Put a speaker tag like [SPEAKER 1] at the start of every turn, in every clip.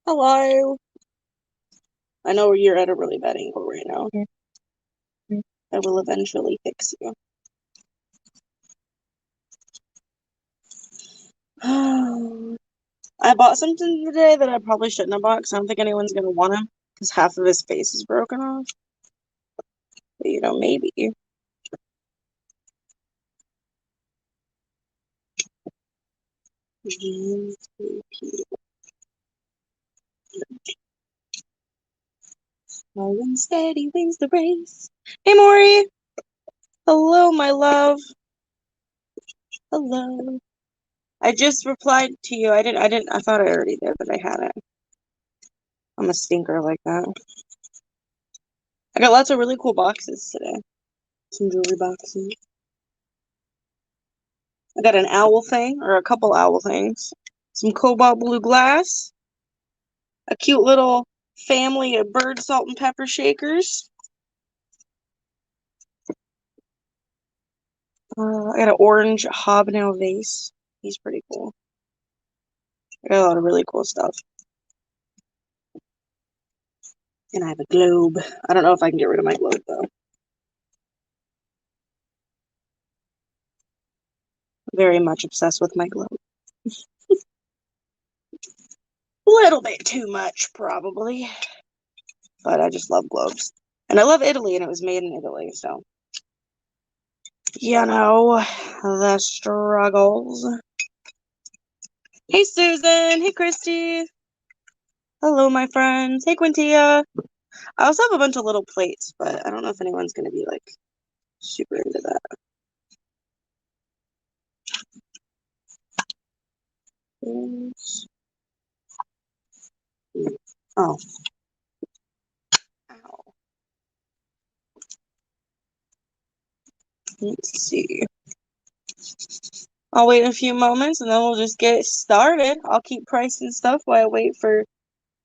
[SPEAKER 1] Hello. I know you're at a really bad angle right now. I will eventually fix you. I bought something today that I probably shouldn't have bought because I don't think anyone's gonna want him because half of his face is broken off. But maybe. Slow and steady wins the race. Hey, Maury. Hello, my love. Hello. I just replied to you. I didn't. I thought I already did, but I hadn't. I'm a stinker like that. I got lots of really cool boxes today. Some jewelry boxes. I got an owl thing, or a couple owl things. Some cobalt blue glass. A cute little family of bird salt and pepper shakers. I got an orange hobnail vase. He's pretty cool. I got a lot of really cool stuff. And I have a globe. I don't know if I can get rid of my globe, though. Very much obsessed with my globe. A little bit too much, probably. But I just love globes. And I love Italy, and it was made in Italy, so. The struggles. Hey, Susan. Hey, Christy. Hello, my friends. Hey, Quintia. I also have a bunch of little plates, but I don't know if anyone's going to be, like, super into that. Oh. Ow. Let's see. I'll wait a few moments, and then we'll just get started. I'll keep pricing stuff while I wait for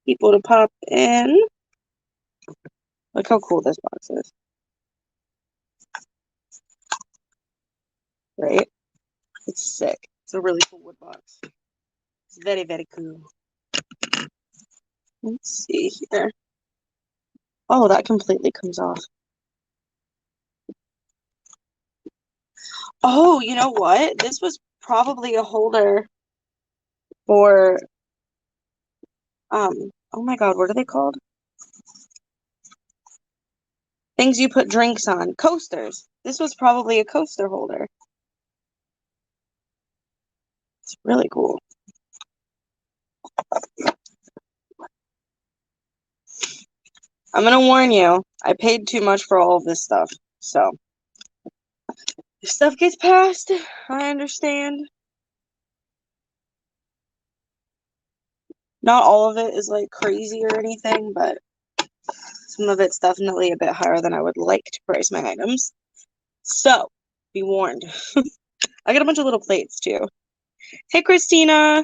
[SPEAKER 1] people to pop in. Look how cool this box is. Right? It's sick. It's a really cool wood box. It's very, very cool. Let's see here. Oh, that completely comes off. Oh, you know what? This was probably a holder for, oh my God, what are they called? Things you put drinks on. Coasters. This was probably a coaster holder. It's really cool. I'm gonna warn you, I paid too much for all of this stuff, so if stuff gets passed, I understand. Not all of it is like crazy or anything, but some of it's definitely a bit higher than I would like to price my items. So, be warned. I got a bunch of little plates too. Hey, Christina.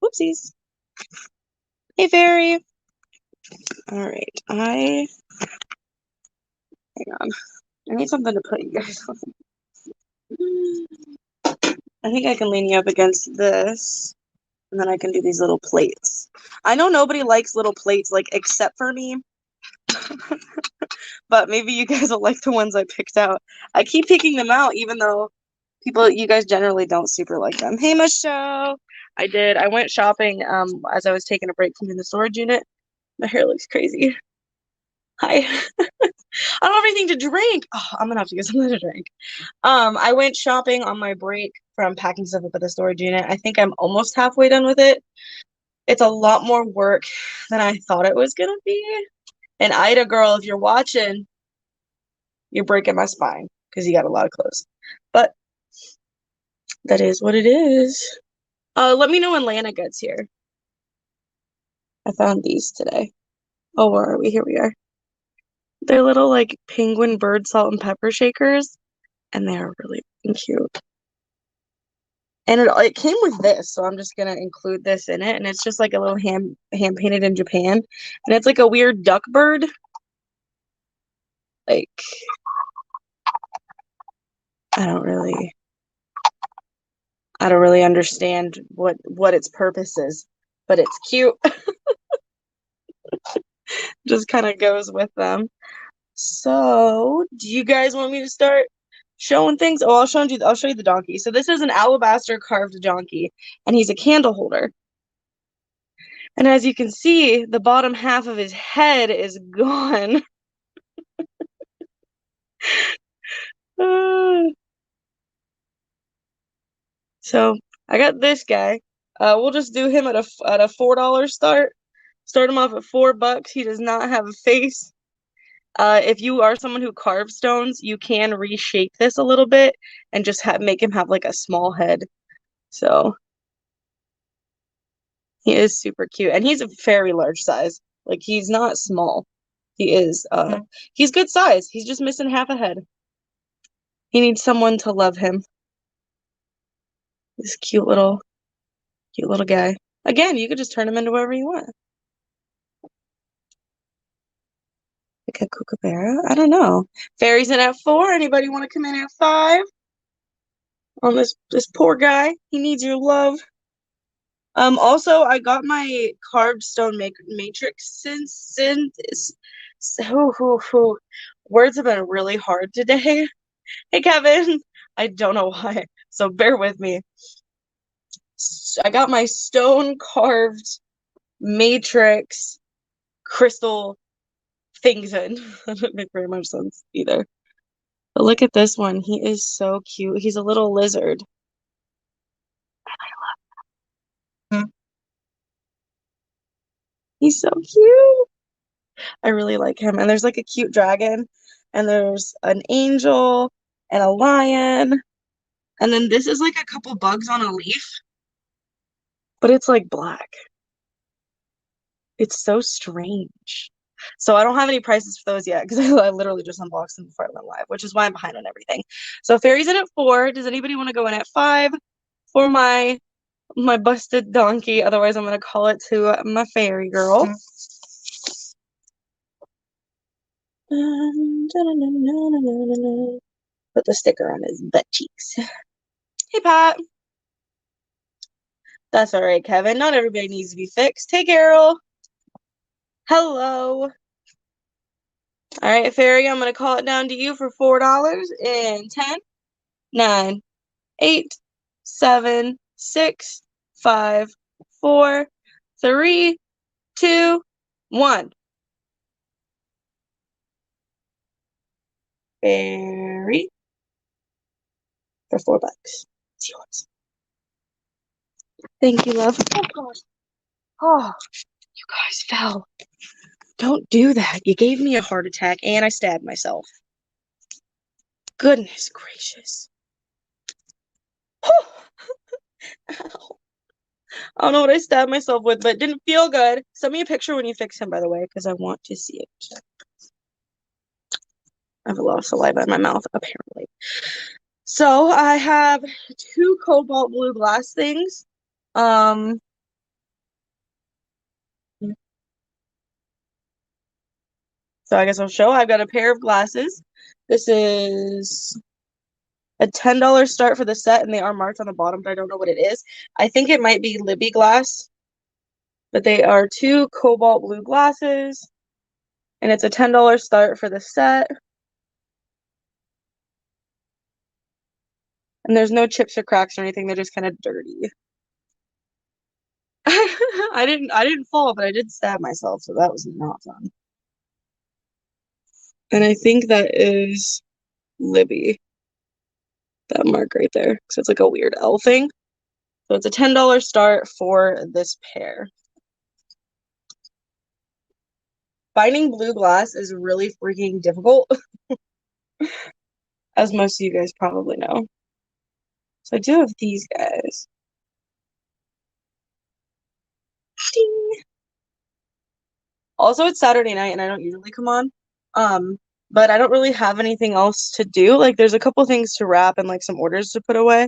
[SPEAKER 1] Whoopsies. Hey, Fairy. All right, hang on. I need something to put you guys on. I think I can lean you up against this, and then I can do these little plates. I know nobody likes little plates, like, except for me, but maybe you guys will like the ones I picked out. I keep picking them out, even though you guys generally don't super like them. Hey, Michelle. I did. I went shopping as I was taking a break from the storage unit. My hair looks crazy. Hi. I don't have anything to drink. Oh, I'm gonna have to get something to drink. I went shopping on my break from packing stuff up at the storage unit. I think I'm almost halfway done with it. It's a lot more work than I thought it was gonna be. And Ida girl, if you're watching, you're breaking my spine because you got a lot of clothes. But that is what it is. Let me know when Lana gets here. I found these today. Oh, where are we? Here we are. They're little like penguin bird salt and pepper shakers, and they are really cute. And it came with this, so I'm just gonna include this in it. And it's just like a little hand painted in Japan, and it's like a weird duck bird. Like I don't really understand what its purpose is, but it's cute. Just kind of goes with them. So, do you guys want me to start showing things? Oh, I'll show you the donkey. So this is an alabaster carved donkey, and he's a candle holder. And as you can see, the bottom half of his head is gone. So I got this guy. We'll just do him at a $4 start. Start him off at $4. He does not have a face. If you are someone who carves stones, you can reshape this a little bit and just make him have like a small head. So he is super cute, and he's a very large size. Like he's not small. He is. He's good size. He's just missing half a head. He needs someone to love him. This cute little guy. Again, you could just turn him into whatever you want. Like a kookaburra? I don't know. Fairy's in at 4. Anybody want to come in at 5? On this poor guy. He needs your love. Also, I got my carved stone matrix since words have been really hard today. Hey, Kevin. I don't know why, so bear with me. I got my stone carved matrix crystal things in. That doesn't make very much sense either. But look at this one. He is so cute. He's a little lizard. He's so cute. I really like him. And there's like a cute dragon, and there's an angel and a lion. And then this is like a couple bugs on a leaf, but it's like black. It's so strange. So I don't have any prices for those yet because I literally just unboxed them before I went live, which is why I'm behind on everything. So Fairy's in at 4. Does anybody want to go in at 5 for my busted donkey? Otherwise, I'm gonna call it to my fairy girl. Put the sticker on his butt cheeks. Hey, Pat. That's all right, Kevin. Not everybody needs to be fixed. Hey, Carol. Hello. All right, Fairy, I'm going to call it down to you for $4 in 10, 9, 8, 7, 6, 5, 4, 3, 2, 1. Fairy for $4. It's yours. Thank you, love. Oh, gosh. Oh, you guys fell. Don't do that. You gave me a heart attack and I stabbed myself. Goodness gracious. Ow. I don't know what I stabbed myself with, but it didn't feel good. Send me a picture when you fix him, by the way, because I want to see it. I have a lot of saliva in my mouth, apparently. So I have 2 cobalt blue glass things. So I guess I'll show. I've got a pair of glasses. This is a $10 start for the set, and they are marked on the bottom, but I don't know what it is. I think it might be Libby glass, but they are 2 cobalt blue glasses, and it's a $10 start for the set. And there's no chips or cracks or anything. They're just kind of dirty. I didn't fall, but I did stab myself, so that was not fun. And I think that is Libby. That mark right there. So it's like a weird L thing. So it's a $10 start for this pair. Finding blue glass is really freaking difficult, as most of you guys probably know. So I do have these guys. Ding. Also, it's Saturday night and I don't usually come on. But I don't really have anything else to do. Like there's a couple things to wrap and like some orders to put away.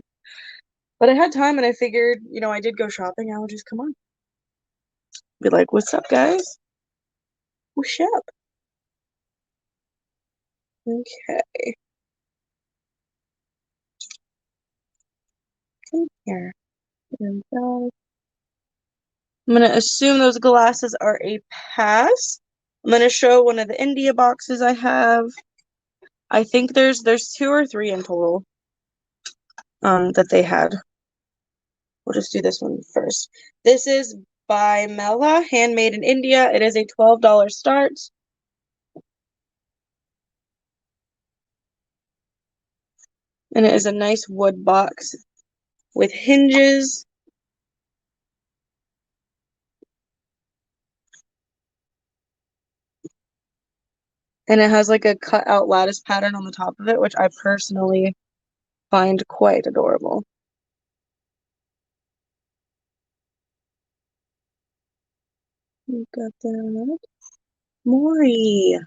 [SPEAKER 1] But I had time and I figured, I did go shopping, I would just come on. Be like, what's up, guys? What's up? Okay. Come here. I'm going to assume those glasses are a pass. I'm going to show one of the India boxes I have. I think there's 2 or 3 in total that they had. We'll just do this one first. This is by Mela, handmade in India. It is a $12 start. And it is a nice wood box with hinges. And it has like a cut out lattice pattern on the top of it, which I personally find quite adorable. You got that. Maury.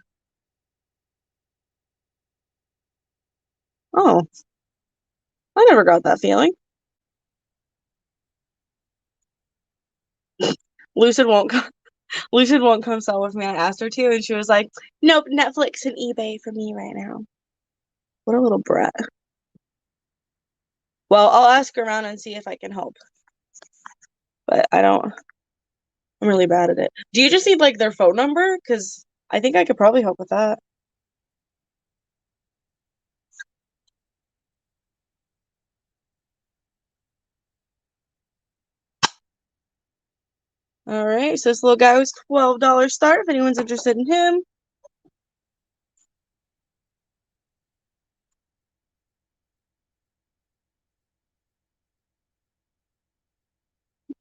[SPEAKER 1] Oh, I never got that feeling. Lucid won't come. Lucid won't come sell with me. I asked her to, and she was like, "Nope, Netflix and eBay for me right now." What a little brat. Well, I'll ask around and see if I can help. But I'm really bad at it. Do you just need like their phone number? Because I think I could probably help with that. All right, so this little guy was $12 start if anyone's interested in him.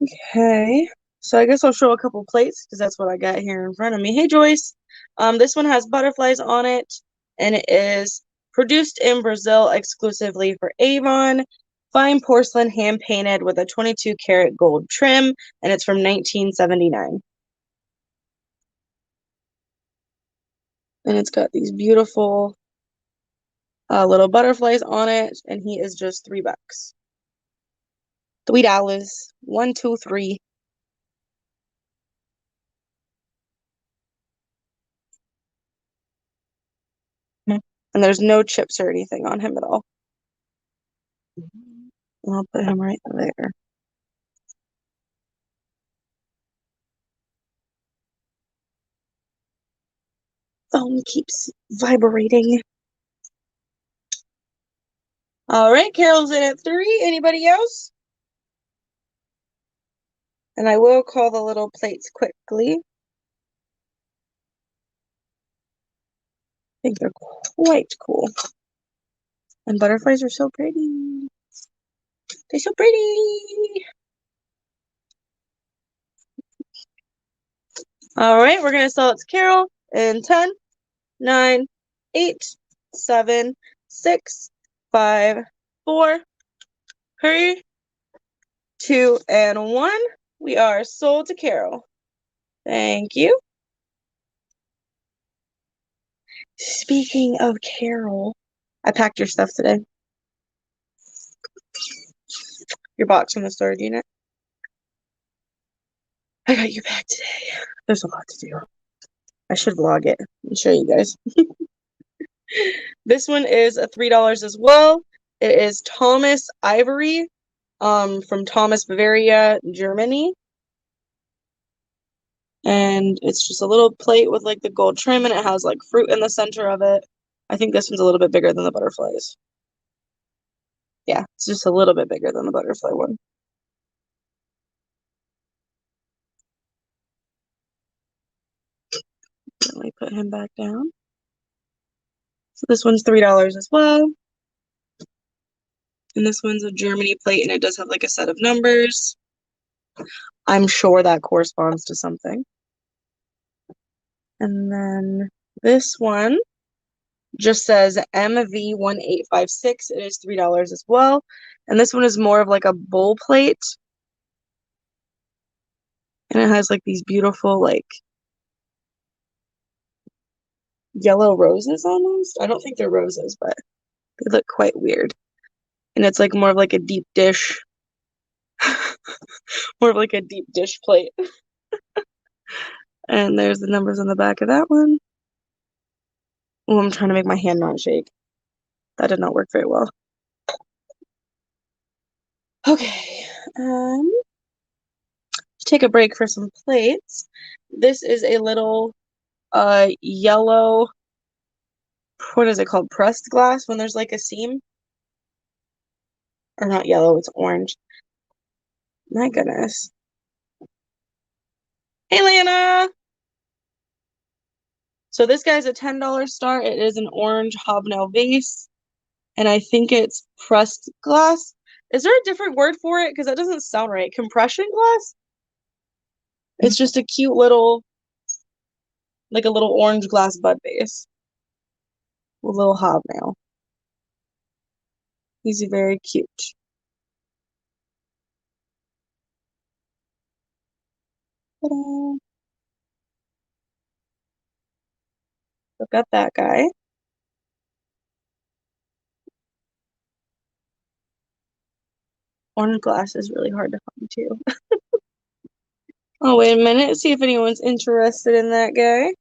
[SPEAKER 1] Okay, so I guess I'll show a couple plates because that's what I got here in front of me. Hey, Joyce. This one has butterflies on it, and it is produced in Brazil exclusively for Avon. Fine porcelain, hand painted with a 22 karat gold trim, and it's from 1979. And it's got these beautiful little butterflies on it, and he is just $3. $3. 1, 2, 3. And there's no chips or anything on him at all. I'll put him right there. Phone keeps vibrating. All right, Carol's in at 3. Anybody else? And I will call the little plates quickly. I think they're quite cool. And butterflies are so pretty. They're so pretty. All right, we're going to sell it to Carol in 10, 9, 8, 7, 6, 5, 4, 3, 2, and 1. We are sold to Carol. Thank you. Speaking of Carol, I packed your stuff today. Your box from the storage unit. I got you back today. There's a lot to do. I should vlog it and show you guys. This one is a $3 as well. It is Thomas Ivory from Thomas, Bavaria, Germany. And it's just a little plate with like the gold trim, and it has like fruit in the center of it. I think this one's a little bit bigger than the butterflies. Yeah, it's just a little bit bigger than the butterfly one. Let me put him back down. So this one's $3 as well. And this one's a Germany plate, and it does have like a set of numbers. I'm sure that corresponds to something. And then this one just says MV1856. It is $3 as well. And this one is more of like a bowl plate. And it has like these beautiful like yellow roses almost. I don't think they're roses, but they look quite weird. And it's like more of like a deep dish. More of like a deep dish plate. And there's the numbers on the back of that one. Oh, I'm trying to make my hand not shake. That did not work very well. Okay. take a break for some plates. This is a little yellow, what is it called? Pressed glass when there's like a seam. Or not yellow, it's orange. My goodness. Hey, Lana! So this guy's a $10 start. It is an orange hobnail vase. And I think it's pressed glass. Is there a different word for it? Because that doesn't sound right. Compression glass? It's just a cute little, like a little orange glass bud vase. With a little hobnail. He's very cute. Ta-da. Look at that guy. Orange glass is really hard to find too. Oh, wait a minute. See if anyone's interested in that guy.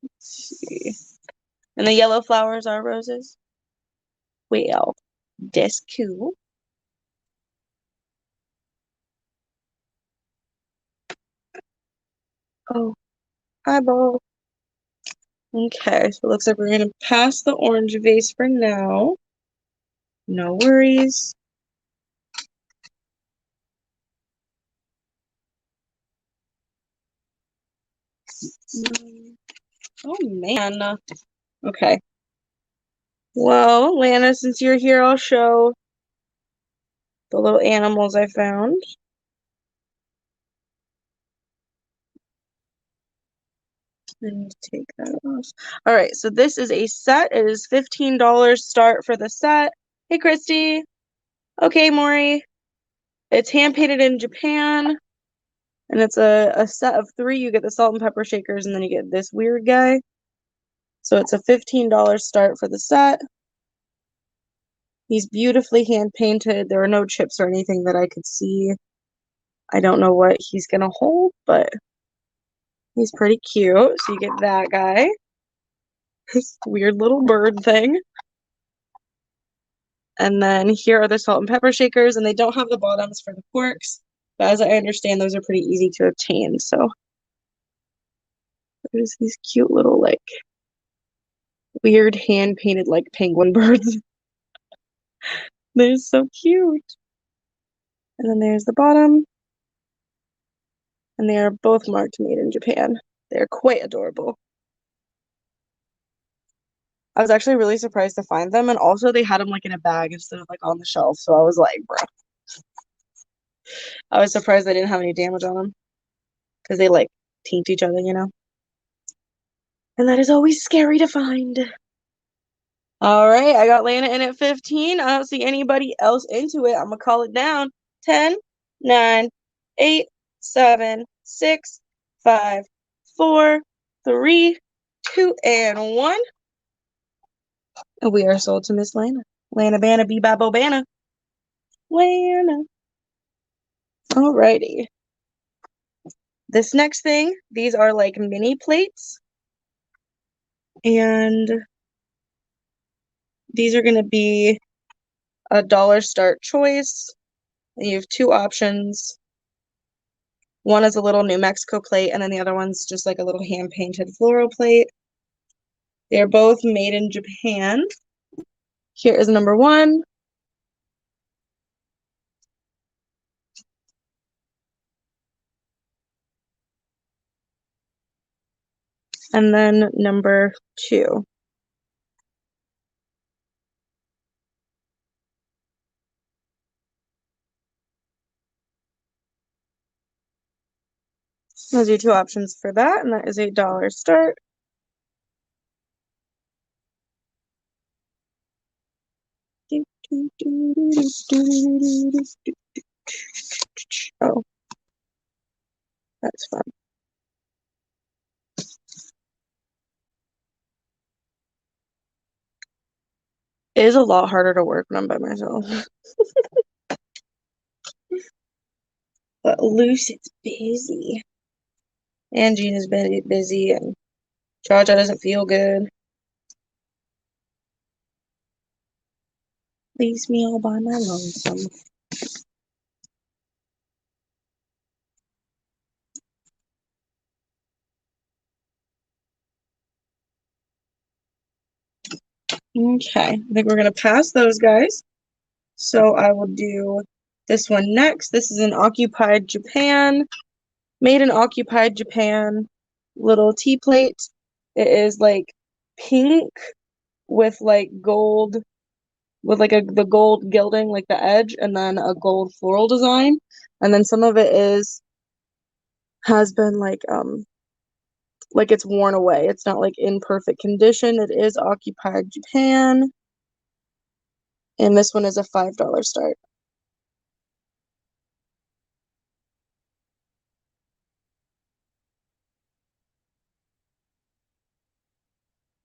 [SPEAKER 1] Let's see. And the yellow flowers are roses. Well, that's cool. Oh, eyeball. Okay, so it looks like we're gonna pass the orange vase for now. No worries. Oh man. Okay. Well, Lana, since you're here, I'll show the little animals I found. And take that off. All right, so this is a set. It is $15 start for the set. Hey, Christy. Okay, Maury. It's hand painted in Japan. And it's a set of 3. You get the salt and pepper shakers, and then you get this weird guy. So it's a $15 start for the set. He's beautifully hand painted. There are no chips or anything that I could see. I don't know what he's gonna hold, but he's pretty cute. So you get that guy. This weird little bird thing. And then here are the salt and pepper shakers, and they don't have the bottoms for the corks. But as I understand, those are pretty easy to obtain. So there's these cute little, like, weird hand painted, like, penguin birds. They're so cute. And then there's the bottom. And they are both marked made in Japan. They're quite adorable. I was actually really surprised to find them, and also they had them like in a bag instead of like on the shelf. So I was like, bro. I was surprised they didn't have any damage on them because they like taint each other, you know. And that is always scary to find. All right, I got Lana in at 15. I don't see anybody else into it. I'm gonna call it down. 10, 9, 8, 7, 6, 5, 4, 3, 2, and 1. And we are sold to Miss Lana. Lana Banna Bebop Banna. Lana. Alrighty. This next thing, these are like mini plates. And these are going to be a dollar start choice. And you have 2 options. One is a little New Mexico plate, and then the other one's just like a little hand-painted floral plate. They're both made in Japan. Here is number 1. And then number 2. Those are your 2 options for that, and that is a dollar start. Oh, that's fun. It is a lot harder to work when I'm by myself. But Luce, it's busy. And Gina's busy, and Jaja doesn't feel good. Leaves me all by my lonesome. Okay, I think we're gonna pass those guys. So I will do this one next. This is an Occupied Japan, made in Occupied Japan little tea plate. It is like pink with like gold, with like the gold gilding, like the edge, and then a gold floral design. And then some of it has been like it's worn away. It's not like in perfect condition. It is Occupied Japan. And this one is a $5 start.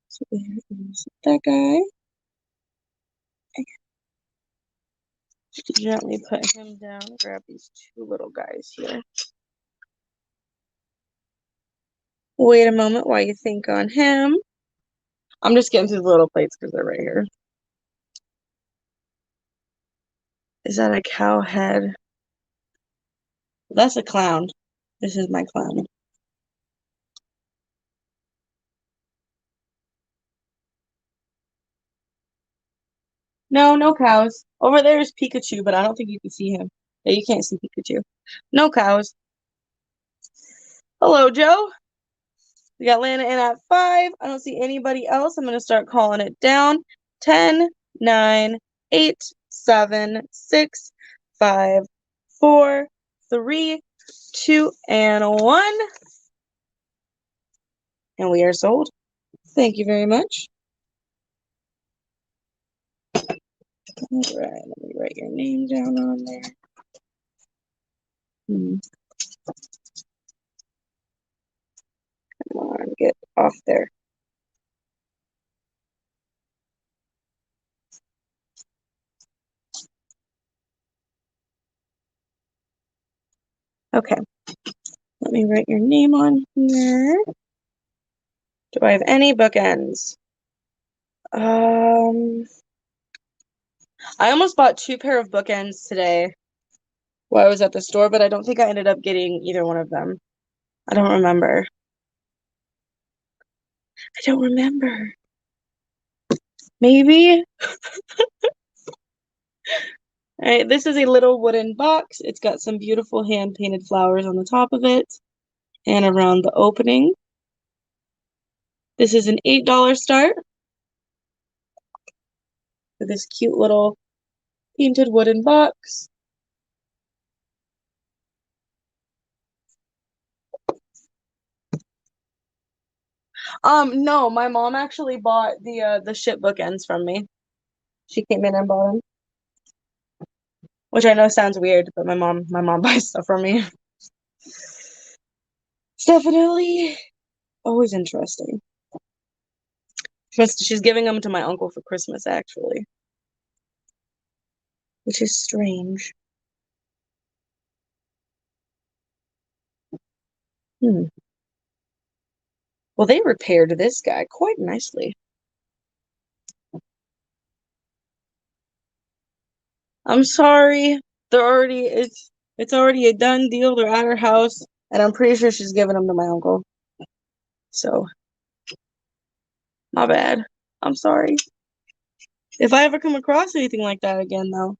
[SPEAKER 1] So there is that guy. Gently put him down. Grab these two little guys here. Wait a moment while you think on him. I'm just getting through the little plates because they're right here. Is that a cow head? That's a clown. This is my clown. No, no cows. Over there is Pikachu, but I don't think you can see him. Yeah, you can't see Pikachu. No cows. Hello, Joe. We got Lana in at 5. I don't see anybody else. I'm going to start calling it down. 10, 9, 8, 7, 6, 5, 4, 3, 2, and 1. And we are sold. Thank you very much. All right, let me write your name down on there. Come on, get off there. Okay, let me write your name on here. Do I have any bookends? I almost bought 2 pair of bookends today while I was at the store, but I don't think I ended up getting either one of them. I don't remember. I don't remember. Maybe. All right, this is a little wooden box. It's got some beautiful hand-painted flowers on the top of it and around the opening. This is an $8 start for this cute little painted wooden box. No, my mom actually bought the ship bookends from me. She came in and bought them, which I know sounds weird, but my mom buys stuff from me. It's definitely always interesting. She's giving them to my uncle for Christmas, actually, which is strange. Hmm. Well, they repaired this guy quite nicely. I'm sorry. It's already a done deal. They're at her house, and I'm pretty sure she's giving them to my uncle. So, my bad. I'm sorry. If I ever come across anything like that again, though,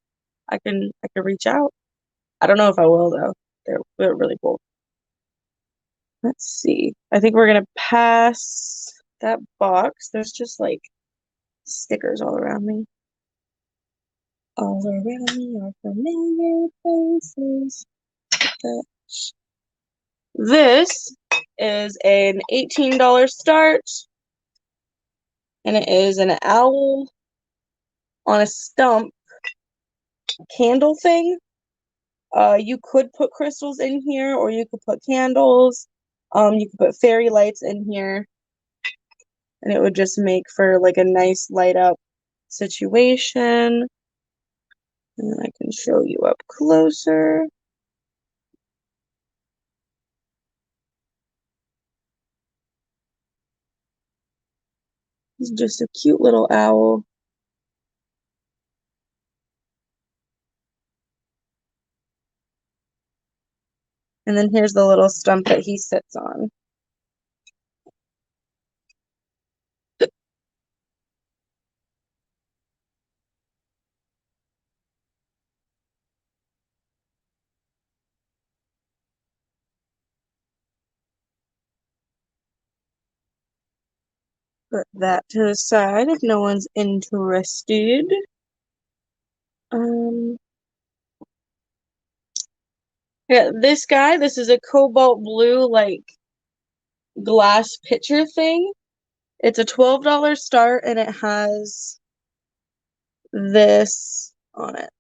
[SPEAKER 1] I can reach out. I don't know if I will though. They're really cool. Let's see. I think we're gonna pass that box. There's just like stickers all around me. All around me are familiar faces. This is an $18 start, and it is an owl on a stump candle thing. You could put crystals in here, or you could put candles. You could put fairy lights in here, and it would just make for like a nice light up situation. And I can show you up closer. It's just a cute little owl. And then here's the little stump that he sits on. Put that to the side if no one's interested. Yeah, this guy, this is a cobalt blue, like, glass pitcher thing. It's a $12 start, and it has this on it.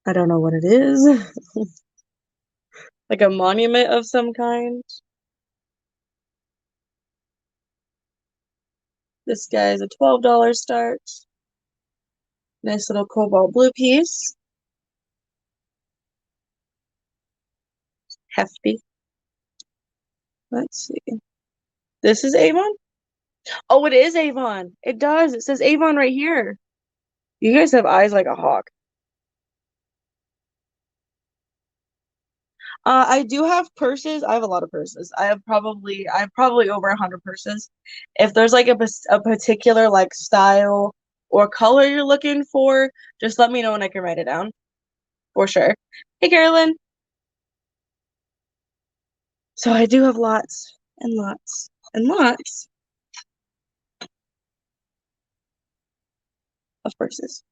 [SPEAKER 1] I don't know what it is. Like a monument of some kind. This guy is a $12 start. Nice little cobalt blue piece. Hefty. Let's see. This is Avon? Oh, it is Avon. It does. It says Avon right here. You guys have eyes like a hawk. I do have purses. I have a lot of purses. I have probably over 100 purses. If there's like a particular like style or color you're looking for, just let me know and I can write it down for sure. Hey, Carolyn. So I do have lots and lots and lots of purses.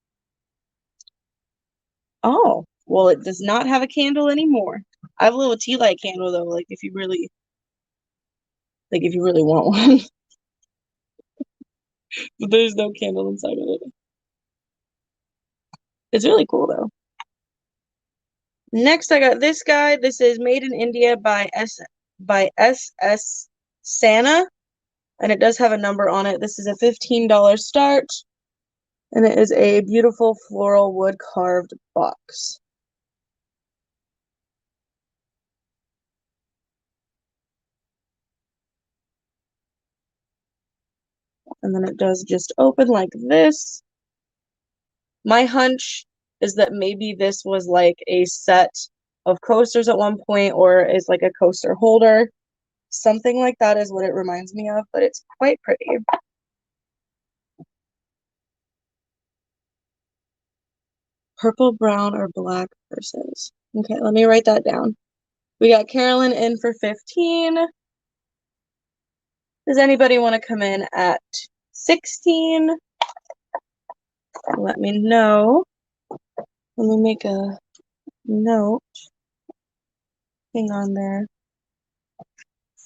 [SPEAKER 1] Oh, well, it does not have a candle anymore. I have a little tea light candle though, like if you really want one. But there's no candle inside of it. It's really cool though. Next, I got this guy. This is made in India by SS Santa, and it does have a number on it. This is a $15 start, and it is a beautiful floral wood carved box. And then it does just open like this. My hunch is that maybe this was like a set of coasters at one point, or is like a coaster holder. Something like that is what it reminds me of, but it's quite pretty. Purple, brown, or black purses. Okay, let me write that down. We got Carolyn in for 15. Does anybody want to come in at 16? Let me know. Let me make a note. Hang on there.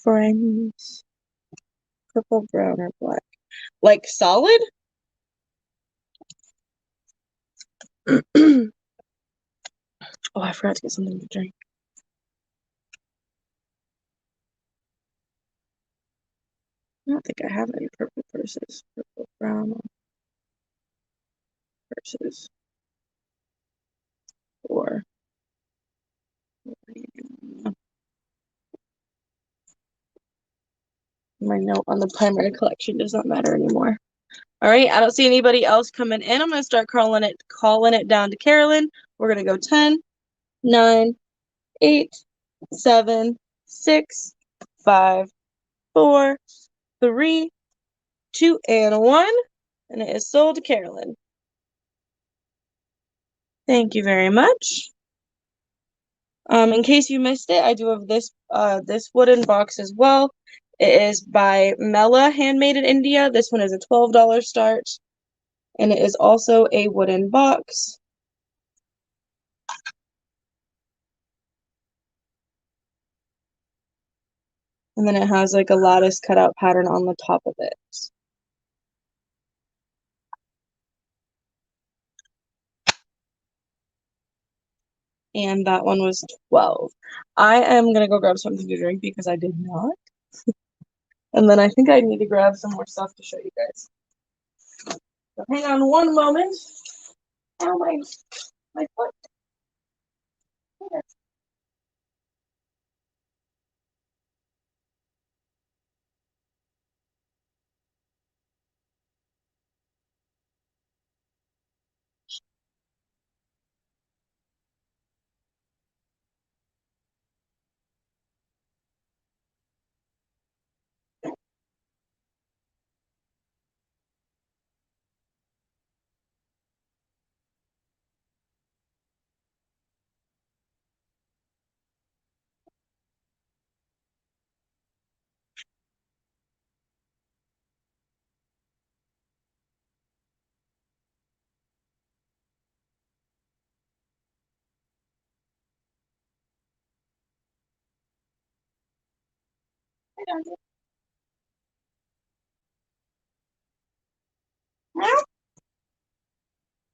[SPEAKER 1] Friends. Purple, brown, or black. Like solid? Oh, I forgot to get something to drink. I don't think I have any purple purses. Purple, brown purses. Or my note on the primary collection does not matter anymore. All right, I don't see anybody else coming in. I'm going to start calling it down to Carolyn. We're going to go 10, 9, 8, 7, 6, 5, 4, 3, 2, and 1. And it is sold to Carolyn. Thank you very much. In case you missed it, I do have this wooden box as well. It is by Mela, handmade in India. This one is a $12 start. And it is also a wooden box. And then it has like a lattice cutout pattern on the top of it. And that one was 12. I am going to go grab something to drink because I did not. And then I think I need to grab some more stuff to show you guys. So hang on one moment. Oh, my foot. Here.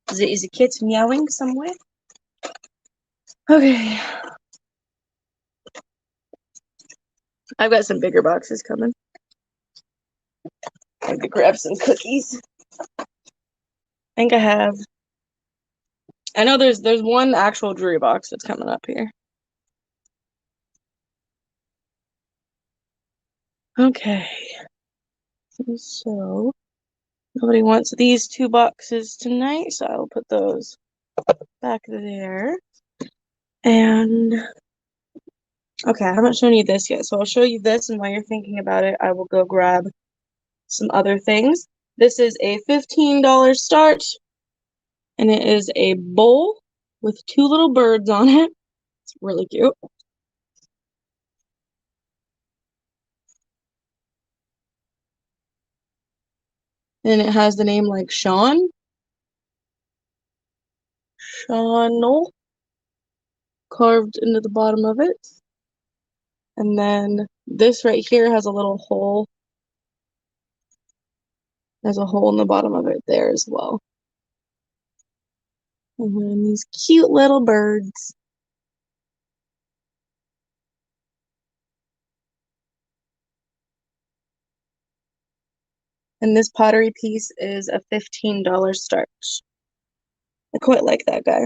[SPEAKER 1] Is the kid meowing somewhere? Okay. I've got some bigger boxes coming. I have to grab some cookies. I think I have. I know there's one actual jewelry box that's coming up here. Okay. So nobody wants these two boxes tonight, so I'll put those back there. And okay, I haven't shown you this yet, so I'll show you this, and while you're thinking about it, I will go grab some other things. This is a $15 start, and it is a bowl with two little birds on it. It's really cute. And it has the name like Sean. Seanel carved into the bottom of it. And then this right here has a little hole. There's a hole in the bottom of it there as well. And then these cute little birds. And this pottery piece is a $15 start. I quite like that guy.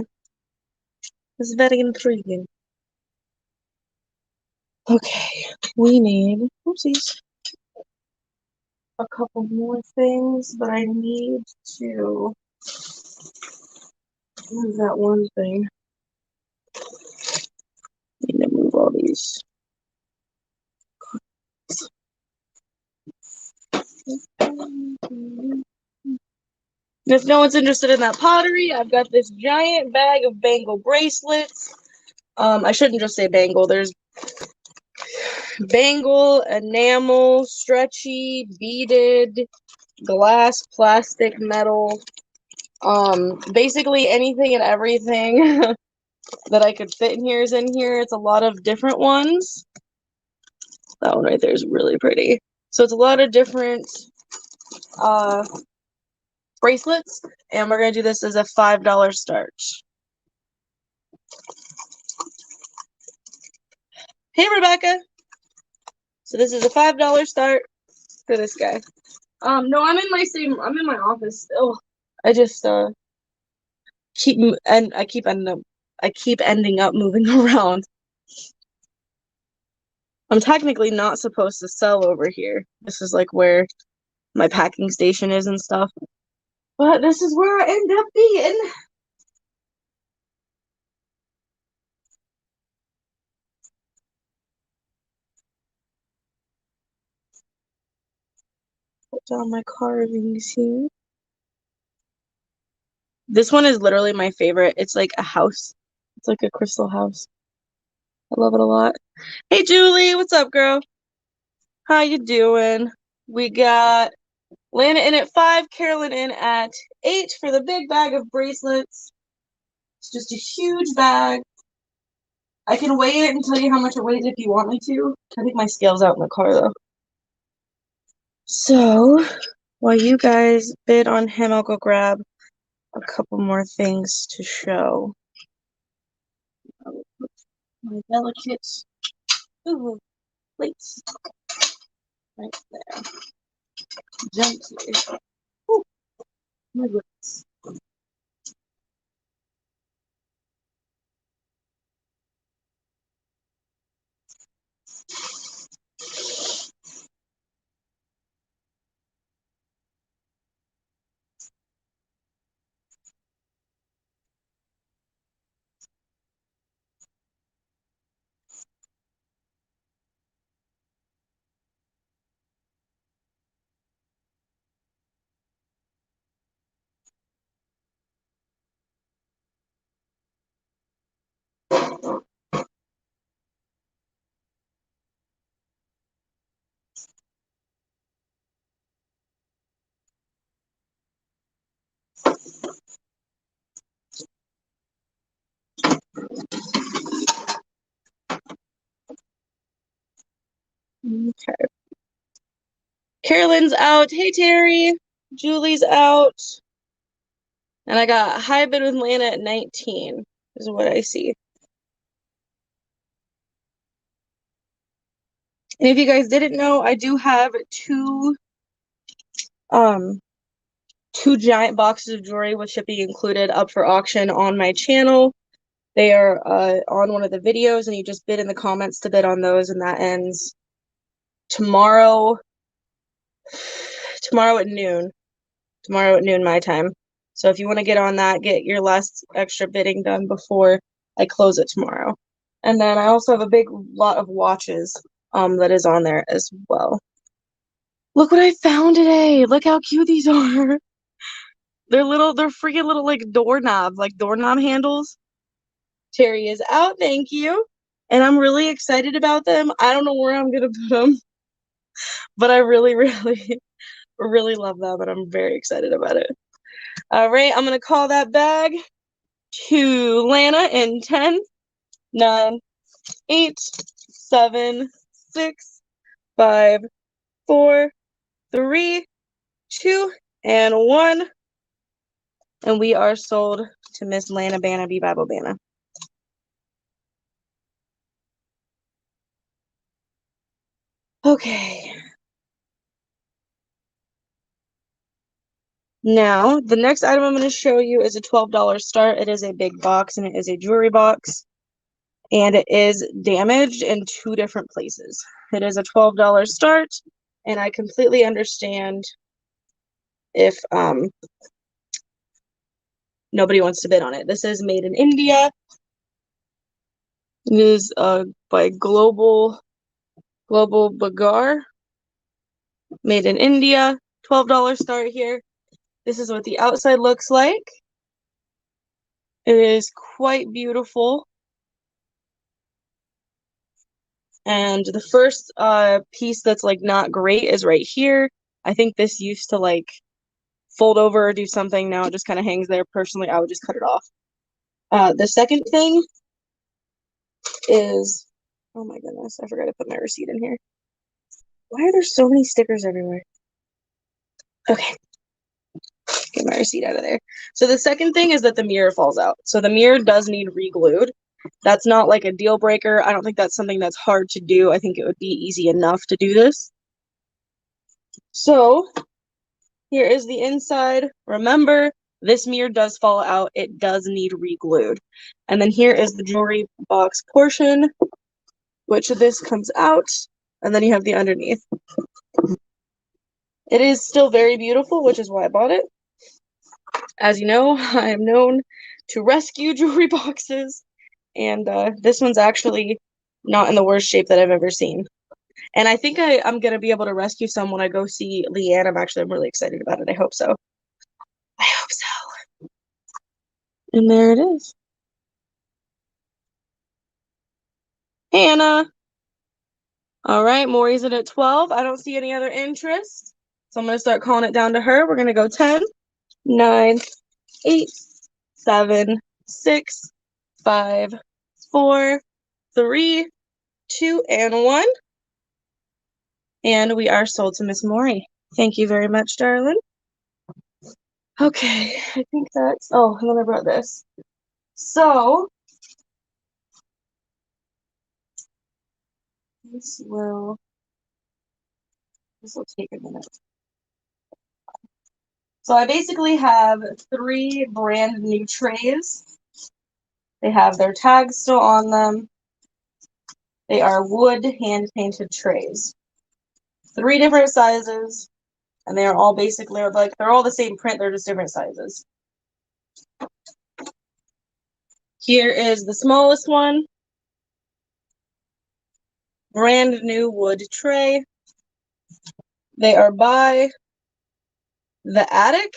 [SPEAKER 1] It's very intriguing. Okay, we need, oopsies, a couple more things, but I need to move that one thing. I need to move all these. If no one's interested in that pottery, I've got this giant bag of bangle bracelets. I shouldn't just say bangle. There's bangle, enamel, stretchy, beaded, glass, plastic, metal. Basically anything and everything that I could fit in here is in here. It's a lot of different ones. That one right there is really pretty. So it's a lot of different bracelets, and we're gonna do this as a $5 start. Hey, Rebecca. So this is a $5 start for this guy. No, I'm in my office still. I just I keep ending up moving around. I'm technically not supposed to sell over here. This is like where my packing station is and stuff. But this is where I end up being. Put down my carvings here. This one is literally my favorite. It's like a house. It's like a crystal house. I love it a lot. Hey, Julie, what's up, girl? How you doing? We got Lana in at 5, Carolyn in at 8 for the big bag of bracelets. It's just a huge bag. I can weigh it and tell you how much it weighs if you want me to. I think my scale's out in the car, though. So, while you guys bid on him, I'll go grab a couple more things to show. I'll put my delicate plates right there. Gently. Ooh, my goodness. Carolyn's out. Hey, Terry. Julie's out. And I got high bid with Lana at 19 is what I see. And if you guys didn't know, I do have two giant boxes of jewelry with shipping included up for auction on my channel. They are on one of the videos, and you just bid in the comments to bid on those, and that ends tomorrow at noon. Tomorrow at noon my time. So if you want to get on that, get your last extra bidding done before I close it tomorrow. And then I also have a big lot of watches that is on there as well. Look what I found today. Look how cute these are. They're freaking little like doorknob handles. Terry is out, thank you. And I'm really excited about them. I don't know where I'm gonna put them, but I really, really, really love them, and I'm very excited about it. All right, I'm gonna call that bag to Lana in 10, 9, 8, 7, 6, 5, 4, 3, 2, and 1. And we are sold to Miss Lana Banna B Bible Banna. Okay. Now, the next item I'm going to show you is a $12 start. It is a big box, and it is a jewelry box. And it is damaged in 2 different places. It is a $12 start, and I completely understand if nobody wants to bid on it. This is made in India. It is by Global Bagar. Made in India. $12 start here. This is what the outside looks like. It is quite beautiful. And the first piece that's like not great is right here. I think this used to like fold over or do something. Now it just kind of hangs there. Personally, I would just cut it off. The second thing is, oh my goodness, I forgot to put my receipt in here. Why are there so many stickers everywhere? Okay. Get my receipt out of there. So the second thing is that the mirror falls out. So the mirror does need re-glued. That's not like a deal breaker. I don't think that's something that's hard to do. I think it would be easy enough to do this. So here is the inside. Remember, this mirror does fall out. It does need re-glued. And then here is the jewelry box portion, which this comes out, and then you have the underneath. It is still very beautiful, which is why I bought it. As you know, I am known to rescue jewelry boxes, and this one's actually not in the worst shape that I've ever seen. And I think I'm going to be able to rescue some when I go see Leanne. I'm really excited about it. I hope so. I hope so. And there it is. Hannah. All right, Maury's in at 12. I don't see any other interest. So I'm going to start calling it down to her. We're going to go 10, 9, 8, 7, 6, 5, 4, 3, 2, and 1. And we are sold to Miss Maury. Thank you very much, darling. Okay, I think that's, oh, and then I brought this. So, this will take a minute. So I basically have 3 brand new trays. They have their tags still on them. They are wood hand-painted trays. 3 different sizes, and they are all basically like, they're all the same print, they're just different sizes. Here is the smallest one. Brand new wood tray. They are by The Attic.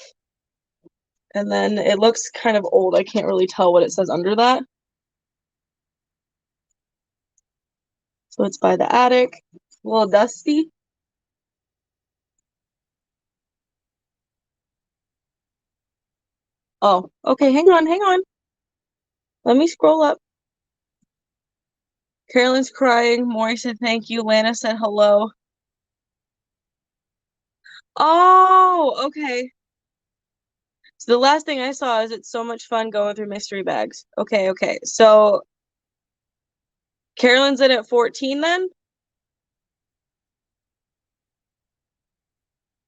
[SPEAKER 1] And then it looks kind of old. I can't really tell what it says under that. So it's by The Attic. A little dusty. Oh, okay. Hang on. Let me scroll up. Carolyn's crying. Maury said thank you. Lana said hello. Oh, okay. So the last thing I saw is it's so much fun going through mystery bags. Okay, okay. So Carolyn's in at 14 then?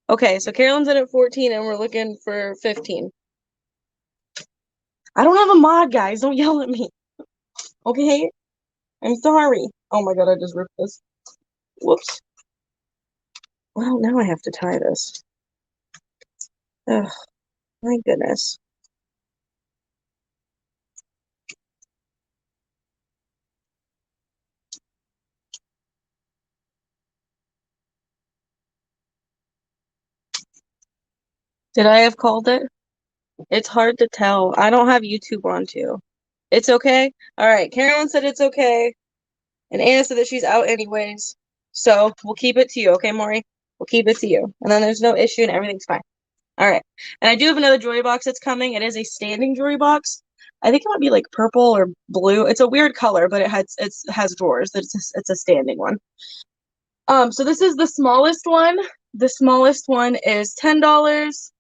[SPEAKER 1] Okay, so Carolyn's in at 14 and we're looking for 15. I don't have a mod, guys. Don't yell at me. Okay? I'm sorry. Oh my God, I just ripped this. Whoops. Well, now I have to tie this. Ugh, my goodness. Did I have called it? It's hard to tell. I don't have YouTube on too. It's okay? All right. Carolyn said it's okay. And Anna said that she's out anyways. So we'll keep it to you, okay, Maury? We'll keep it to you. And then there's no issue and everything's fine. All right. And I do have another jewelry box that's coming. It is a standing jewelry box. I think it might be like purple or blue. It's a weird color, but it has drawers. It's a standing one. So this is the smallest one. The smallest one is $10.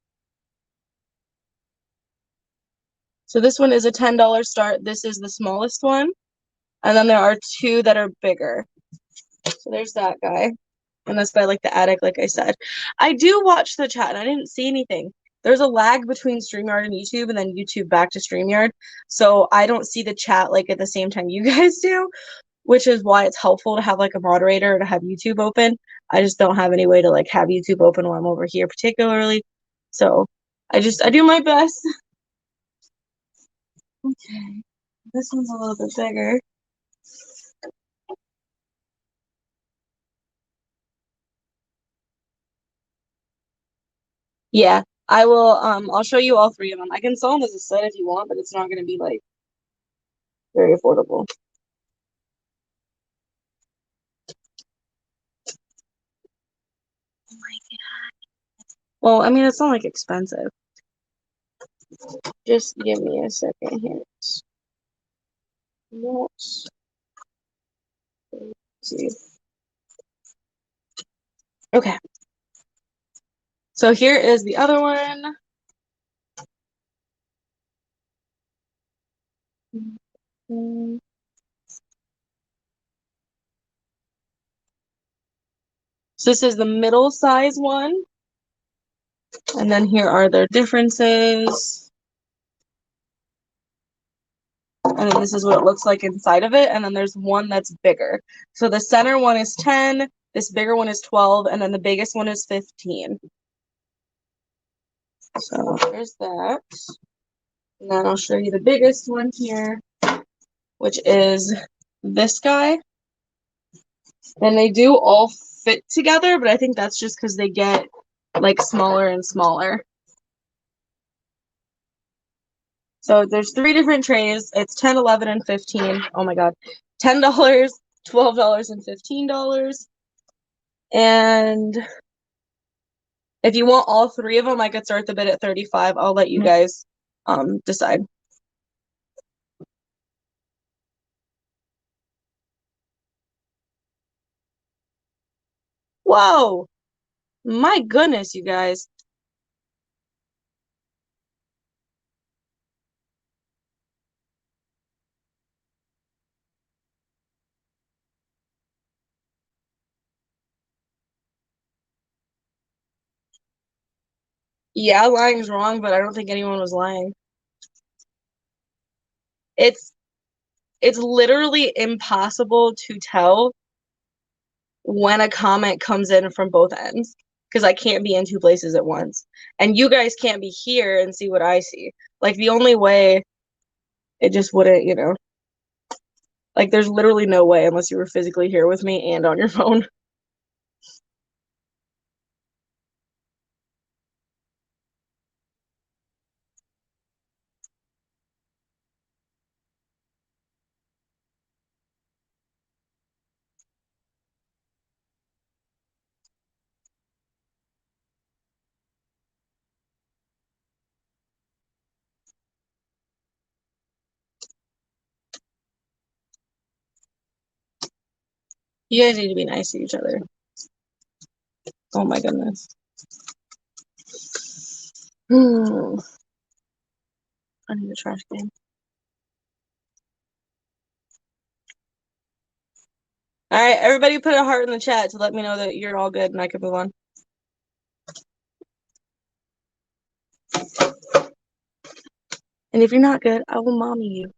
[SPEAKER 1] So this one is a $10 start. This is the smallest one. And then there are two that are bigger. So there's that guy. And that's by like the attic, like I said. I do watch the chat and I didn't see anything. There's a lag between StreamYard and YouTube and then YouTube back to StreamYard. So I don't see the chat like at the same time you guys do, which is why it's helpful to have like a moderator to have YouTube open. I just don't have any way to like have YouTube open while I'm over here particularly. So I do my best. Okay. This one's a little bit bigger. Yeah, I will I'll show you all three of them. I can sell them as a set if you want, but it's not gonna be like very affordable. Oh my God. Well, I mean it's not like expensive. Just give me a second here. Let's see. Okay. So here is the other one. So this is the middle size one. And then here are their differences. And then this is what it looks like inside of it. And then there's one that's bigger. So the center one is 10, this bigger one is 12, and then the biggest one is 15. So there's that. And then I'll show you the biggest one here, which is this guy. And they do all fit together, but I think that's just because they get like smaller and smaller. So there's three different trays. It's 10, 11, and 15. Oh my God. $10, $12, and $15. And if you want all three of them, I could start the bid at 35. I'll let you guys decide. Whoa! My goodness, you guys. Yeah, lying's wrong, but I don't think anyone was lying. It's literally impossible to tell when a comment comes in from both ends because I can't be in two places at once. And you guys can't be here and see what I see. Like the only way it just wouldn't, like there's literally no way unless you were physically here with me and on your phone. You guys need to be nice to each other. Oh my goodness. I need a trash can. All right, everybody put a heart in the chat to let me know that you're all good and I can move on. And if you're not good, I will mommy you.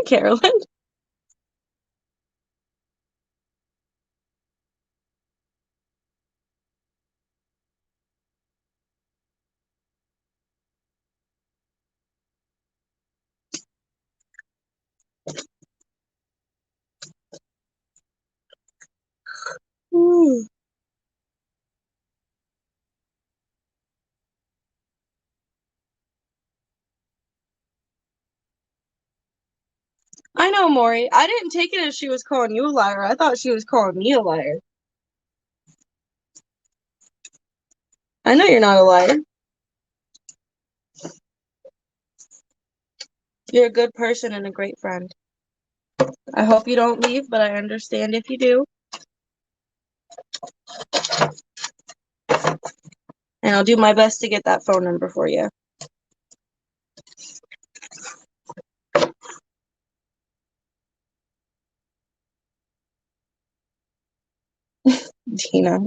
[SPEAKER 1] Carolyn. Ooh. I know, Maury. I didn't take it as she was calling you a liar. I thought she was calling me a liar. I know you're not a liar. You're a good person and a great friend. I hope you don't leave, but I understand if you do. And I'll do my best to get that phone number for you. Tina.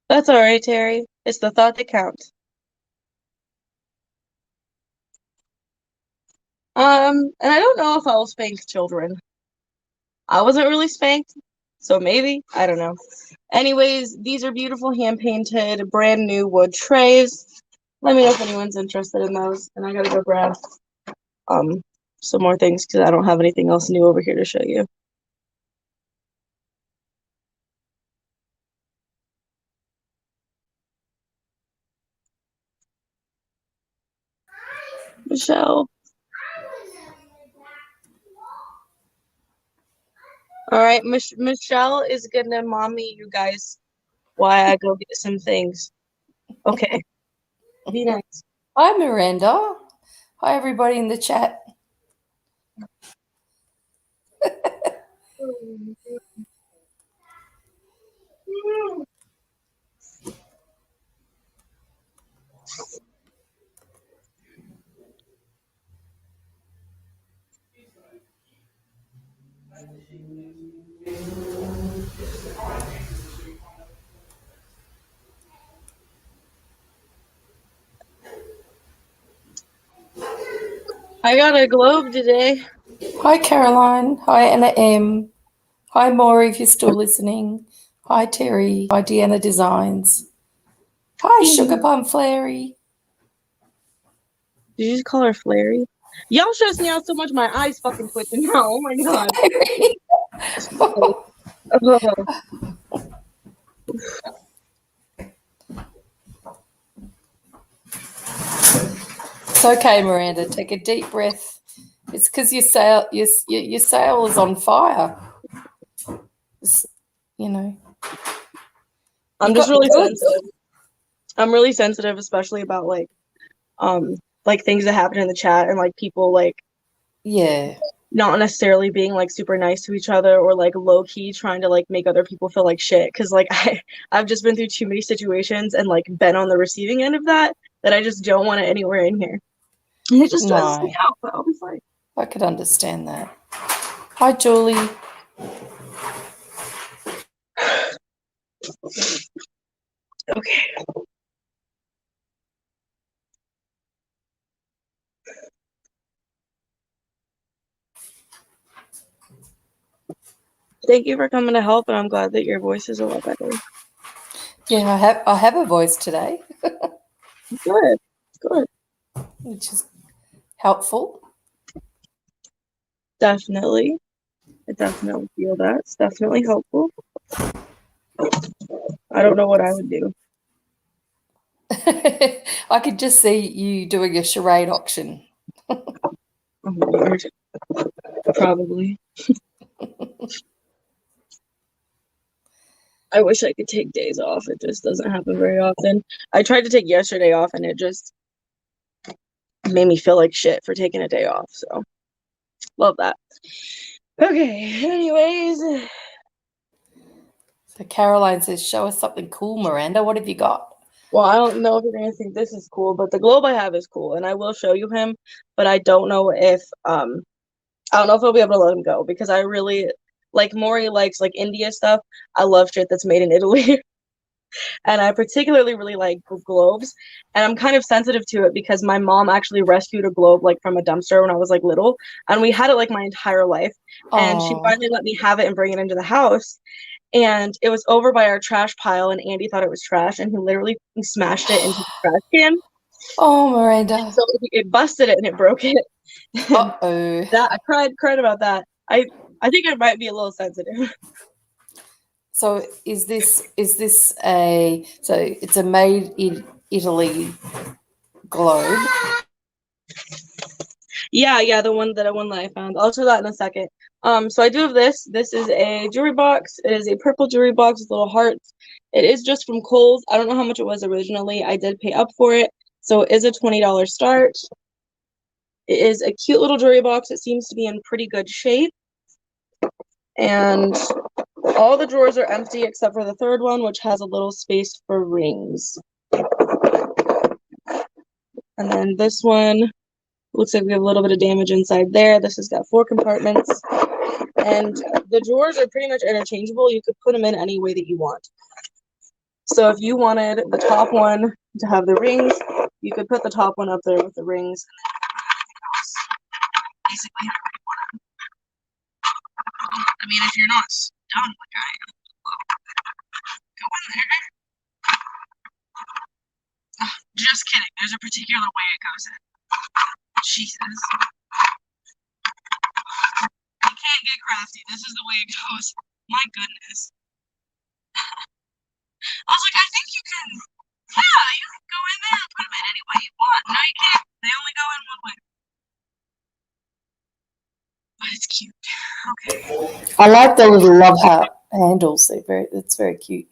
[SPEAKER 1] That's all right, Terry. It's the thought that counts. And I don't know if I'll spank children. I wasn't really spanked, so maybe. I don't know. Anyways, these are beautiful hand-painted, brand new wood trays. Let me know if anyone's interested in those. And I gotta go grab some more things because I don't have anything else new over here to show you. Michelle. All right, Michelle is gonna mommy you guys while I go get some things. Okay. Be nice.
[SPEAKER 2] Hi, Miranda. Hi, everybody in the chat.
[SPEAKER 1] I got a globe today.
[SPEAKER 2] Hi, Caroline. Hi, Anna M. Hi, Maury, if you're still listening. Hi, Terry. Hi, Deanna Designs. Hi, Sugar Plum Flary.
[SPEAKER 1] Did you just call her Flary? Y'all stress me out so much my eyes fucking twitching now. Oh my god.
[SPEAKER 2] It's okay, Miranda. Take a deep breath. It's because your sail is on fire. You know.
[SPEAKER 1] I'm just really sensitive. I'm really sensitive, especially about like things that happen in the chat and like people like not necessarily being like super nice to each other or like low key trying to like make other people feel like shit. Cause like I've just been through too many situations and like been on the receiving end of that I just don't want it anywhere in here. And it just stresses me out, but I'll be fine.
[SPEAKER 2] I could understand that. Hi, Julie.
[SPEAKER 1] Okay. Thank you for coming to help, and I'm glad that your voice is a lot better.
[SPEAKER 2] Yeah, I have a voice today.
[SPEAKER 1] Good. Good.
[SPEAKER 2] Which is helpful.
[SPEAKER 1] Definitely. I definitely feel that. It's definitely helpful. I don't know what I would do.
[SPEAKER 2] I could just see you doing a charade auction.
[SPEAKER 1] Oh, Lord. Probably. I wish I could take days off. It just doesn't happen very often. I tried to take yesterday off, and it just made me feel like shit for taking a day off. So Love that. Okay, anyways.
[SPEAKER 2] So Caroline says, show us something cool, Miranda. What have you got?
[SPEAKER 1] Well, I don't know if you're gonna think this is cool, but the globe I have is cool, and I will show you him, but I don't know if I'll be able to let him go because I really like Maury likes like India stuff. I love shit that's made in Italy. And I particularly really like globes. And I'm kind of sensitive to it because my mom actually rescued a globe like from a dumpster when I was like little, and we had it like my entire life. And she
[SPEAKER 2] Oh,
[SPEAKER 1] finally let me have it and bring it into the house. And it was over by our trash pile, and Andy thought it was trash, and he literally smashed it into the trash can.
[SPEAKER 2] oh, Miranda.
[SPEAKER 1] So it busted it and it broke it. And
[SPEAKER 2] Uh-oh.
[SPEAKER 1] that I cried about that. I think I might be a little sensitive.
[SPEAKER 2] So is this a so it's a made in Italy globe?
[SPEAKER 1] Yeah, the one that I found. I'll show that in a second. So I do have this. This is a jewelry box. It is a purple jewelry box with little hearts. It is just from Kohl's. I don't know how much it was originally. I did pay up for it, so it is a $20 start. It is a cute little jewelry box. It seems to be in pretty good shape, and all the drawers are empty except for the third one, which has a little space for rings. And then this one looks like we have a little bit of damage inside there. This has got 4 compartments. And the drawers are pretty much interchangeable. You could put them in any way that you want. So if you wanted the top one to have the rings, you could put the top one up there with the rings. Basically, I mean, if you're not dumb like I am, go in there. Just kidding. There's a particular way it goes in. Jesus. You can't get crafty. This is the way it goes. My goodness. I was like, I think you can, yeah, you can go in there and put them in any way you want. No, you can't. They only go in one way. But it's cute. Okay.
[SPEAKER 2] I like the little love heart handles. It's very cute.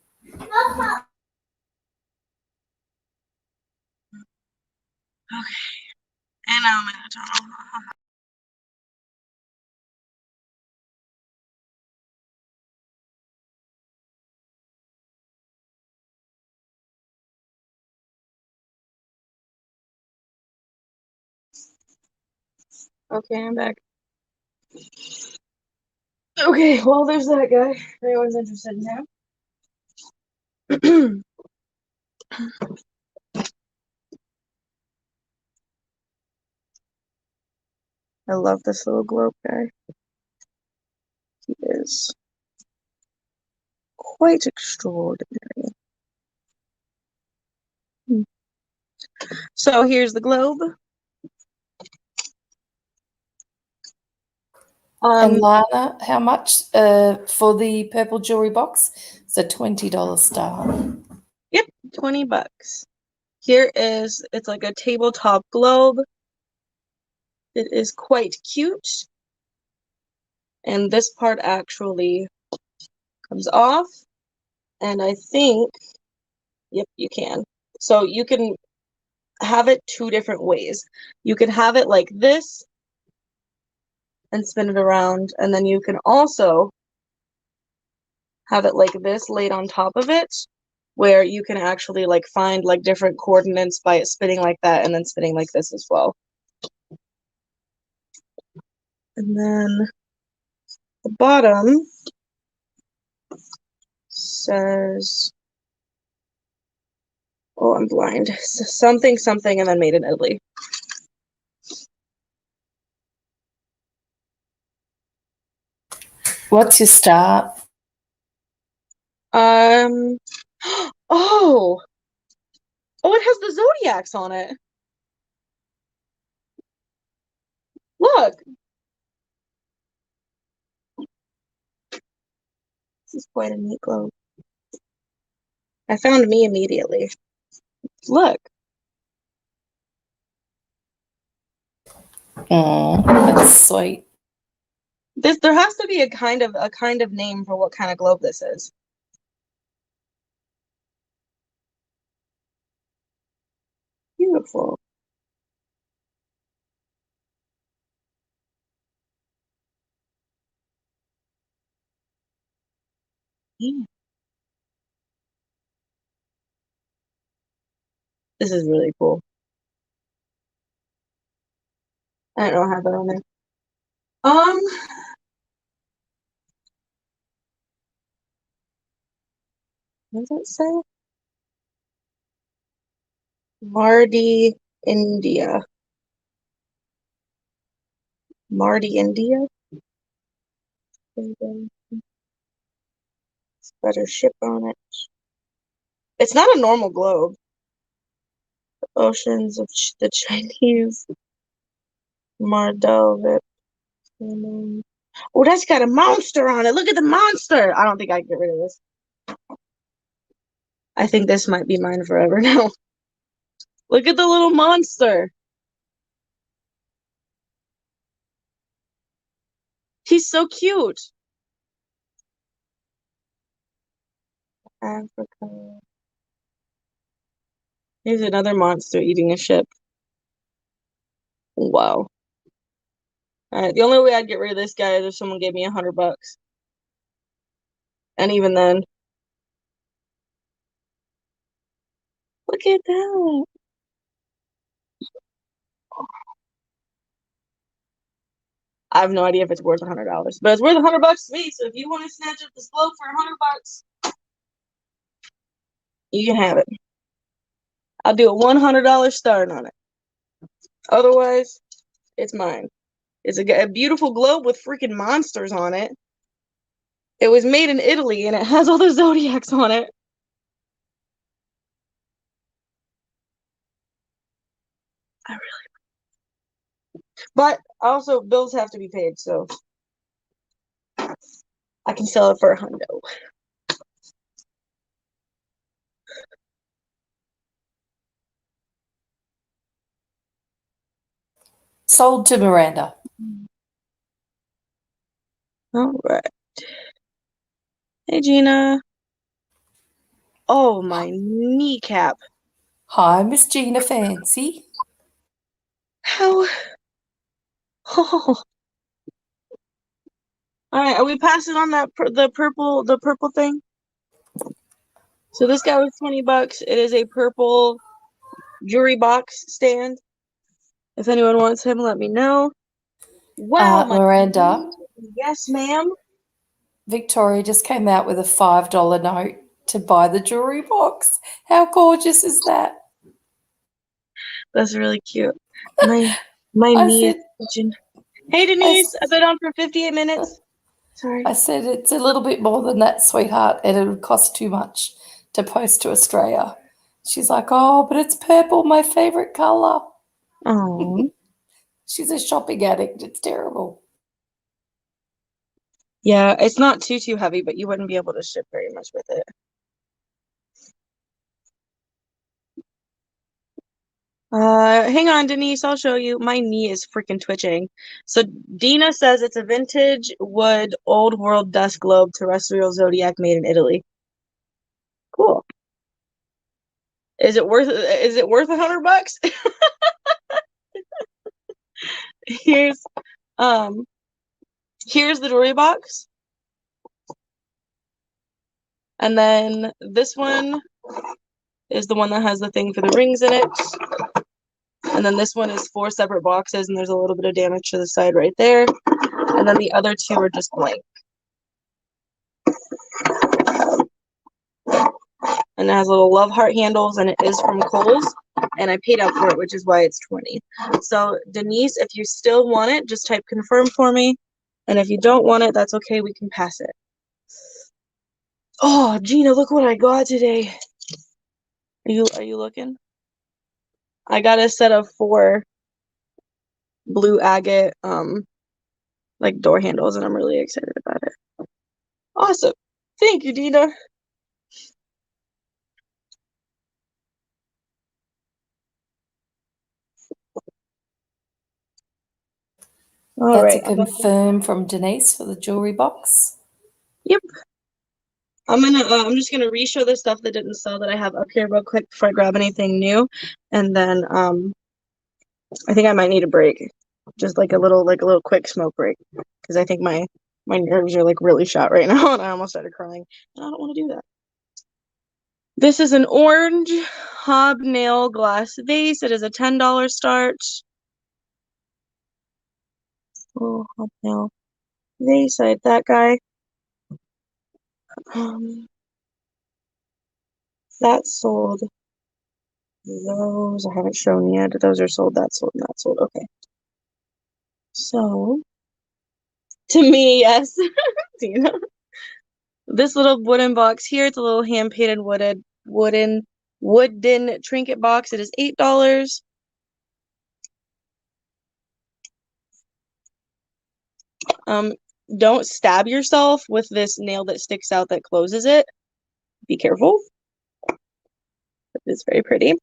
[SPEAKER 1] Okay. And now I'm in a tunnel. Okay, I'm back. Okay, well, there's that guy. If anyone's interested in him. I love this little globe guy. He is quite extraordinary. So here's the globe.
[SPEAKER 2] And Lana, how much for the purple jewelry box? It's a $20 start.
[SPEAKER 1] Yep, $20. It's like a tabletop globe. It is quite cute. And this part actually comes off. And I think, yep, you can. So you can have it 2 different ways. You can have it like this and spin it around. And then you can also have it like this laid on top of it, where you can actually like find like different coordinates by it spinning like that and then spinning like this as well. And then the bottom says, oh, I'm blind. Something, something, and then made in Italy.
[SPEAKER 2] What's your start?
[SPEAKER 1] Um, oh, it has the zodiacs on it. Look. This is quite a neat globe. I found me immediately. Look.
[SPEAKER 2] Oh, that's sweet.
[SPEAKER 1] There has to be a kind of name for what kind of globe this is. Beautiful. Yeah. This is really cool. I don't have that on there. What does it say? Mardi, India. Mardi, India? Better ship on it. It's not a normal globe. The oceans of the Chinese. Mardovit. Oh, that's got a monster on it. Look at the monster. I don't think I can get rid of this. I think this might be mine forever now. Look at the little monster. He's so cute. Africa. Here's another monster eating a ship. Wow. Alright, the only way I'd get rid of this guy is if someone gave me $100. And even then. Look at that. I have no idea if it's worth $100, but it's worth $100 to me. So if you want to snatch up this globe for $100, you can have it. I'll do a $100 start on it. Otherwise, it's mine. It's a beautiful globe with freaking monsters on it. It was made in Italy and it has all the zodiacs on it. I really. But also, bills have to be paid, so I can sell it for $100.
[SPEAKER 2] Sold to Miranda.
[SPEAKER 1] All right. Hey, Gina. Oh, my kneecap.
[SPEAKER 2] Hi, Miss Gina Fancy.
[SPEAKER 1] How? Oh. All right, are we passing on that the purple thing? So this guy was $20. It is a purple jewelry box stand. If anyone wants him, let me know. Wow,
[SPEAKER 2] Miranda.
[SPEAKER 1] Yes, ma'am.
[SPEAKER 2] Victoria just came out with a $5 note to buy the jewelry box. How gorgeous is that?
[SPEAKER 1] That's really cute. My knee is itching. Hey, Denise. I've been on for 58 minutes. Sorry.
[SPEAKER 2] I said it's a little bit more than that, sweetheart, and it would cost too much to post to Australia. She's like, oh, but it's purple, my favorite color.
[SPEAKER 1] Oh.
[SPEAKER 2] She's a shopping addict. It's terrible.
[SPEAKER 1] Yeah, it's not too heavy, but you wouldn't be able to ship very much with it. Hang on, Denise, I'll show you. My knee is freaking twitching. So Dina says it's a vintage wood old world dust globe terrestrial zodiac made in Italy. Cool. Is it worth $100? Here's here's the jewelry box. And then this one is the one that has the thing for the rings in it. And then this one is 4 separate boxes, and there's a little bit of damage to the side right there. And then the other 2 are just blank. And it has little love heart handles, and it is from Kohl's. And I paid out for it, which is why it's $20. So, Denise, if you still want it, just type confirm for me. And if you don't want it, that's okay. We can pass it. Oh, Gina, look what I got today. Are you looking? I got a set of 4 blue agate like door handles, and I'm really excited about it. Awesome. Thank you, Dina. All
[SPEAKER 2] That's
[SPEAKER 1] right.
[SPEAKER 2] a confirm from Denise for the jewelry box.
[SPEAKER 1] Yep. I'm just gonna re-show the stuff that didn't sell that I have up here real quick before I grab anything new, and then I think I might need a break, just like a little quick smoke break, because I think my My nerves are like really shot right now, and I almost started crying. And I don't want to do that. This is an orange hobnail glass vase. It is a $10 start. Oh, hobnail vase. I had that guy. That sold. Those I haven't shown yet. Those are sold. That sold. And that sold. Okay. So, to me, yes. Tina. This little wooden box here. It's a little hand-painted wooden trinket box. It is $8. Don't stab yourself with this nail that sticks out that closes it. Be careful. It's very pretty.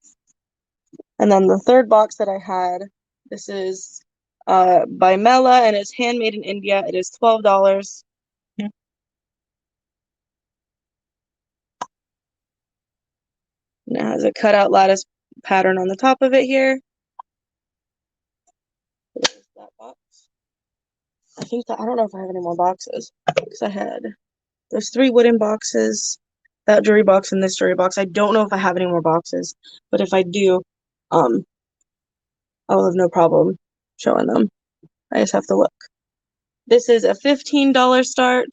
[SPEAKER 1] And then the third box that I had, this is by Mela, and it's handmade in India. It is $12. And it has a cutout lattice pattern on the top of it here. There's that box. I think that I don't know if I have any more boxes because there's 3 wooden boxes, that jewelry box and this jewelry box. I don't know if I have any more boxes, but if I do, I will have no problem showing them. I just have to look. This is a $15 start.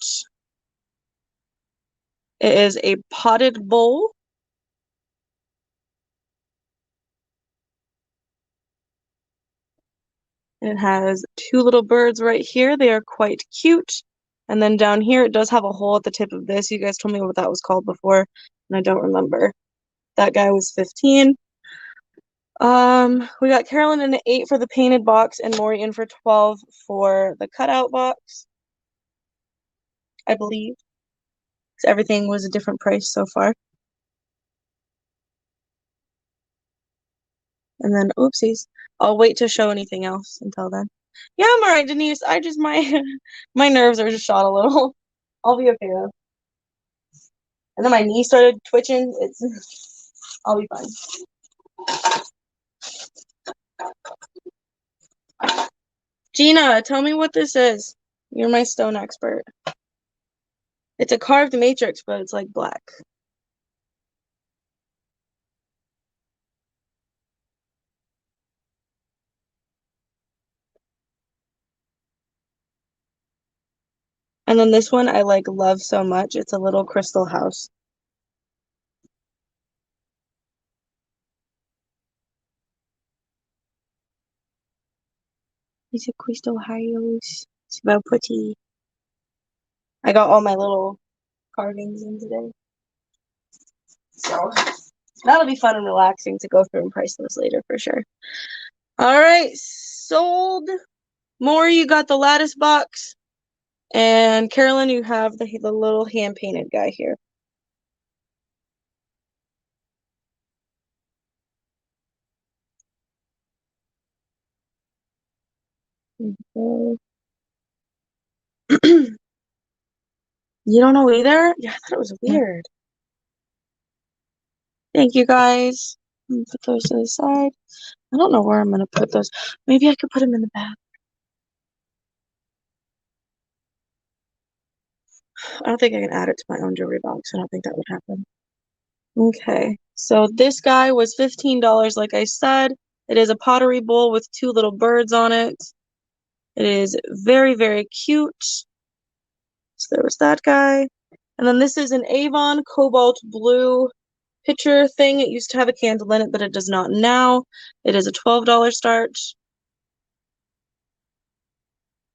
[SPEAKER 1] It is a potted bowl. It has 2 little birds right here. They are quite cute. And then down here, it does have a hole at the tip of this. You guys told me what that was called before, and I don't remember. That guy was 15. We got Carolyn in at 8 for the painted box and Maury in for 12 for the cutout box, I believe. Because everything was a different price so far. And then, oopsies. I'll wait to show anything else until then. Yeah, I'm alright, Denise. My nerves are just shot a little. I'll be okay though. And then my knee started twitching. I'll be fine. Gina, tell me what this is. You're my stone expert. It's a carved matrix, but it's like black. And then this one I like love so much. It's a little crystal house. It's a crystal house. It's about pretty. I got all my little carvings in today. So that'll be fun and relaxing to go through and price those later for sure. All right, sold. Maury, you got the lattice box. And Carolyn, you have the little hand-painted guy here. You don't know either? Yeah, I thought it was weird. Thank you, guys. Put those to the side. I don't know where I'm going to put those. Maybe I could put them in the back. I don't think I can add it to my own jewelry box. I don't think that would happen. Okay, so this guy was $15, like I said. It is a pottery bowl with 2 little birds on it. It is very, very cute. So there was that guy. And then this is an Avon Cobalt Blue pitcher thing. It used to have a candle in it, but it does not now. It is a $12 start.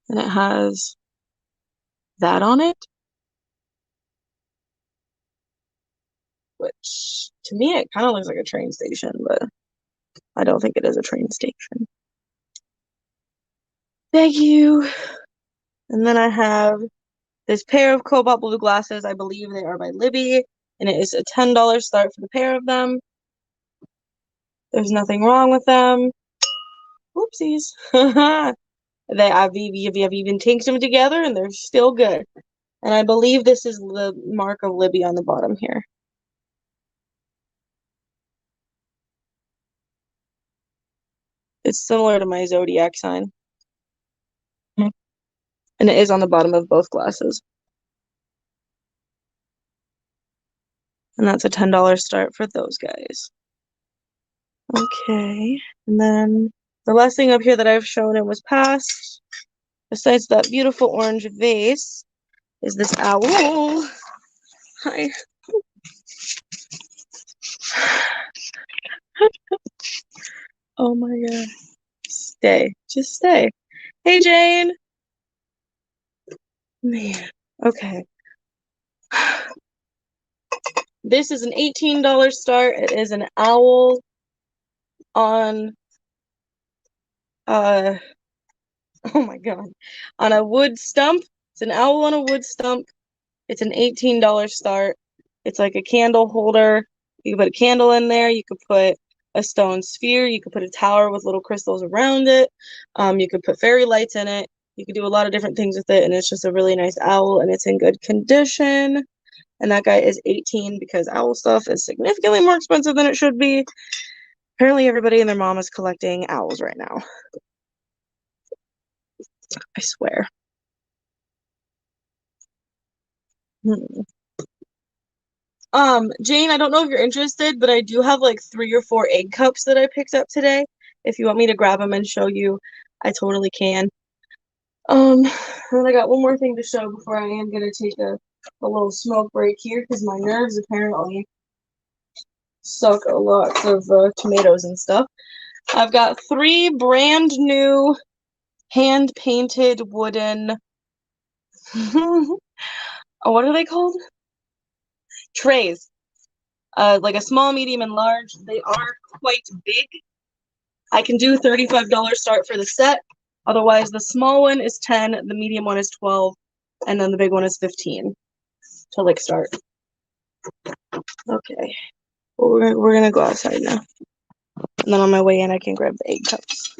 [SPEAKER 1] And it has that on it. Which, to me, it kind of looks like a train station, but I don't think it is a train station. Thank you. And then I have this pair of Cobalt Blue glasses. I believe they are by Libby, and it is a $10 start for the pair of them. There's nothing wrong with them. Oopsies. I've even tinked them together, and they're still good. And I believe this is the mark of Libby on the bottom here. It's similar to my zodiac sign. And it is on the bottom of both glasses. And that's a $10 start for those guys. Okay, and then the last thing up here that I've shown and was passed, besides that beautiful orange vase, is this owl. Hi. Oh my god. Stay. Just stay. Hey, Jane. Man. Okay. This is an $18 start. It is an owl on oh my god. On a wood stump. It's an owl on a wood stump. It's an $18 start. It's like a candle holder. You can put a candle in there. You could put a stone sphere. You could put a tower with little crystals around it. You could put fairy lights in it. You could do a lot of different things with it, and it's just a really nice owl, and it's in good condition. And that guy is 18 because owl stuff is significantly more expensive than it should be. Apparently everybody and their mom is collecting owls right now. I swear. Jane, I don't know if you're interested, but I do have like 3 or 4 egg cups that I picked up today. If you want me to grab them and show you, I totally can. And then I got one more thing to show before I am gonna take a little smoke break here because my nerves apparently suck a lot of tomatoes and stuff. I've got 3 brand new hand-painted wooden what are they called? Trays. Like a small, medium, and large. They are quite big. I can do $35 start for the set. Otherwise, the small one is 10, the medium one is 12, and then the big one is 15 to like start. Okay. Well, we're gonna go outside now. And then on my way in, I can grab the egg cups.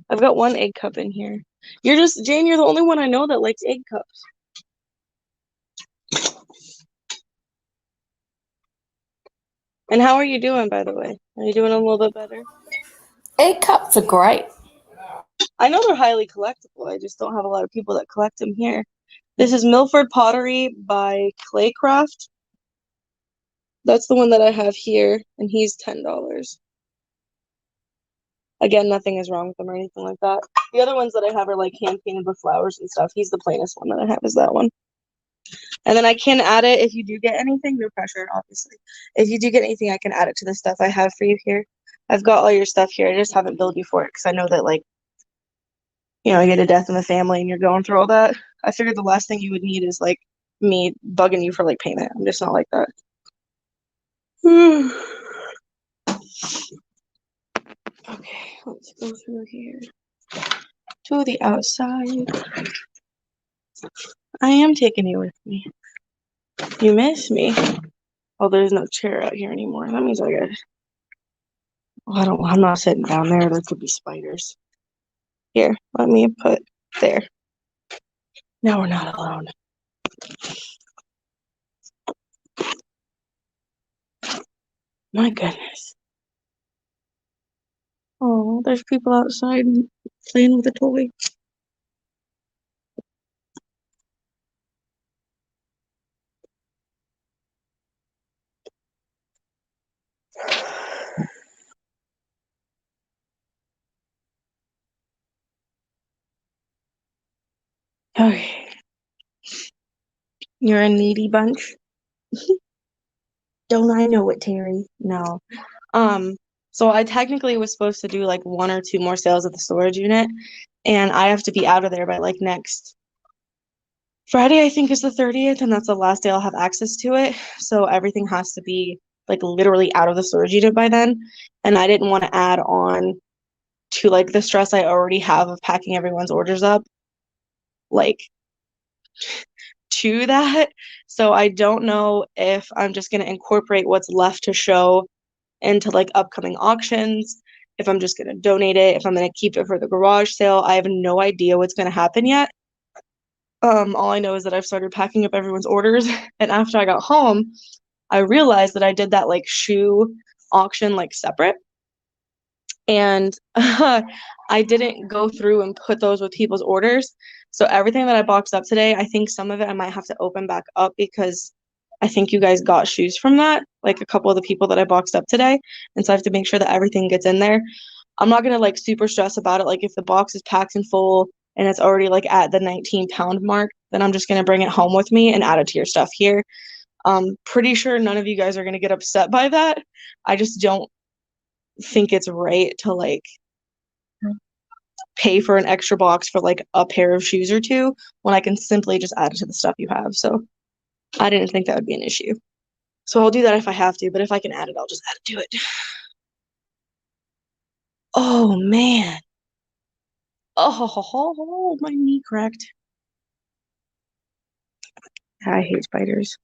[SPEAKER 1] I've got 1 egg cup in here. Jane, you're the only one I know that likes egg cups. And how are you doing, by the way? Are you doing a little bit better?
[SPEAKER 2] Egg cups are great.
[SPEAKER 1] I know they're highly collectible. I just don't have a lot of people that collect them here. This is Milford Pottery by Claycraft. That's the one that I have here, and he's $10. Again, nothing is wrong with them or anything like that. The other ones that I have are like hand painted with flowers and stuff. He's the plainest one that I have is that one. And then I can add it if you do get anything. No pressure, obviously. If you do get anything, I can add it to the stuff I have for you here. I've got all your stuff here. I just haven't billed you for it because I know that, like, you know, you get a death in the family and you're going through all that. I figured the last thing you would need is, like, me bugging you for, like, payment. I'm just not like that. Okay, let's go through here to the outside. I am taking you with me. You miss me. Oh, there's no chair out here anymore. That means I got. Well, I'm not sitting down there. There could be spiders. Here, let me put there. Now we're not alone. My goodness. Oh, there's people outside playing with a toy. Okay. You're a needy bunch. Don't I know it, Terry? No. So I technically was supposed to do like 1 or 2 more sales at the storage unit, and I have to be out of there by like next Friday, I think is the 30th, and that's the last day I'll have access to it. So everything has to be like literally out of the storage unit by then. And I didn't want to add on to like the stress I already have of packing everyone's orders up, like to that. So I don't know if I'm just going to incorporate what's left to show into like upcoming auctions, if I'm just going to donate it, if I'm going to keep it for the garage sale. I have no idea what's going to happen yet. All I know is that I've started packing up everyone's orders, and after I got home, I realized that I did that like shoe auction like separate, and I didn't go through and put those with people's orders. So everything that I boxed up today, I think some of it I might have to open back up because I think you guys got shoes from that, like a couple of the people that I boxed up today. And so I have to make sure that everything gets in there. I'm not gonna like super stress about it. Like if the box is packed and full and it's already like at the 19-pound mark, then I'm just gonna bring it home with me and add it to your stuff here. Pretty sure none of you guys are gonna get upset by that. I just don't think it's right to like pay for an extra box for like a pair of shoes or two when I can simply just add it to the stuff you have. So I didn't think that would be an issue. So I'll do that if I have to, but if I can add it, I'll just add it to it. Oh man. Oh, my knee cracked. I hate spiders.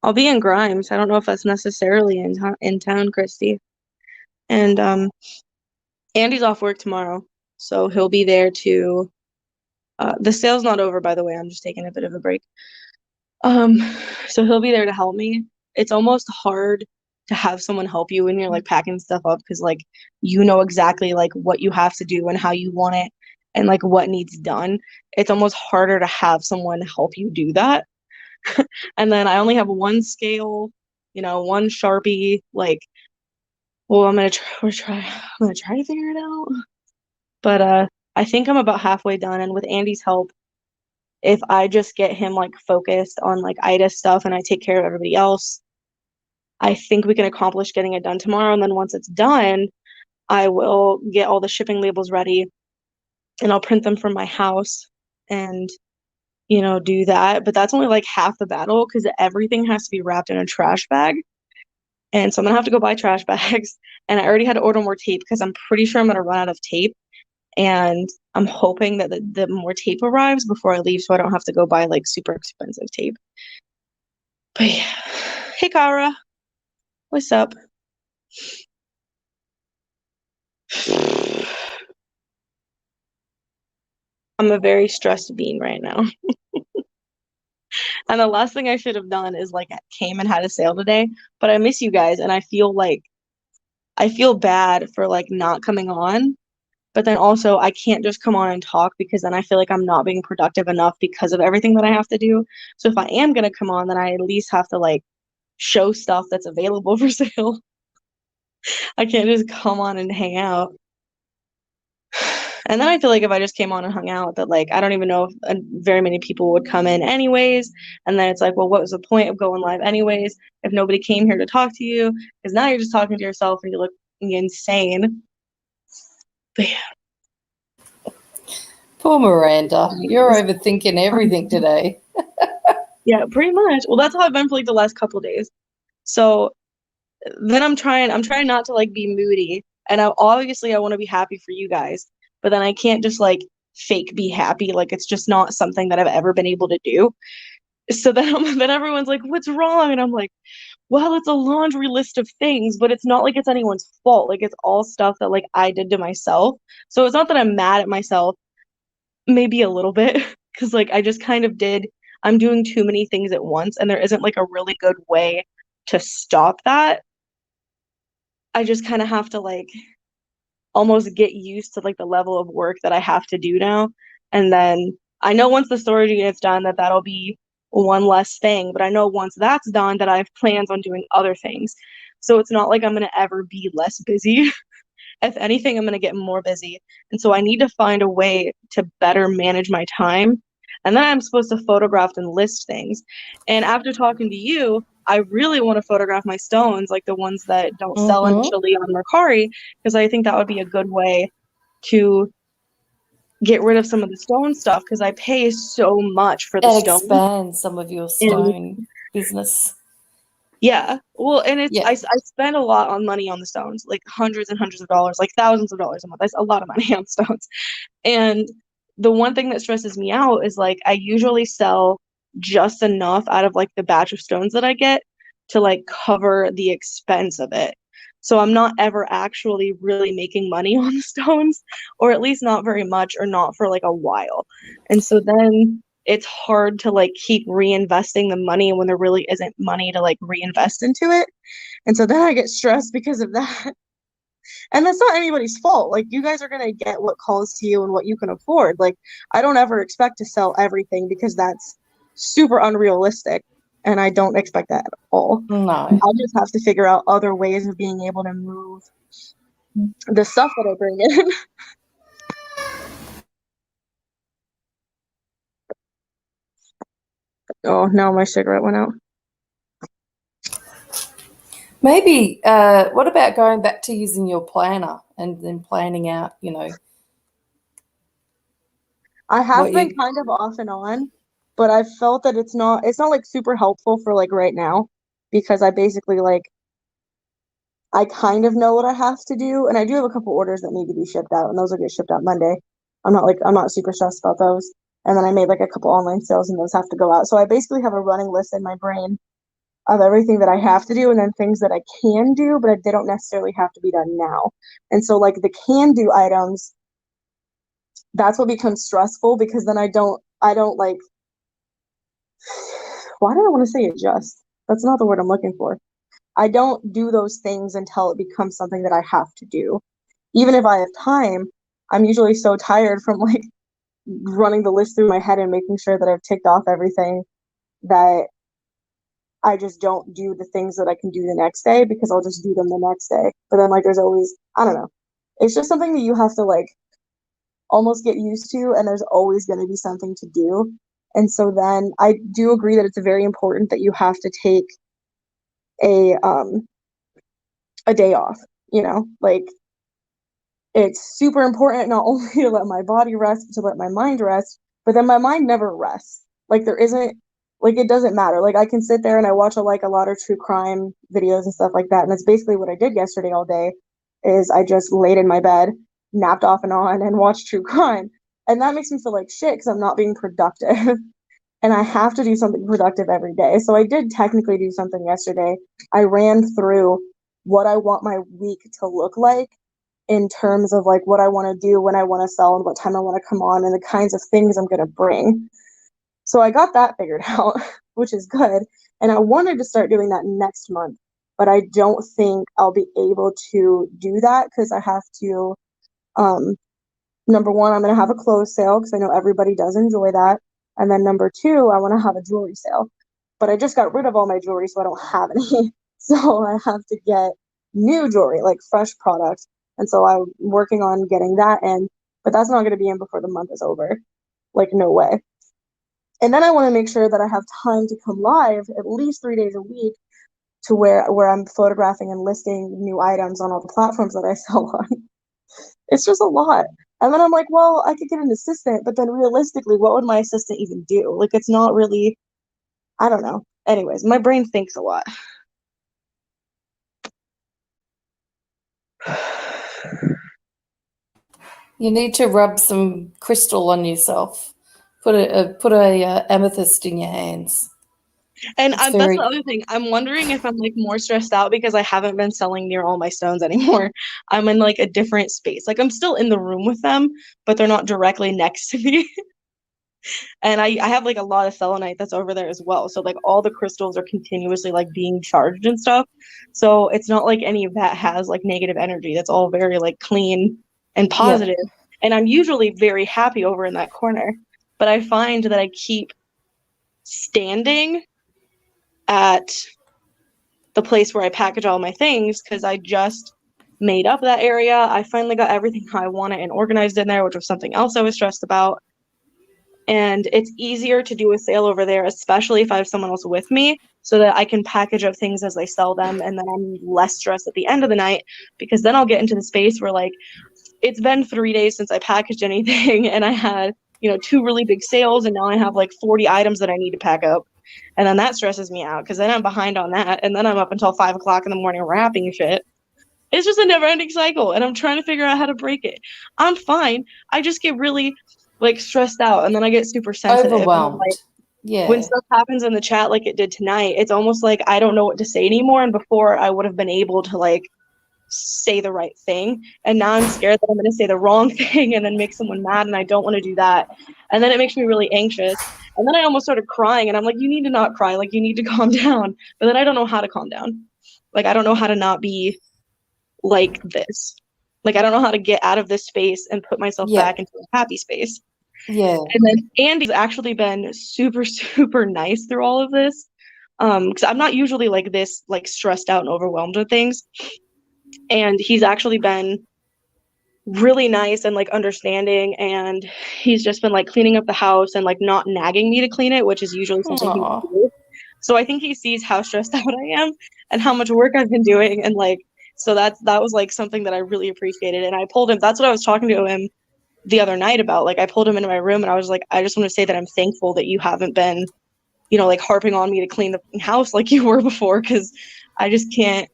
[SPEAKER 1] I'll be in Grimes. I don't know if that's necessarily in town, Christy. And Andy's off work tomorrow, so he'll be there to. The sale's not over, by the way. I'm just taking a bit of a break. Um, so he'll be there to help me. It's almost hard to have someone help you when you're like packing stuff up because like you know exactly like what you have to do and how you want it and like what needs done. It's almost harder to have someone help you do that. And then I only have one scale, one Sharpie. Like, well, I'm gonna try to figure it out. But I think I'm about halfway done, and with Andy's help, if I just get him like focused on like Ida stuff and I take care of everybody else, I think we can accomplish getting it done tomorrow. And then once it's done, I will get all the shipping labels ready and I'll print them from my house and do that. But that's only like half the battle because everything has to be wrapped in a trash bag. And so I'm gonna have to go buy trash bags. And I already had to order more tape because I'm pretty sure I'm gonna run out of tape. And I'm hoping that the more tape arrives before I leave so I don't have to go buy like super expensive tape. But yeah. Hey Kara, what's up? I'm a very stressed bean right now. And the last thing I should have done is like came and had a sale today, but I miss you guys and I feel bad for like not coming on, but then also I can't just come on and talk because then I feel like I'm not being productive enough because of everything that I have to do. So if I am going to come on, then I at least have to like show stuff that's available for sale. I can't just come on and hang out. And then I feel like if I just came on and hung out, that like I don't even know if very many people would come in anyways. And then it's like, well, what was the point of going live anyways if nobody came here to talk to you? Because now you're just talking to yourself and you look insane. But yeah.
[SPEAKER 2] Poor Miranda. You're overthinking everything today.
[SPEAKER 1] Yeah, pretty much. Well, that's how I've been for like the last couple of days. So then I'm trying not to like be moody. And obviously I want to be happy for you guys. But then I can't just like fake be happy. Like it's just not something that I've ever been able to do. So then everyone's like, what's wrong? And I'm like, well, it's a laundry list of things, but it's not like it's anyone's fault. Like it's all stuff that like I did to myself. So it's not that I'm mad at myself, maybe a little bit, because like I just kind of I'm doing too many things at once and there isn't like a really good way to stop that. I just kind of have to like almost get used to like the level of work that I have to do now. And then I know once the storage unit's done that'll be one less thing, but I know once that's done that I have plans on doing other things. So it's not like I'm going to ever be less busy. If anything, I'm going to get more busy. And so I need to find a way to better manage my time. And then I'm supposed to photograph and list things. And after talking to you, I really want to photograph my stones, like the ones that don't sell initially on Mercari, because I think that would be a good way to get rid of some of the stone stuff because I pay so much for the stone.
[SPEAKER 2] Expand some of your stone business.
[SPEAKER 1] Yeah. Well, and I spend a lot on money on the stones, like hundreds and hundreds of dollars, like thousands of dollars a month. That's a lot of money on stones. And the one thing that stresses me out is like I usually sell just enough out of like the batch of stones that I get to like cover the expense of it. So I'm not ever actually really making money on the stones, or at least not very much, or not for like a while. And so then it's hard to like keep reinvesting the money when there really isn't money to like reinvest into it. And so then I get stressed because of that. And that's not anybody's fault. Like, you guys are going to get what calls to you and what you can afford. Like, I don't ever expect to sell everything because that's super unrealistic. And I don't expect that at all.
[SPEAKER 2] No.
[SPEAKER 1] I just have to figure out other ways of being able to move the stuff that I bring in. Oh, now my cigarette went out.
[SPEAKER 2] Maybe, what about going back to using your planner and then planning out,
[SPEAKER 1] I have
[SPEAKER 2] what
[SPEAKER 1] been
[SPEAKER 2] you,
[SPEAKER 1] kind of off and on, but I've felt that it's not like super helpful for like right now because I basically like I kind of know what I have to do, and I do have a couple orders that need to be shipped out, and those will get shipped out Monday. I'm not super stressed about those. And then I made like a couple online sales, and those have to go out. So I basically have a running list in my brain of everything that I have to do, and then things that I can do, but they don't necessarily have to be done now. And so like the can do items, that's what becomes stressful because then I don't like. Why do I want to say adjust? That's not the word I'm looking for. I don't do those things until it becomes something that I have to do. Even if I have time, I'm usually so tired from like running the list through my head and making sure that I've ticked off everything that I just don't do the things that I can do the next day because I'll just do them the next day. But then like there's always, I don't know. It's just something that you have to like almost get used to, and there's always going to be something to do. And so then I do agree that it's very important that you have to take a um a day off, like it's super important not only to let my body rest, but to let my mind rest. But then my mind never rests. Like there isn't like it doesn't matter. Like I can sit there and I watch a lot of true crime videos and stuff like that. And that's basically what I did yesterday all day is I just laid in my bed, napped off and on, and watched true crime. And that makes me feel like shit because I'm not being productive. And I have to do something productive every day. So I did technically do something yesterday. I ran through what I want my week to look like in terms of like what I want to do, when I want to sell, and what time I want to come on, and the kinds of things I'm going to bring. So I got that figured out, which is good. And I wanted to start doing that next month, but I don't think I'll be able to do that because I have to, number one, I'm going to have a clothes sale because I know everybody does enjoy that. And then number two, I want to have a jewelry sale. But I just got rid of all my jewelry, so I don't have any. So I have to get new jewelry, like fresh products. And so I'm working on getting that in, but that's not going to be in before the month is over. Like, no way. And then I want to make sure that I have time to come live at least 3 days a week to where I'm photographing and listing new items on all the platforms that I sell on. It's just a lot. And then I'm like, well, I could get an assistant, but then realistically, what would my assistant even do? Like, it's not really, I don't know. Anyways, my brain thinks a lot.
[SPEAKER 2] you need to rub some crystal on yourself. Put a amethyst in your hands.
[SPEAKER 1] And
[SPEAKER 2] It's
[SPEAKER 1] that's
[SPEAKER 2] very
[SPEAKER 1] the other thing. I'm wondering if I'm like more stressed out because I haven't been selling near all my stones anymore. I'm in like a different space. Like I'm still in the room with them, but they're not directly next to me. And I have like a lot of selenite that's over there as well. So like all the crystals are continuously like being charged and stuff. So it's not like any of that has like negative energy. That's all very like clean and positive.
[SPEAKER 2] yeah.
[SPEAKER 1] And I'm usually very happy over in that corner. But I find that I keep standing at the place where I package all my things because I just made up that area. I finally got everything I wanted and organized in there, which was something else I was stressed about. And it's easier to do a sale over there, especially if I have someone else with me, so that I can package up things as I sell them, and then I'm less stressed at the end of the night because then I'll get into the space where like it's been 3 days since I packaged anything and I had, 2 really big sales and now I have like 40 items that I need to pack up. And then that stresses me out because then I'm behind on that and then I'm up until 5 o'clock in the morning wrapping shit. It's just a never ending cycle and I'm trying to figure out how to break it. I'm fine. I just get really like stressed out and then I get super sensitive. And then, like,
[SPEAKER 2] Overwhelmed.
[SPEAKER 1] when
[SPEAKER 2] Yeah.
[SPEAKER 1] stuff happens in the chat like it did tonight, it's almost like I don't know what to say anymore. And before I would have been able to like say the right thing. And now I'm scared that I'm going to say the wrong thing and then make someone mad. And I don't want to do that. And then it makes me really anxious. And then I almost started crying and I'm like, you need to not cry. Like you need to calm down. But then I don't know how to calm down. Like I don't know how to not be like this. Like, I don't know how to get out of this space and put myself
[SPEAKER 2] Yeah.
[SPEAKER 1] back into a happy space.
[SPEAKER 2] Yeah.
[SPEAKER 1] And then Andy's actually been super, super nice through all of this. Because I'm not usually like this, like stressed out and overwhelmed with things. And he's actually been really nice and like understanding, and he's just been like cleaning up the house and like not nagging me to clean it, which is usually something he would
[SPEAKER 2] Aw.
[SPEAKER 1] do. So I think he sees how stressed out I am and how much work I've been doing, and like, so that was like something that I really appreciated. And I pulled him, that's what I was talking to him the other night about. Like, I pulled him into my room and I was like, I just want to say that I'm thankful that you haven't been, you know, like harping on me to clean the house like you were before, because I just can't,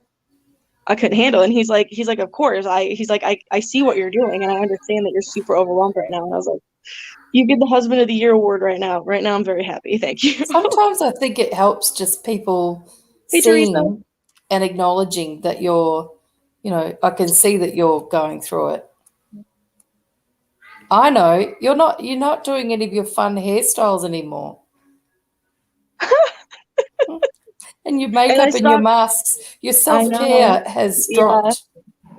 [SPEAKER 1] I couldn't handle it. And he's like, of course. He's like, I see what you're doing and I understand that you're super overwhelmed right now. And I was like, you get the husband of the year award right now. Right now I'm very happy. Thank you.
[SPEAKER 2] Sometimes I think it helps just people
[SPEAKER 1] Hey Teresa.
[SPEAKER 2] seeing and acknowledging that you're, I can see that you're going through it. I know you're not doing any of your fun hairstyles anymore. And your
[SPEAKER 1] And I
[SPEAKER 2] makeup and your
[SPEAKER 1] stopped,
[SPEAKER 2] masks, your
[SPEAKER 1] I know.
[SPEAKER 2] self-care has
[SPEAKER 1] Yeah.
[SPEAKER 2] dropped.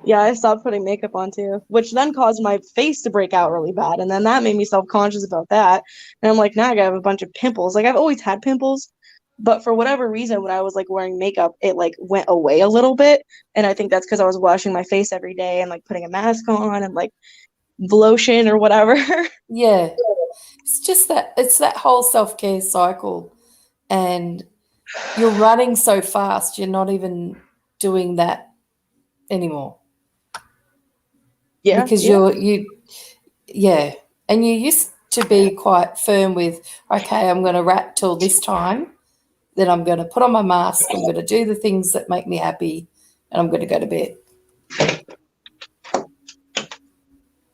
[SPEAKER 1] Yeah, I stopped putting makeup on too, which then caused my face to break out really bad. And then that made me self-conscious about that. And I'm like, now I have a bunch of pimples. Like, I've always had pimples, but for whatever reason, when I was like wearing makeup, it like went away a little bit. And I think that's because I was washing my face every day and like putting a mask on and like lotion or whatever.
[SPEAKER 2] Yeah. It's that whole self-care cycle. And you're running so fast, you're not even doing that anymore.
[SPEAKER 1] Yeah,
[SPEAKER 2] Because
[SPEAKER 1] yeah.
[SPEAKER 2] yeah. And you used to be quite firm with, okay, I'm going to wrap till this time, then I'm going to put on my mask, I'm going to do the things that make me happy, and I'm going to go to bed.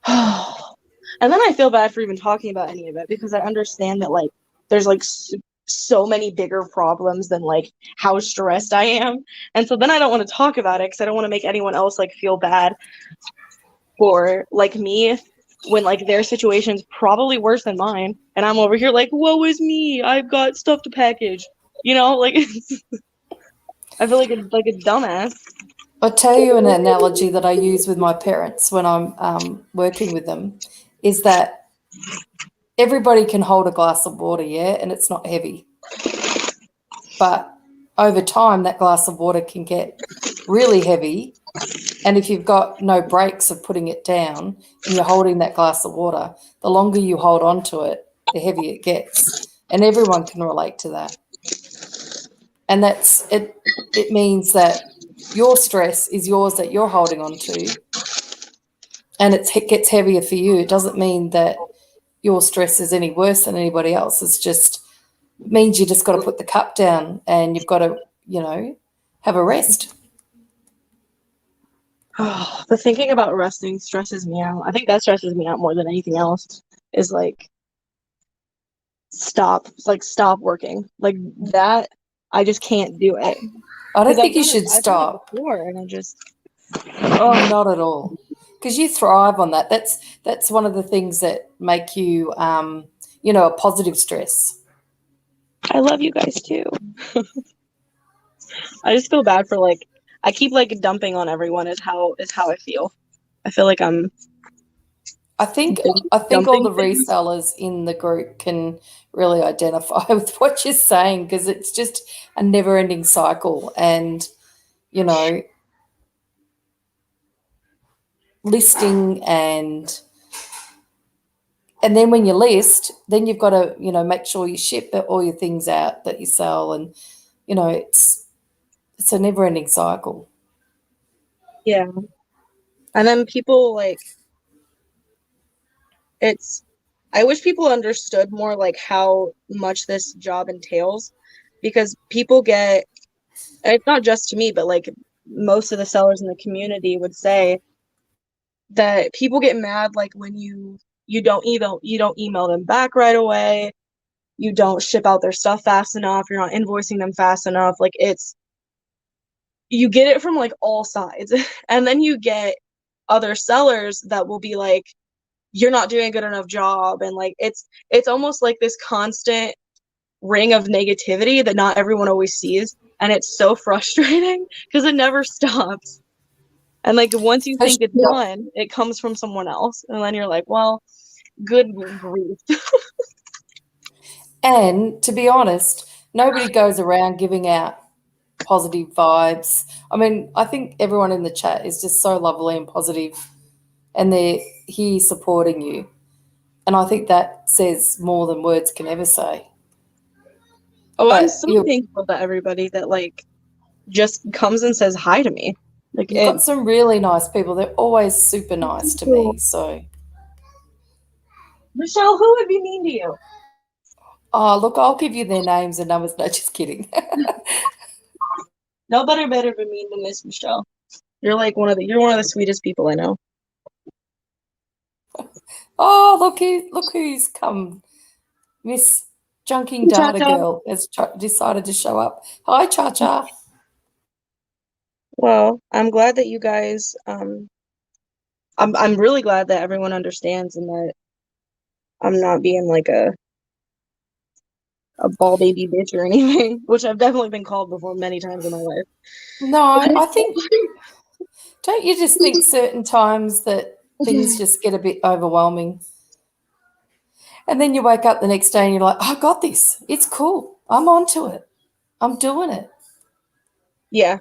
[SPEAKER 1] And then I feel bad for even talking about any of it, because I understand that like there's like so many bigger problems than like how stressed I am. And so then I don't want to talk about it because I don't want to make anyone else like feel bad for like me, when like their situation's probably worse than mine. And I'm over here like, woe is me, I've got stuff to package. You know, like I feel like a dumbass.
[SPEAKER 2] I'll tell you an analogy that I use with my parents when I'm working with them is that everybody can hold a glass of water, yeah, and it's not heavy. But over time, that glass of water can get really heavy. And if you've got no breaks of putting it down and you're holding that glass of water, the longer you hold on to it, the heavier it gets. And everyone can relate to that. And that's it. It means that your stress is yours that you're holding on to, and it gets heavier for you. It doesn't mean that your stress is any worse than anybody else. It means you just got to put the cup down and you've got to, have a rest.
[SPEAKER 1] The thinking about resting stresses me out. I think that stresses me out more than anything else, is like stop working. Like that, I just can't do it.
[SPEAKER 2] I don't
[SPEAKER 1] Because
[SPEAKER 2] think you should
[SPEAKER 1] I've done it
[SPEAKER 2] stop.
[SPEAKER 1] before and I just
[SPEAKER 2] Not at all, because you thrive on that. That's one of the things that make you, a positive stress.
[SPEAKER 1] I love you guys too. I just feel bad for like, I keep like dumping on everyone is how I feel. I feel like I'm
[SPEAKER 2] I think all
[SPEAKER 1] dumping
[SPEAKER 2] the
[SPEAKER 1] things.
[SPEAKER 2] resellers in the group can really identify with what you're saying, because it's just a never-ending cycle, and listing and then when you list, then you've got to make sure you ship all your things out that you sell, and it's a never-ending cycle.
[SPEAKER 1] Yeah. And then people like, it's, I wish people understood more like how much this job entails, because people get, and it's not just to me, but like most of the sellers in the community would say that people get mad like when you don't email them back right away, you don't ship out their stuff fast enough, you're not invoicing them fast enough. Like it's, you get it from like all sides. And then you get other sellers that will be like, you're not doing a good enough job, and like it's almost like this constant ring of negativity that not everyone always sees, and it's so frustrating because it never stops. And like once you
[SPEAKER 2] So
[SPEAKER 1] think it's done, it comes from someone else. And then you're like, well, good grief.
[SPEAKER 2] And to be honest, nobody goes around giving out positive vibes. I mean, I think everyone in the chat is just so lovely and positive, and they're here supporting you. And I think that says more than words can ever say.
[SPEAKER 1] Oh, I'm
[SPEAKER 2] But
[SPEAKER 1] so thankful to everybody that like just comes and says hi to me. Like
[SPEAKER 2] you've got some really nice people. They're always super nice to me. So,
[SPEAKER 1] Michelle, who would be mean to you?
[SPEAKER 2] oh, look, I'll give you their names and numbers. No, just kidding.
[SPEAKER 1] Nobody better be mean than Miss Michelle. You're like you're one of the sweetest people I know.
[SPEAKER 2] Oh, look who's come. Miss Junking Data
[SPEAKER 1] Cha-cha.
[SPEAKER 2] Girl has decided to show up. Hi, Cha Cha.
[SPEAKER 1] Well, I'm glad that you guys I'm really glad that everyone understands and that I'm not being like a ball baby bitch or anything, which I've definitely been called before many times in my life.
[SPEAKER 2] No, I think, don't you just think certain times that things just get a bit overwhelming? And then you wake up the next day and you're like, I got this. It's cool. I'm onto it. I'm doing it.
[SPEAKER 1] Yeah.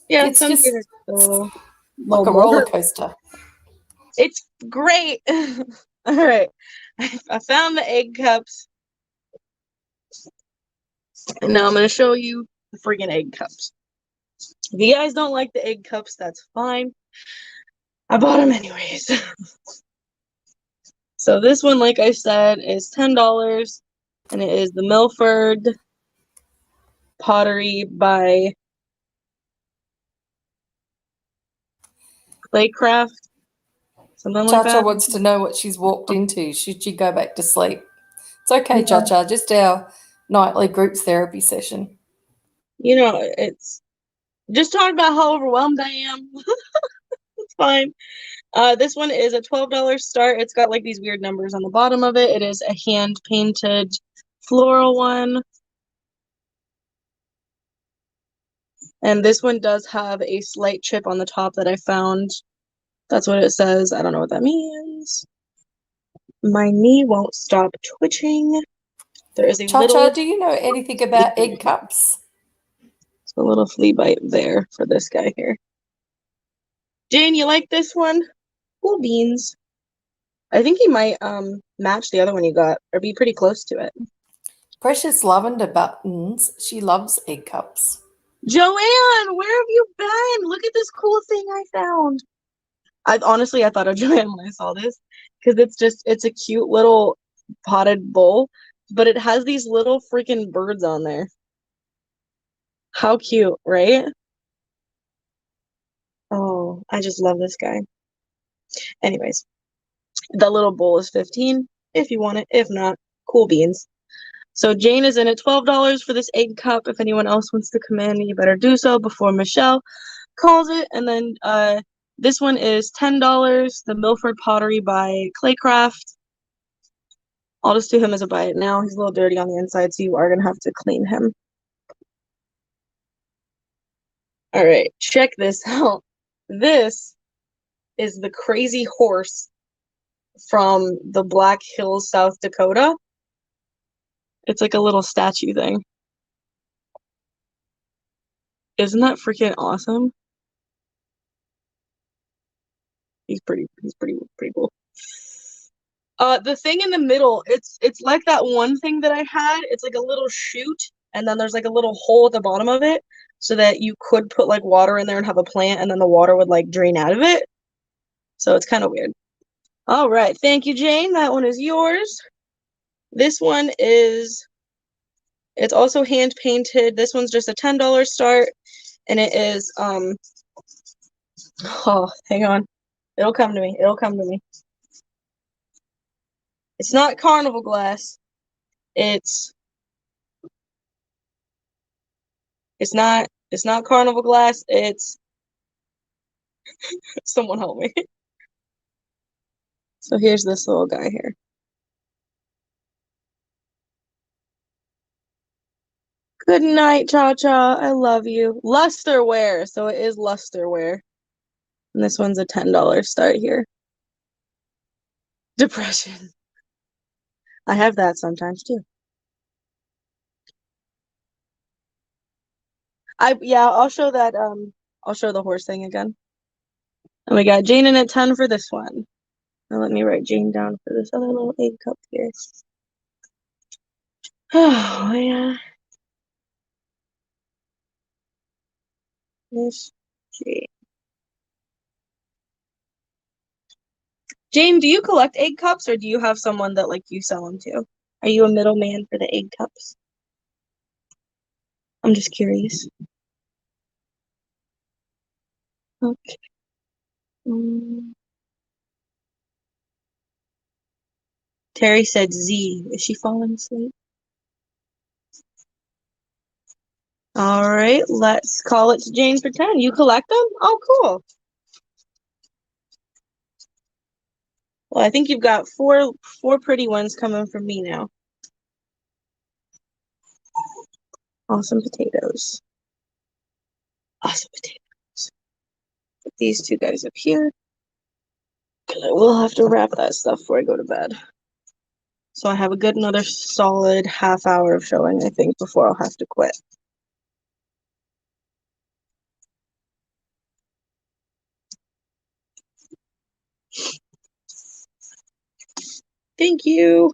[SPEAKER 1] Yeah,
[SPEAKER 2] It's
[SPEAKER 1] some days
[SPEAKER 2] just
[SPEAKER 1] are a little
[SPEAKER 2] like a roller
[SPEAKER 1] more.
[SPEAKER 2] coaster.
[SPEAKER 1] It's great. All right. I found the egg cups. And now I'm going to show you the freaking egg cups. If you guys don't like the egg cups, that's fine. I bought them anyways. So this one, like I said, is $10. And it is the Milford Pottery by Claycraft. Something like
[SPEAKER 2] Cha Cha
[SPEAKER 1] that.
[SPEAKER 2] wants to know what she's walked into. Should she go back to sleep? It's okay, Cha Cha, just our nightly group therapy session.
[SPEAKER 1] You know, it's just talking about how overwhelmed I am. It's fine. This one is a $12 start. It's got like these weird numbers on the bottom of it. It is a hand painted floral one. And this one does have a slight chip on the top that I found. That's what it says. I don't know what that means. My knee won't stop twitching. There is a
[SPEAKER 2] Cha Cha,
[SPEAKER 1] little
[SPEAKER 2] do you know anything about egg cups?
[SPEAKER 1] flea bite there for this guy here. Jane, you like this one? Cool beans. I think he might match the other one you got or be pretty close to it.
[SPEAKER 2] Precious Lavender Buttons. She loves egg cups.
[SPEAKER 1] Joanne, where have you been? Look at this cool thing I found. I thought of Joanne when I saw this because it's a cute little potted bowl, but it has these little freaking birds on there. How cute, right? Oh, I just love this guy. Anyways, the little bowl is 15 if you want it. If not, cool beans. So Jane is in at $12 for this egg cup. If anyone else wants to come in, you better do so before Michelle calls it. And then this one is $10, the Milford Pottery by Claycraft. I'll just do him as a buy it now. He's a little dirty on the inside, so you are gonna have to clean him. All right, check this out. This is the crazy horse from the Black Hills, South Dakota. It's like a little statue thing. Isn't that freaking awesome? He's pretty cool. The thing in the middle, it's like that one thing that I had. It's like a little chute, and then there's like a little hole at the bottom of it, so that you could put like water in there and have a plant, and then the water would like drain out of it. So it's kind of weird. All right, thank you, Jane. That one is yours. This one it's also hand painted. This one's just a $10 start, and it is oh, hang on. It'll come to me. It'll come to me. It's not Carnival glass. It's not Carnival glass. It's someone help me. So here's this little guy here. Good night, Cha Cha. I love you. Lusterware. So it is lusterware. And this one's a $10 start here. Depression. I have that sometimes too. I'll show that I'll show the horse thing again. And we got Jane in at 10 for this one. Now let me write Jane down for this other little egg cup here. Oh yeah. Miss Jane. Jane, do you collect egg cups or do you have someone that like you sell them to? Are you a middleman for the egg cups? I'm just curious. Okay. Terry said Z. Is she falling asleep? All right, let's call it to Jane for 10. You collect them? Oh, cool. Well, I think you've got four pretty ones coming from me now. Awesome potatoes. Awesome potatoes. Put these two guys up here. Because I will have to wrap that stuff before I go to bed. So I have a good another solid half hour of showing, I think, before I'll have to quit. Thank you.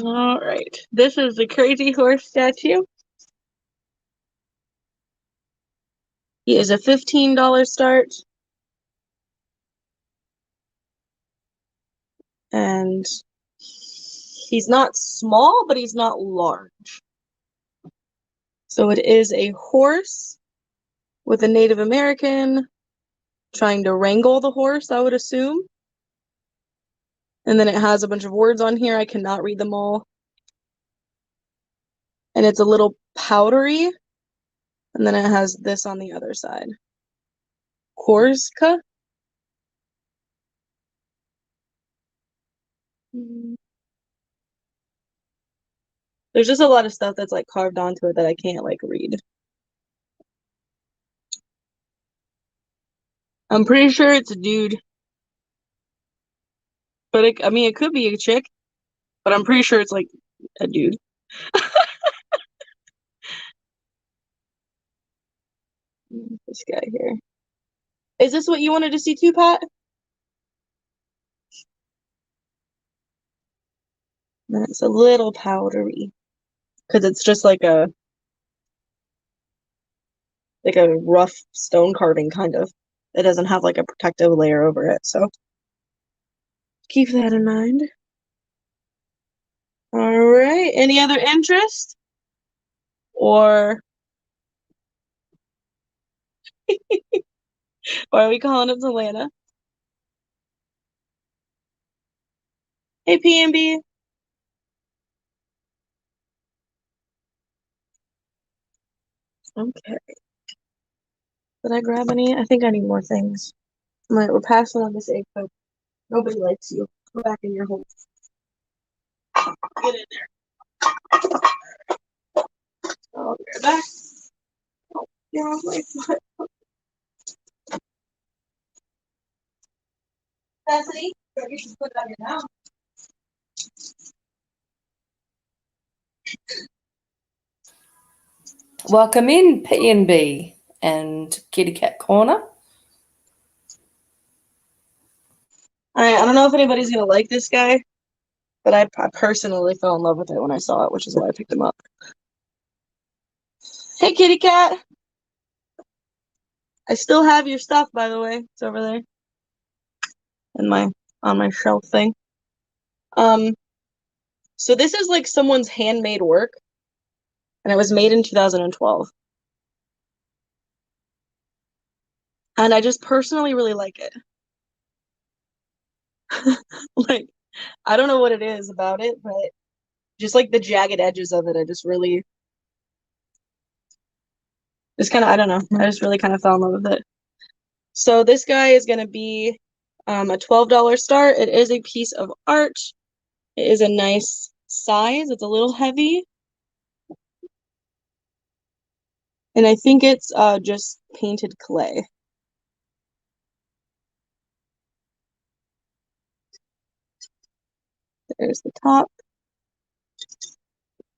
[SPEAKER 1] All right. This is the crazy horse statue. He is a $15 start. And he's not small, but he's not large. So it is a horse with a Native American trying to wrangle the horse, I would assume. And then it has a bunch of words on here. I cannot read them all. And it's a little powdery. And then it has this on the other side. Korska? There's just a lot of stuff that's like carved onto it that I can't like read. I'm pretty sure it's a dude. But I mean, it could be a chick. But I'm pretty sure it's like a dude. This guy here. Is this what you wanted to see too, Pat? That's a little powdery. Because it's just like a rough stone carving kind of. It doesn't have like a protective layer over it, so keep that in mind. All right. Any other interest? Or are we calling it Atlanta? Hey, PNB. Okay. Did I grab any? I think I need more things. All right, we're passing on this egg cup. Nobody likes you. Go back in your hole. Get in there. I'll be right back. Oh, you're on my foot. Bethany, you should put that in now.
[SPEAKER 2] Welcome in, P&B and Kitty Cat Corner.
[SPEAKER 1] All right, I don't know if anybody's gonna like this guy, but I personally fell in love with it when I saw it, which is why I picked him up. Hey, kitty cat. I still have your stuff, by the way. It's over there in on my shelf thing. So this is like someone's handmade work, and it was made in 2012. And I just personally really like it. Like, I don't know what it is about it, but just like the jagged edges of it, I just really, just kind of, I don't know. I just really kind of fell in love with it. So this guy is going to be a $12 start. It is a piece of art. It is a nice size. It's a little heavy. And I think it's just painted clay. There's the top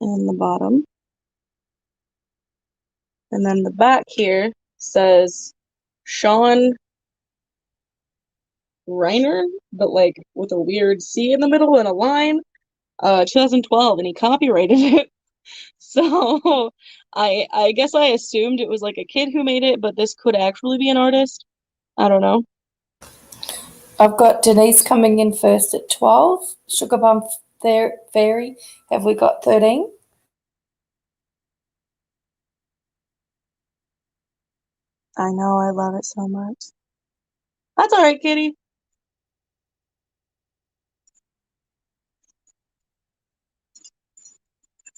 [SPEAKER 1] and the bottom. And then the back here says Sean Reiner, but like with a weird C in the middle and a line. 2012, and he copyrighted it. So I guess I assumed it was like a kid who made it, but this could actually be an artist. I don't know.
[SPEAKER 2] I've got Denise coming in first at 12. Sugar Bum Fairy, have we got 13?
[SPEAKER 1] I know, I love it so much. That's all right, kitty.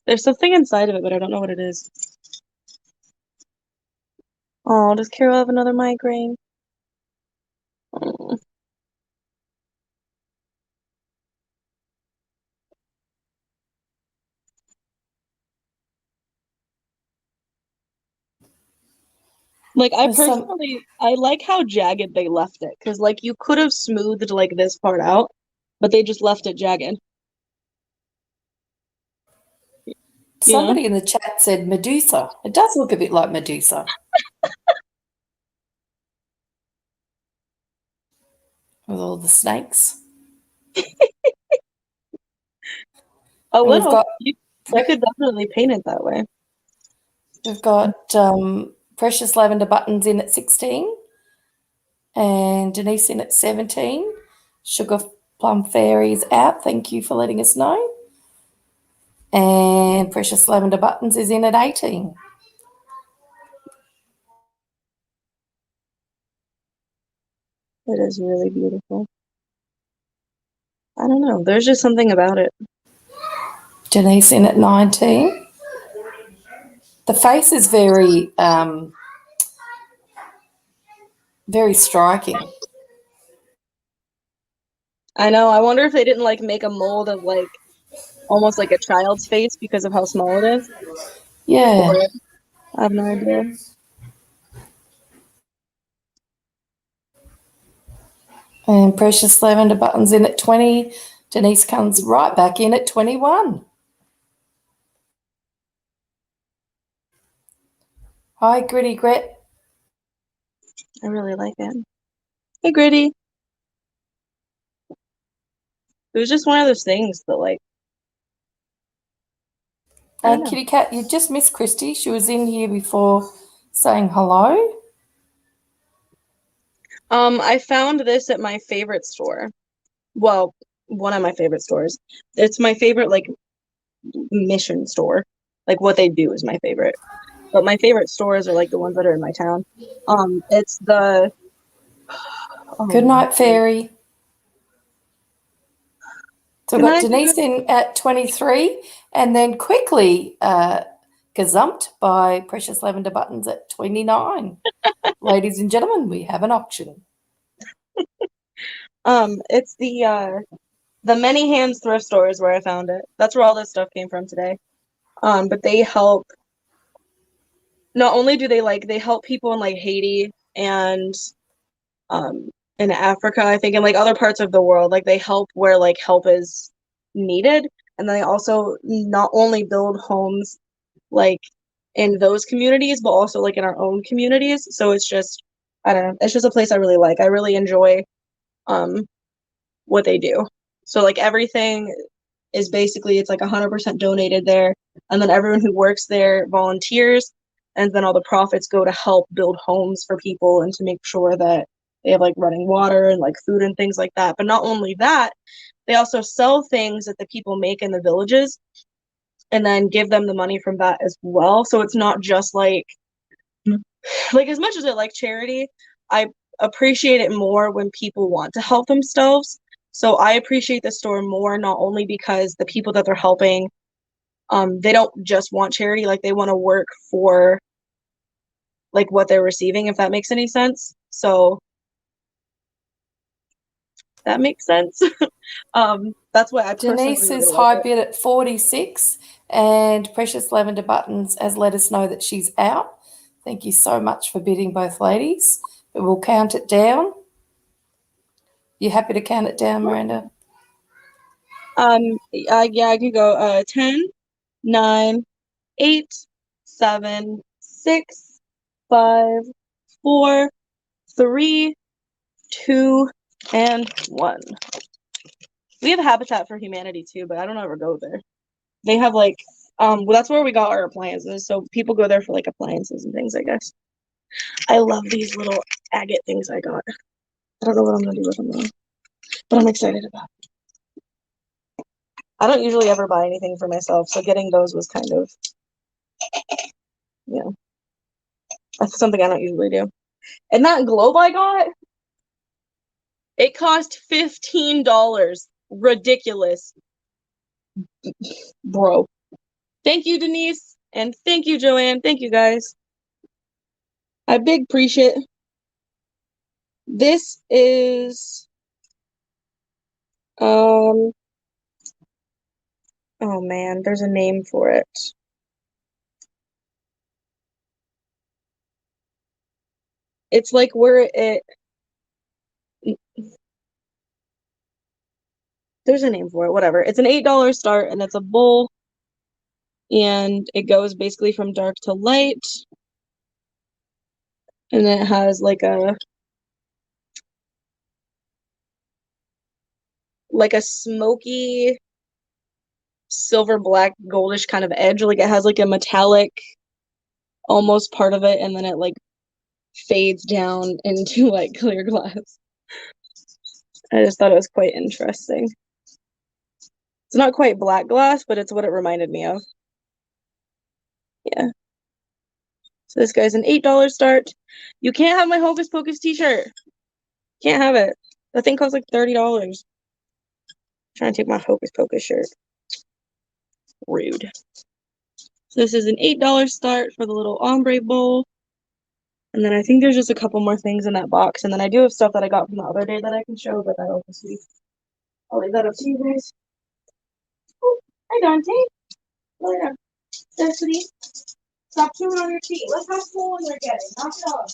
[SPEAKER 1] There's something inside of it, but I don't know what it is. Oh, does Carol have another migraine? Oh. Like, I like how jagged they left it, because, like, you could have smoothed, like, this part out, but they just left it jagged.
[SPEAKER 2] Somebody in the chat said Medusa. It does look a bit like Medusa. With all the snakes.
[SPEAKER 1] A little. You could definitely paint it that way.
[SPEAKER 2] We've got Precious Lavender Buttons in at 16 and Denise in at 17. Sugar Plum Fairies out. Thank you for letting us know. And Precious Lavender Buttons is in at 18.
[SPEAKER 1] It is really beautiful. I don't know. There's just something about it.
[SPEAKER 2] Denise in at 19. The face is very, very striking.
[SPEAKER 1] I know. I wonder if they didn't like make a mold of like almost like a child's face because of how small it is.
[SPEAKER 2] Yeah.
[SPEAKER 1] I have no idea.
[SPEAKER 2] And Precious Lavender Buttons in at 20. Denise comes right back in at 21. Hi, Gritty Grit.
[SPEAKER 1] I really like it. Hey, Gritty. It was just one of those things that, like,
[SPEAKER 2] Kitty Cat, you just missed Christy. She was in here before saying hello.
[SPEAKER 1] I found this at my favorite store. Well, one of my favorite stores. It's my favorite, like, mission store. Like, what they do is my favorite. But my favorite stores are, like, the ones that are in my town. It's the... Oh,
[SPEAKER 2] Good night, Fairy. So we've got Denise in at 23 and then quickly gazumped by Precious Lavender Buttons at 29. Ladies and gentlemen, we have an auction.
[SPEAKER 1] It's the Many Hands thrift store is where I found it. That's where all this stuff came from today. But they help. Not only do they help people in like Haiti and in Africa, I think, and like other parts of the world. Like they help where like help is needed, and they also not only build homes like in those communities, but also like in our own communities. So it's just, I don't know, it's just a place I really like. I really enjoy what they do. So like everything is basically, it's like 100% donated there, and then everyone who works there volunteers, and then all the profits go to help build homes for people and to make sure that they have like running water and like food and things like that. But not only that, they also sell things that the people make in the villages and then give them the money from that as well. So it's not just like as much as I like charity, I appreciate it more when people want to help themselves. So I appreciate the store more, not only because the people that they're helping, they don't just want charity, like they want to work for like what they're receiving, if that makes any sense. So that makes sense. That's why I personally
[SPEAKER 2] Denise
[SPEAKER 1] really
[SPEAKER 2] is
[SPEAKER 1] like
[SPEAKER 2] high bid at 46 and Precious Lavender Buttons has let us know that she's out. Thank you so much for bidding both ladies. But we'll count it down. You happy to count it down, Miranda?
[SPEAKER 1] Yeah, I can go 10, 9, 8, 7, 6, 5, 4, 3, 2, and 1. We have Habitat for Humanity too, but I don't ever go there. They have like well, that's where we got our appliances, so people go there for like appliances and things, I guess. I love these little agate things I got. I don't know what I'm gonna do with them though, but I'm excited about it. I don't usually ever buy anything for myself, so getting those was kind of, you know, that's something I don't usually do. And that globe I got, it cost $15. Ridiculous. Bro. Thank you, Denise. And thank you, Joanne. Thank you, guys. I big appreciate it. This is, oh man, there's a name for it. It's like where there's a name for it, whatever. It's an $8 start, and it's a bowl, and it goes basically from dark to light. And then it has like a smoky silver black goldish kind of edge. Like it has like a metallic almost part of it, and then it like fades down into like clear glass. I just thought it was quite interesting. It's not quite black glass, but it's what it reminded me of. Yeah. So this guy's an $8 start. You can't have my Hocus Pocus t-shirt. Can't have it. That thing costs like $30. Trying to take my Hocus Pocus shirt. Rude. So this is an $8 start for the little ombre bowl. And then I think there's just a couple more things in that box. And then I do have stuff that I got from the other day that I can show, but that'll just be, I'll leave that up to you guys. Oh, hi Dante. Later. Destiny. Stop chewing on your teeth. Look how swollen you're getting. Knock it off.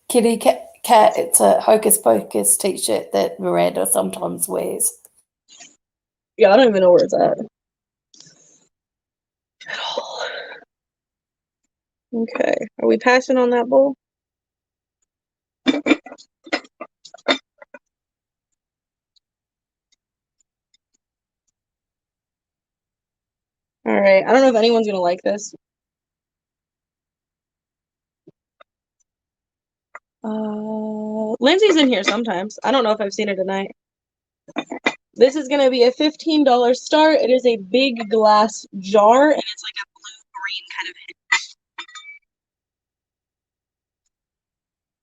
[SPEAKER 2] Kitty Cat, it's a Hocus Pocus t-shirt that Miranda sometimes wears.
[SPEAKER 1] Yeah, I don't even know where it's at. Okay, are we passing on that bowl? All right, I don't know if anyone's gonna like this. Lindsay's in here sometimes. I don't know if I've seen her tonight. This is gonna be a $15 start. It is a big glass jar, and it's like a blue-green kind of hint.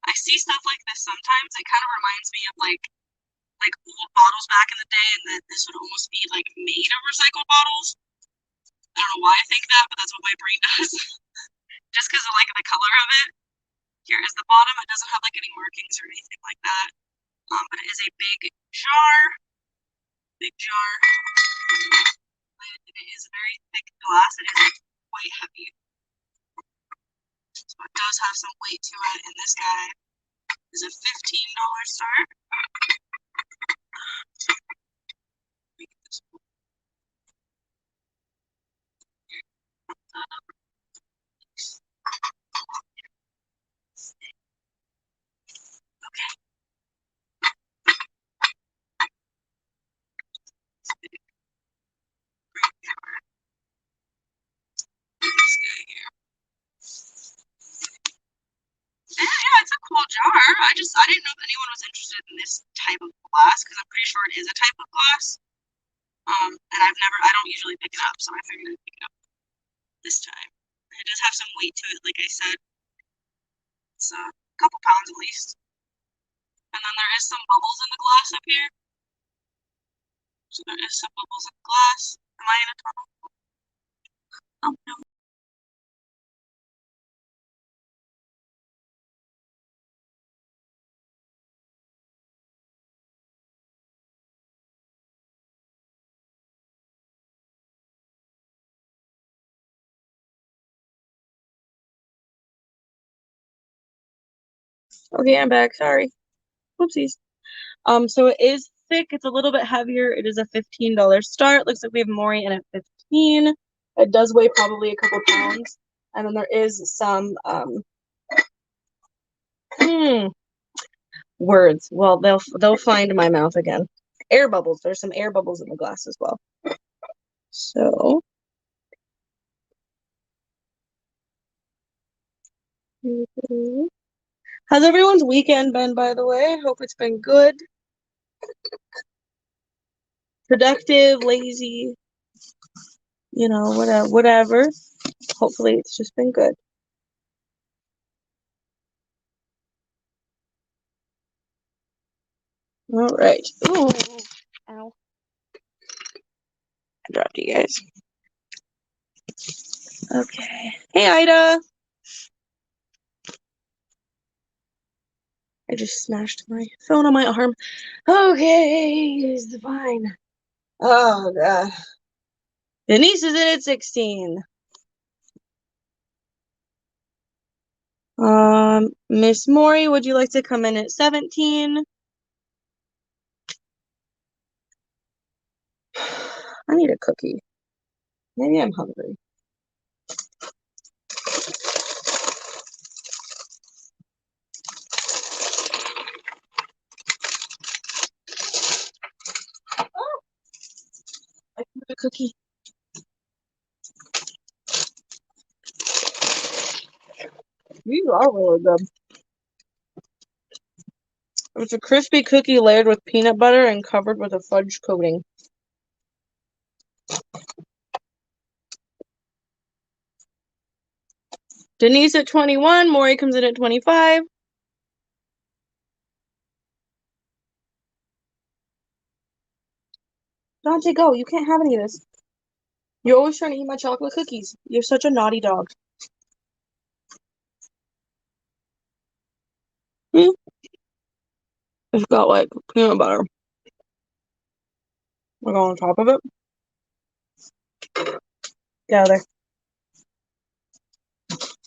[SPEAKER 1] I see stuff like this sometimes. It kind of reminds me of like old bottles back in the day, and that this would almost be like made of recycled bottles. I don't know why I think that, but that's what my brain does. Just because of like the color of it. Here is the bottom. It doesn't have like any markings or anything like that. But it is a big jar. Big jar. It is very thick glass. It is quite heavy. So it does have some weight to it, and this guy is a $15 start. Okay. This guy here. Yeah, it's a cool jar. I didn't know if anyone was interested in this type of glass because I'm pretty sure it is a type of glass. And I don't usually pick it up, so I figured I'd pick it up this time. It does have some weight to it, like I said. It's a couple pounds at least. And then there is some bubbles in the glass up here. So there is some bubbles in the glass. Am I in a tunnel? Oh no. Okay, I'm back. Sorry. Whoopsies. So it is thick. It's a little bit heavier. It is a $15 start. Looks like we have Maury in at 15. It does weigh probably a couple pounds. And then there is some words. Well, they'll fly into my mouth again. Air bubbles. There's some air bubbles in the glass as well. So how's everyone's weekend been, by the way? Hope it's been good. Productive, lazy, you know, whatever. Hopefully it's just been good. All right. Ooh. Ow. I dropped you guys. Okay. Hey, Ida. I just smashed my phone on my arm. Okay, it's fine. Oh, God. Denise is in at 16. Miss Maury, would you like to come in at 17? I need a cookie. Maybe I'm hungry. Oh, I can have a cookie. These are really good. It's a crispy cookie layered with peanut butter and covered with a fudge coating. Denise at 21. Maury comes in at 25. Dante, go. You can't have any of this. You're always trying to eat my chocolate cookies. You're such a naughty dog. It's got like peanut butter. Like on top of it. Get out of there.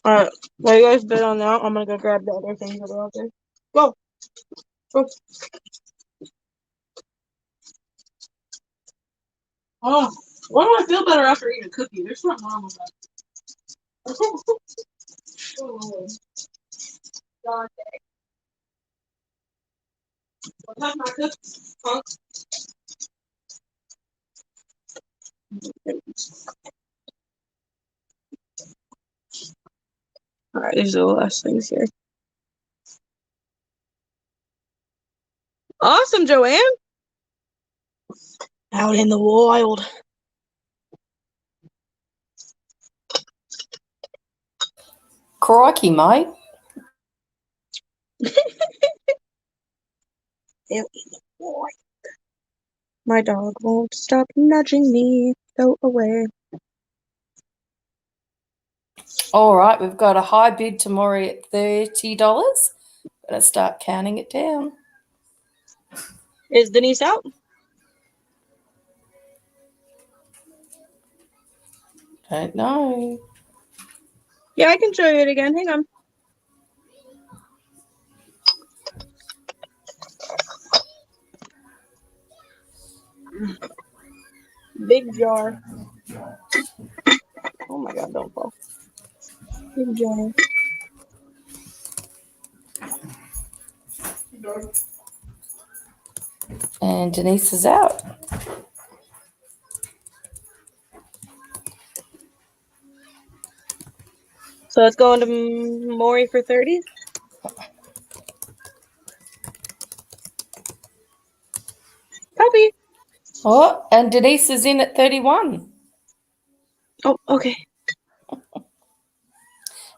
[SPEAKER 1] Alright. While you guys bid on that, I'm gonna go grab the other things that are out there. Go! Go! Oh, why do I feel better after eating a cookie? There's something wrong with that. Dante. What's my cookie? Huh? Alright, these are the last things here. Awesome, Joanne! Out in the wild.
[SPEAKER 2] Crikey, mate.
[SPEAKER 1] Out in the wild. My dog won't stop nudging me. Go away.
[SPEAKER 2] All right, we've got a high bid to Maury at $30. Better start counting it down.
[SPEAKER 1] Is Denise out?
[SPEAKER 2] Don't know.
[SPEAKER 1] Yeah, I can show you it again. Hang on. Big jar. Oh my god, don't fall. Big jar.
[SPEAKER 2] And Denise is out.
[SPEAKER 1] So it's going to Maury for 30. Copy.
[SPEAKER 2] Oh, and Denise is in at 31.
[SPEAKER 1] Oh, okay.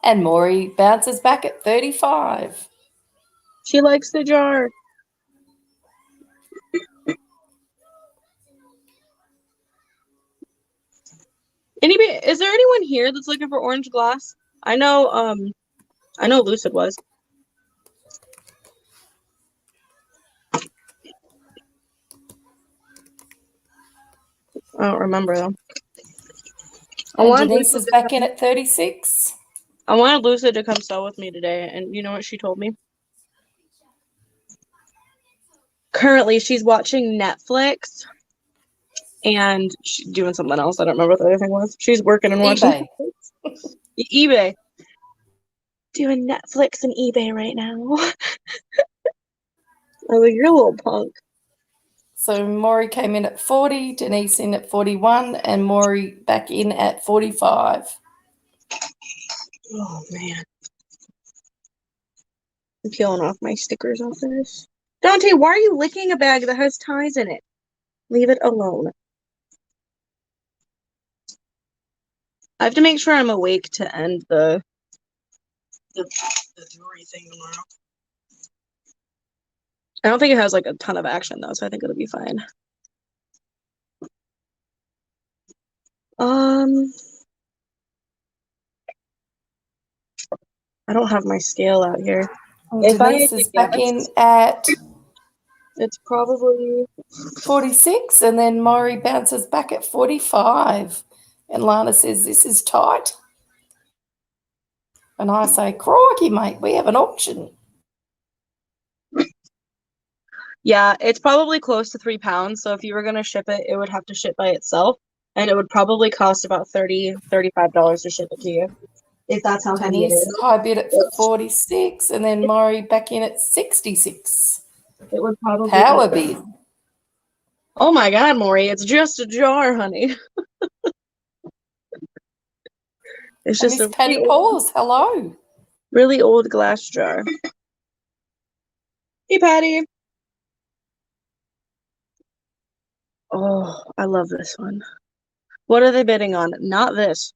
[SPEAKER 2] And Maury bounces back at 35.
[SPEAKER 1] She likes the jar. Is there anyone here that's looking for orange glass? I know Lucid was. I don't remember though.
[SPEAKER 2] And Denise is back in at 36.
[SPEAKER 1] I wanted Lucid to come sell with me today, and you know what she told me? currently she's watching Netflix and she's doing something else. I don't remember what the other thing was. She's working and watching
[SPEAKER 2] eBay.
[SPEAKER 1] eBay. Doing Netflix and eBay right now. I was like, you're a little punk.
[SPEAKER 2] So Maury came in at 40, Denise in at 41, and Maury back in at 45.
[SPEAKER 1] Oh, man. I'm peeling off my stickers off of this. Dante, why are you licking a bag that has ties in it? Leave it alone. I have to make sure I'm awake to end the jewelry thing tomorrow. I don't think it has like a ton of action though, so I think it'll be fine. I don't have my scale out here. If
[SPEAKER 2] Denise is back in at
[SPEAKER 1] it's probably
[SPEAKER 2] 46, and then Maury bounces back at 45. And Lana says, this is tight. And I say, crikey, mate, we have an auction.
[SPEAKER 1] yeah, it's probably close to 3 pounds. So if you were gonna ship it, it would have to ship by itself. And it would probably cost about $35 to ship it to you. If that's how heavy it
[SPEAKER 2] Denise
[SPEAKER 1] is.
[SPEAKER 2] high bid at 46, and then Maury back in at 66.
[SPEAKER 1] It would probably
[SPEAKER 2] Power
[SPEAKER 1] be.
[SPEAKER 2] bid.
[SPEAKER 1] Oh my god, Maury, it's just a jar, honey. It's
[SPEAKER 2] And
[SPEAKER 1] just
[SPEAKER 2] Miss
[SPEAKER 1] a
[SPEAKER 2] Patty Paws, hello.
[SPEAKER 1] really old glass jar. Hey, Patty. Oh, I love this one. What are they bidding on? Not this.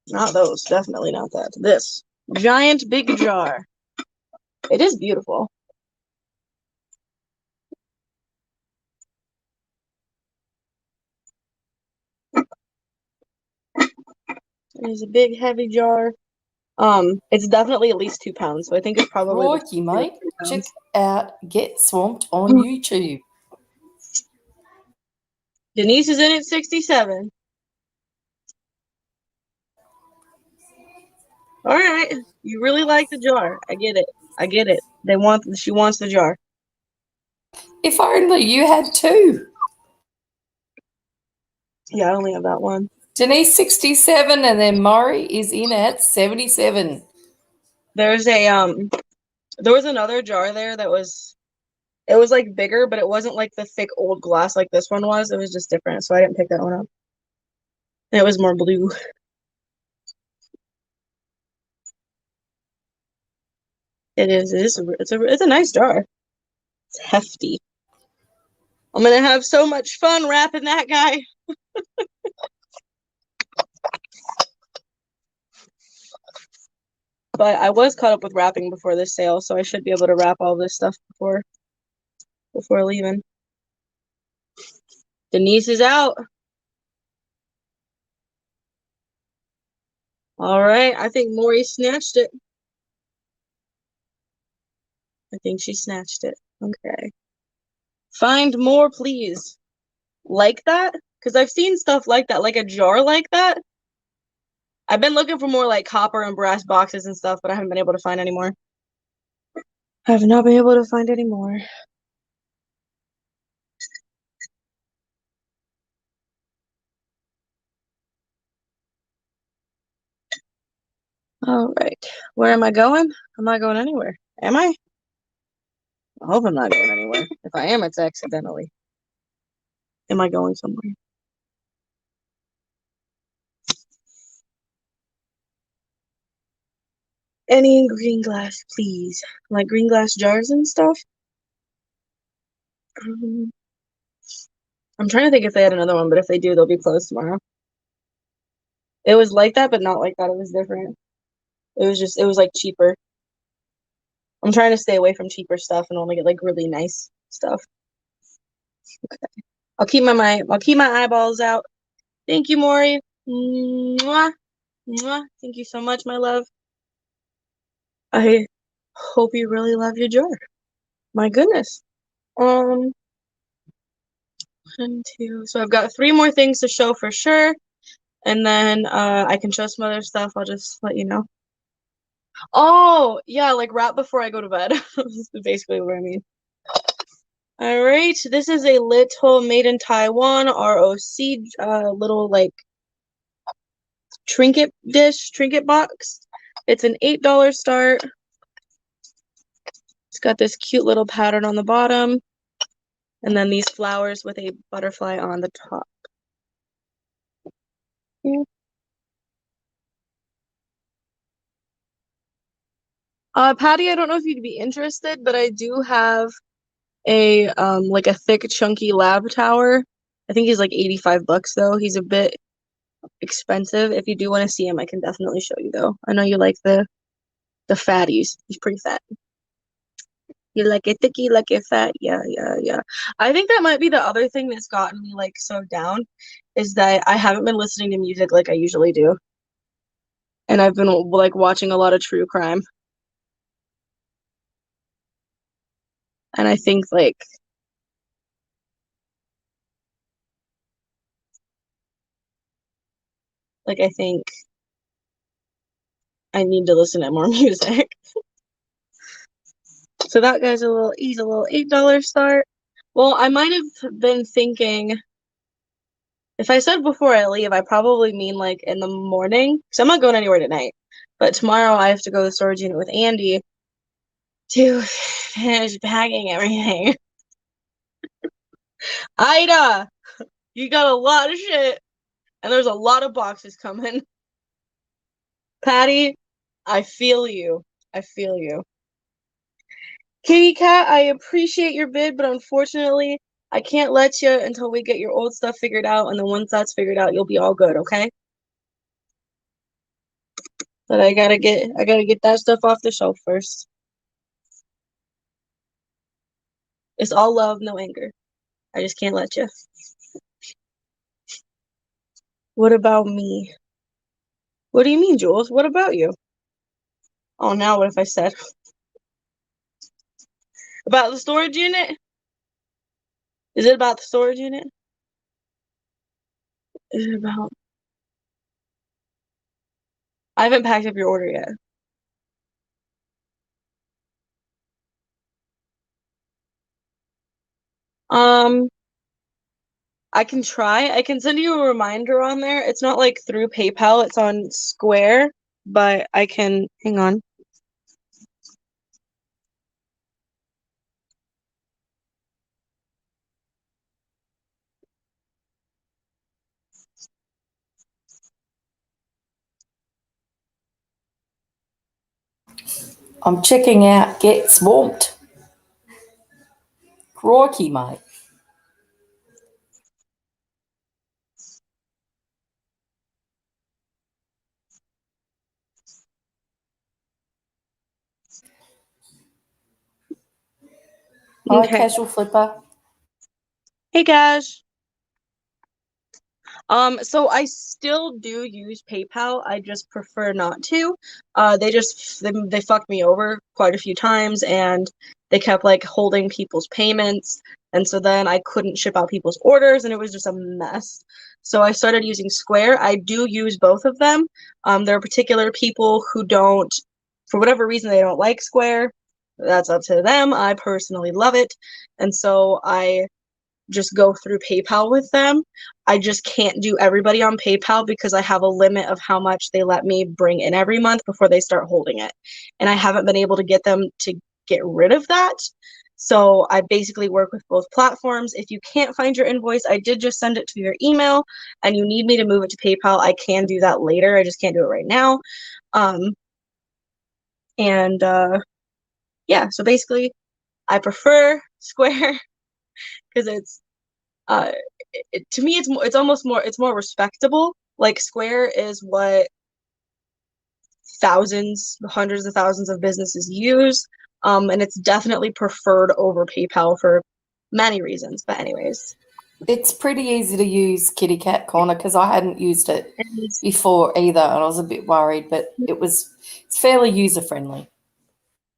[SPEAKER 1] Not those. Definitely not that. This. Giant big jar. It is beautiful. It is a big, heavy jar. It's definitely at least 2 pounds, so I think it's probably
[SPEAKER 2] Crikey, mate.
[SPEAKER 1] 3
[SPEAKER 2] Check
[SPEAKER 1] pounds.
[SPEAKER 2] out Get Swamped on YouTube.
[SPEAKER 1] Denise is in at 67. All right. You really like the jar. I get it. I get it. She wants the jar.
[SPEAKER 2] If only you had two.
[SPEAKER 1] Yeah, I only have that one.
[SPEAKER 2] Denise 67, and then Maury is in at 77.
[SPEAKER 1] There was another jar there that it was like bigger, but it wasn't like the thick old glass like this one was. It was just different, so I didn't pick that one up. And it was more blue. It is. It's a nice jar. It's hefty. I'm gonna have so much fun wrapping that guy. But I was caught up with wrapping before this sale, so I should be able to wrap all this stuff before leaving. Denise is out. All right, I think Maury snatched it. I think she snatched it. Okay. Find more, please. Like that? Because I've seen stuff like that, like a jar like that. I've been looking for more like copper and brass boxes and stuff, but I haven't been able to find any more. I have not been able to find any more. All right. Where am I going? I'm not going anywhere. Am I? I hope I'm not going anywhere. If I am, it's accidentally. Am I going somewhere? Any green glass, please. Like green glass jars and stuff. I'm trying to think if they had another one, but if they do, they'll be closed tomorrow. It was like that, but not like that. It was different. It was like cheaper. I'm trying to stay away from cheaper stuff and only get like really nice stuff. Okay. I'll keep my eyeballs out. Thank you, Maury. Mwah. Mwah. Thank you so much, my love. I hope you really love your jar. My goodness. 1, 2. So I've got 3 more things to show for sure. And then I can show some other stuff. I'll just let you know. Oh, yeah, like right before I go to bed. This is basically what I mean. All right, this is a little made in Taiwan ROC little like trinket box. It's an $8 start. It's got this cute little pattern on the bottom, and then these flowers with a butterfly on the top. Yeah. Patty, I don't know if you'd be interested, but I do have a like a thick, chunky lab tower. I think he's like $85 though. He's a bit expensive. If you do want to see him, I can definitely show you though. I know you like the fatties. He's pretty fat. You like it thick, you like it fat. Yeah, yeah, yeah. I think that might be the other thing that's gotten me like so down is that I haven't been listening to music like I usually do. And I've been like watching a lot of true crime. And I think I think I need to listen to more music. So that guy's he's a little $8 start. Well, I might have been thinking if I said before I leave, I probably mean like in the morning. Because I'm not going anywhere tonight. But tomorrow I have to go to the storage unit with Andy to finish packing everything. Ida, you got a lot of shit. And there's a lot of boxes coming. Patty, I feel you. I feel you. Kitty Cat, I appreciate your bid, but unfortunately, I can't let you until we get your old stuff figured out, and then once that's figured out, you'll be all good, okay? But I gotta get that stuff off the shelf first. It's all love, no anger. I just can't let you. What about me? What do you mean, Jules? What about you? Oh, now what if I said about the storage unit? Is it about the storage unit? Is it about? I haven't packed up your order yet. I can try. I can send you a reminder on there. It's not like through PayPal, it's on Square, but I can hang on.
[SPEAKER 2] I'm checking out Get Swamped. Crikey, mate. Hi,
[SPEAKER 1] Okay.
[SPEAKER 2] Casual Flipper.
[SPEAKER 1] Hey, Cash. So I still do use PayPal. I just prefer not to. They fucked me over quite a few times, and they kept like holding people's payments, and so then I couldn't ship out people's orders, and it was just a mess. So I started using Square. I do use both of them. There are particular people who don't, for whatever reason, they don't like Square. That's up to them. I personally love it, and so I just go through PayPal with them. I just can't do everybody on PayPal because I have a limit of how much they let me bring in every month before they start holding it. And I haven't been able to get them to get rid of that. So I basically work with both platforms. If you can't find your invoice, I did just send it to your email and you need me to move it to PayPal, I can do that later. I just can't do it right now. Yeah, so basically I prefer Square because it's to me it's more respectable. Like Square is what hundreds of thousands of businesses use, and it's definitely preferred over PayPal for many reasons. But anyways,
[SPEAKER 2] it's pretty easy to use, Kitty Cat Corner, because I hadn't used it before either, and I was a bit worried, but it's fairly user friendly.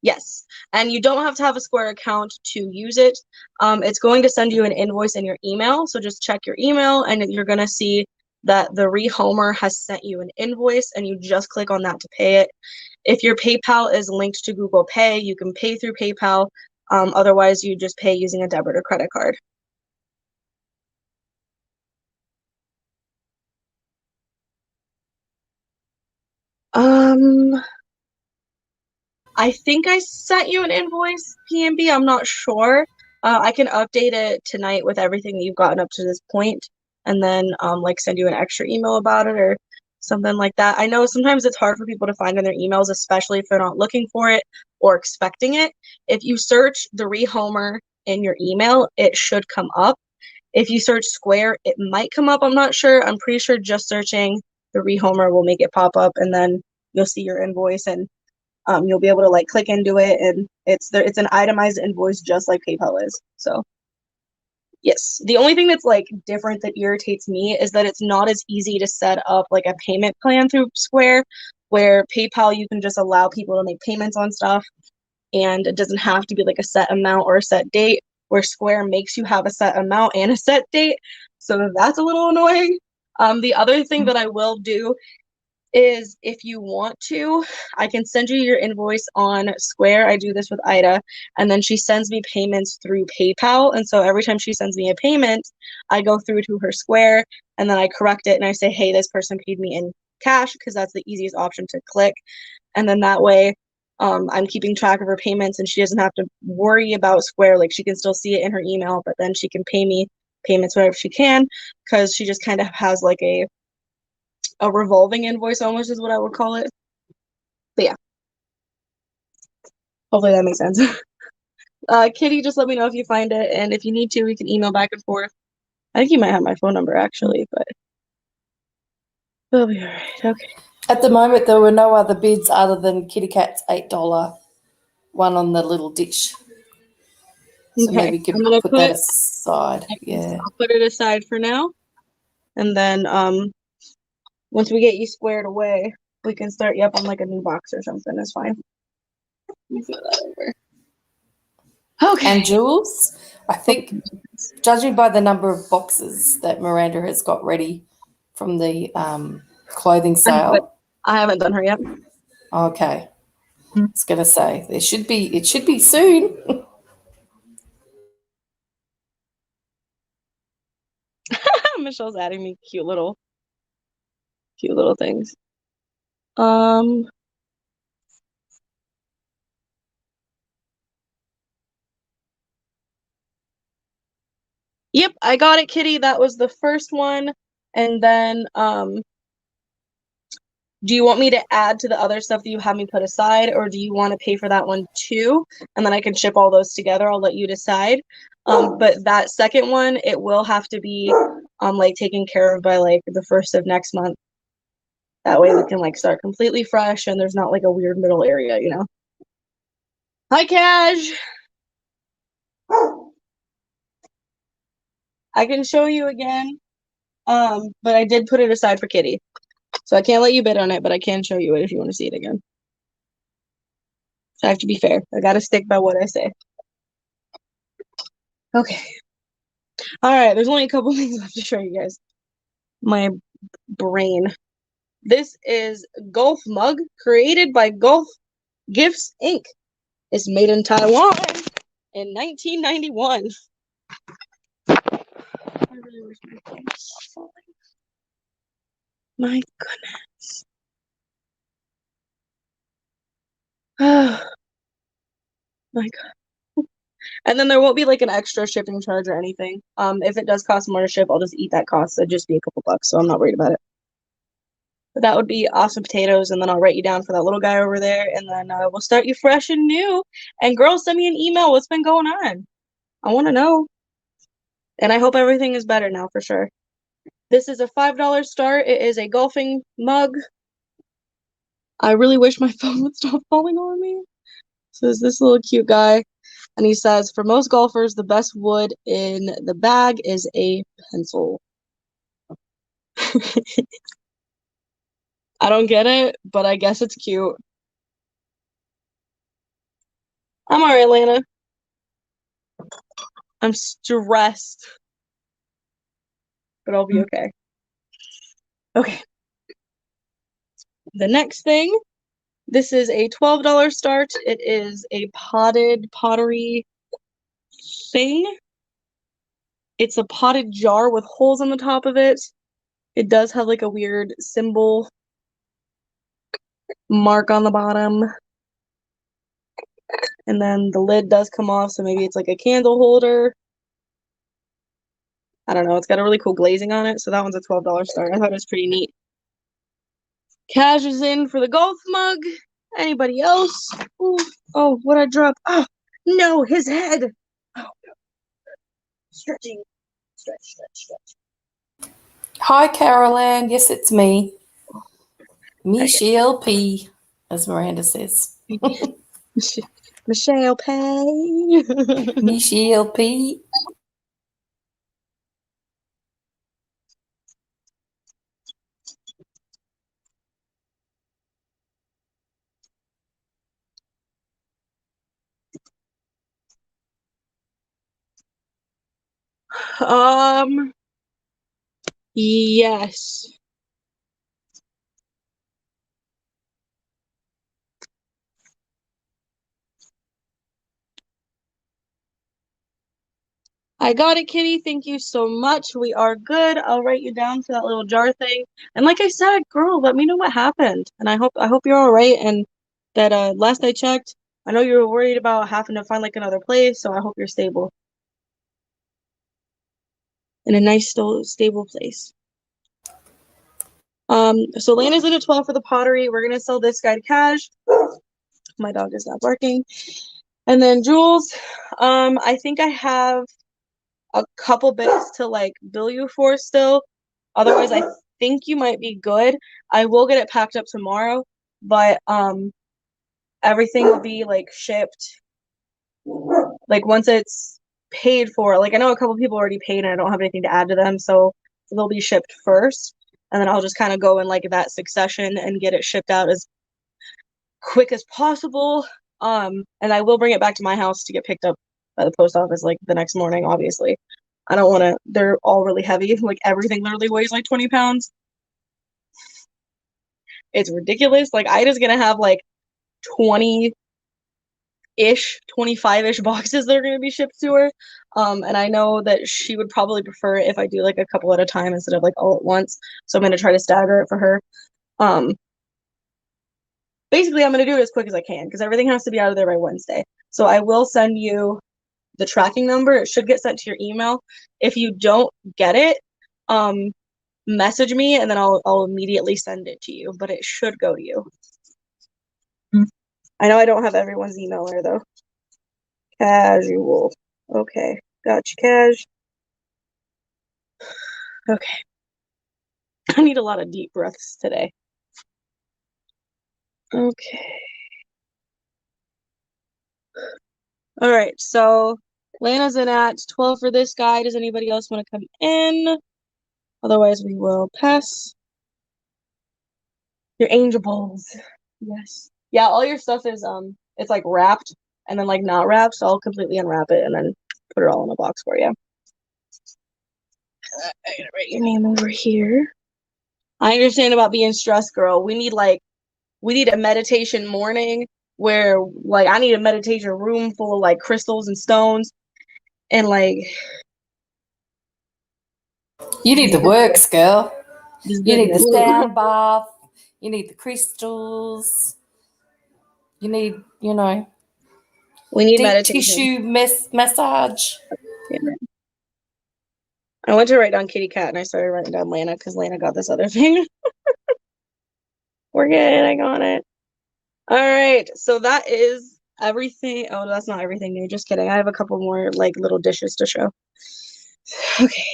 [SPEAKER 1] Yes, and you don't have to have a Square account to use it. It's going to send you an invoice in your email, so just check your email, and you're gonna see that the Rehomer has sent you an invoice, and you just click on that to pay it. If your PayPal is linked to Google Pay, you can pay through PayPal. Otherwise, you just pay using a debit or credit card. I think I sent you an invoice, PNB. I'm not sure. I can update it tonight with everything that you've gotten up to this point, and then like send you an extra email about it or something like that. I know sometimes it's hard for people to find in their emails, especially if they're not looking for it or expecting it. If you search the Rehomer in your email, it should come up. If you search Square, it might come up. I'm not sure. I'm pretty sure just searching the Rehomer will make it pop up, and then you'll see your invoice, and you'll be able to like click into it, and it's there. It's an itemized invoice, just like PayPal is. So yes, the only thing that's like different that irritates me is that it's not as easy to set up like a payment plan through Square, where PayPal you can just allow people to make payments on stuff, and it doesn't have to be like a set amount or a set date. Where Square makes you have a set amount and a set date, so that's a little annoying. The other thing that I will do is if you want to, I can send you your invoice on Square. I do this with Ida, and then she sends me payments through PayPal. And so every time she sends me a payment, I go through to her Square, and then I correct it and I say, hey, this person paid me in cash, because that's the easiest option to click. And then that way, I'm keeping track of her payments, and she doesn't have to worry about Square. Like, she can still see it in her email, but then she can pay me payments whenever she can, because she just kind of has like a revolving invoice almost is what I would call it. But yeah, hopefully that makes sense. Kitty, just let me know if you find it, and if you need to, we can email back and forth. I think you might have my phone number actually, but we'll be all right. Okay.
[SPEAKER 2] At the moment, there were no other bids other than Kitty Cat's $8 one on the little dish. So
[SPEAKER 1] Okay.
[SPEAKER 2] maybe you
[SPEAKER 1] I'm
[SPEAKER 2] could
[SPEAKER 1] gonna
[SPEAKER 2] put that aside. Yeah.
[SPEAKER 1] I'll put it aside for now, and then once we get you squared away, we can start you up on like a new box or something. It's fine. Let me throw that over. Okay.
[SPEAKER 2] And Jules, I think, judging by the number of boxes that Miranda has got ready from the clothing sale.
[SPEAKER 1] I haven't done her yet.
[SPEAKER 2] Okay. I was going to say, it should be soon.
[SPEAKER 1] Michelle's adding me cute little things. Um, Yep, I got it, Kitty. That was the first one. And then, do you want me to add to the other stuff that you have me put aside, or do you want to pay for that one too? And then I can ship all those together. I'll let you decide. But that second one, it will have to be like taken care of by like the 1st of next month. That way we can like start completely fresh, and there's not like a weird middle area, you know. Hi, Cash. I can show you again. But I did put it aside for Kitty. So I can't let you bid on it, but I can show you it if you want to see it again. So I have to be fair. I gotta stick by what I say. Okay. All right, there's only a couple things left to show you guys. My brain. This is Golf Mug, created by Golf Gifts Inc. It's made in Taiwan in 1991. I really wish my phone stopped falling. My goodness. Oh my god. And then there won't be like an extra shipping charge or anything. If it does cost more to ship, I'll just eat that cost. It'd just be a couple bucks, so I'm not worried about it. But that would be awesome potatoes, and then I'll write you down for that little guy over there, and then we'll start you fresh and new. And girls, send me an email. What's been going on? I want to know. And I hope everything is better now for sure. This is a $5 start. It is a golfing mug. I really wish my phone would stop falling on me. So it's this little cute guy. And he says, for most golfers, the best wood in the bag is a pencil. I don't get it, but I guess it's cute. I'm all right, Lana. I'm stressed, but I'll be okay. Okay. The next thing, this is a $12 start. It is a pottery thing. It's a potted jar with holes on the top of it. It does have like a weird symbol mark on the bottom. And then the lid does come off, so maybe it's like a candle holder. I don't know. It's got a really cool glazing on it, so that one's a $12 start. I thought it was pretty neat. Cash is in for the golf mug. Anybody else? Ooh. Oh, what I drop? Oh, no, his head. Oh, no. Stretching. Stretch, stretch, stretch.
[SPEAKER 2] Hi, Caroline. Yes, it's me.
[SPEAKER 1] I get
[SPEAKER 2] Michelle P, as Miranda says.
[SPEAKER 1] Michelle Pay.
[SPEAKER 2] Michelle P.
[SPEAKER 1] Yes. I got it, Kitty. Thank you so much. We are good. I'll write you down for that little jar thing. And like I said, girl, let me know what happened. And I hope you're all right. And that last I checked, I know you were worried about having to find like another place, so I hope you're stable. In a nice stable place. So Lena's in at 12 for the pottery. We're gonna sell this guy to cash. My dog is not barking. And then Jules, I think I have a couple bits to like bill you for still. Otherwise, I think you might be good. I will get it packed up tomorrow, but everything will be like shipped like once it's paid for. Like I know a couple people already paid and I don't have anything to add to them, so they'll be shipped first. And then I'll just kind of go in like that succession and get it shipped out as quick as possible. And I will bring it back to my house to get picked up by the post office like the next morning, obviously. I don't want to, they're all really heavy. Like everything literally weighs like 20 pounds. It's ridiculous. Like Ida's gonna have like 20-ish, 25-ish boxes that are gonna be shipped to her. And I know that she would probably prefer it if I do like a couple at a time instead of like all at once. So I'm gonna try to stagger it for her. Basically I'm gonna do it as quick as I can because everything has to be out of there by Wednesday. So I will send you the tracking number. It should get sent to your email. If you don't get it, message me and then I'll immediately send it to you, but it should go to you. I know I don't have everyone's email there though. Casual. Okay, gotcha, Cash. Okay. I need a lot of deep breaths today. Okay. All right, so Lana's in at 12 for this guy. Does anybody else want to come in? Otherwise, we will pass. Your angel bowls. Yes. Yeah, all your stuff is it's like wrapped and then like not wrapped, so I'll completely unwrap it and then put it all in a box for you. I gotta write your name over here. I understand about being stressed, girl. We need a meditation morning where like I need a meditation room full of like crystals and stones and like
[SPEAKER 2] You need the works, girl.
[SPEAKER 1] just
[SPEAKER 2] You
[SPEAKER 1] good.
[SPEAKER 2] need the sound bath. You need the crystals. You need,
[SPEAKER 1] We need
[SPEAKER 2] deep
[SPEAKER 1] meditation.
[SPEAKER 2] tissue massage.
[SPEAKER 1] Yeah. I went to write down kitty cat and I started writing down Lana because Lana got this other thing. We're good. I got it. All right. So that is everything. Oh, that's not everything new. Just kidding. I have a couple more like little dishes to show. Okay.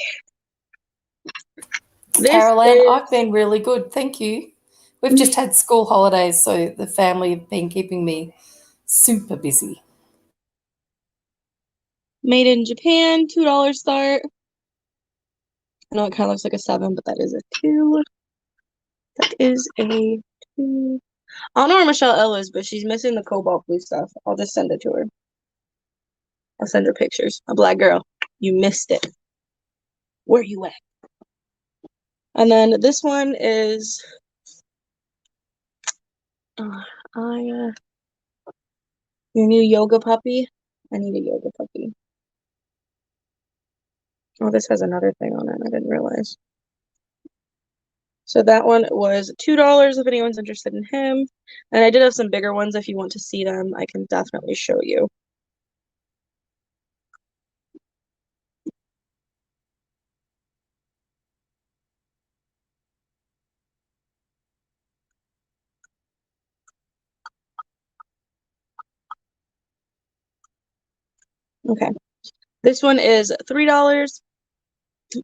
[SPEAKER 2] Caroline, I've been really good. Thank you. We've just had school holidays, so the family have been keeping me super busy.
[SPEAKER 1] Made in Japan, $2 start. I know it kind of looks like a 7, but that is a 2. That is a 2. I don't know where Michelle L is, but she's missing the cobalt blue stuff. I'll just send it to her. I'll send her pictures. A black girl. You missed it. Where you at? And then this one is your new yoga puppy. I need a yoga puppy. Oh, this has another thing on it. I didn't realize. So that one was $2 if anyone's interested in him. And I did have some bigger ones if you want to see them. I can definitely show you. Okay. This one is $3.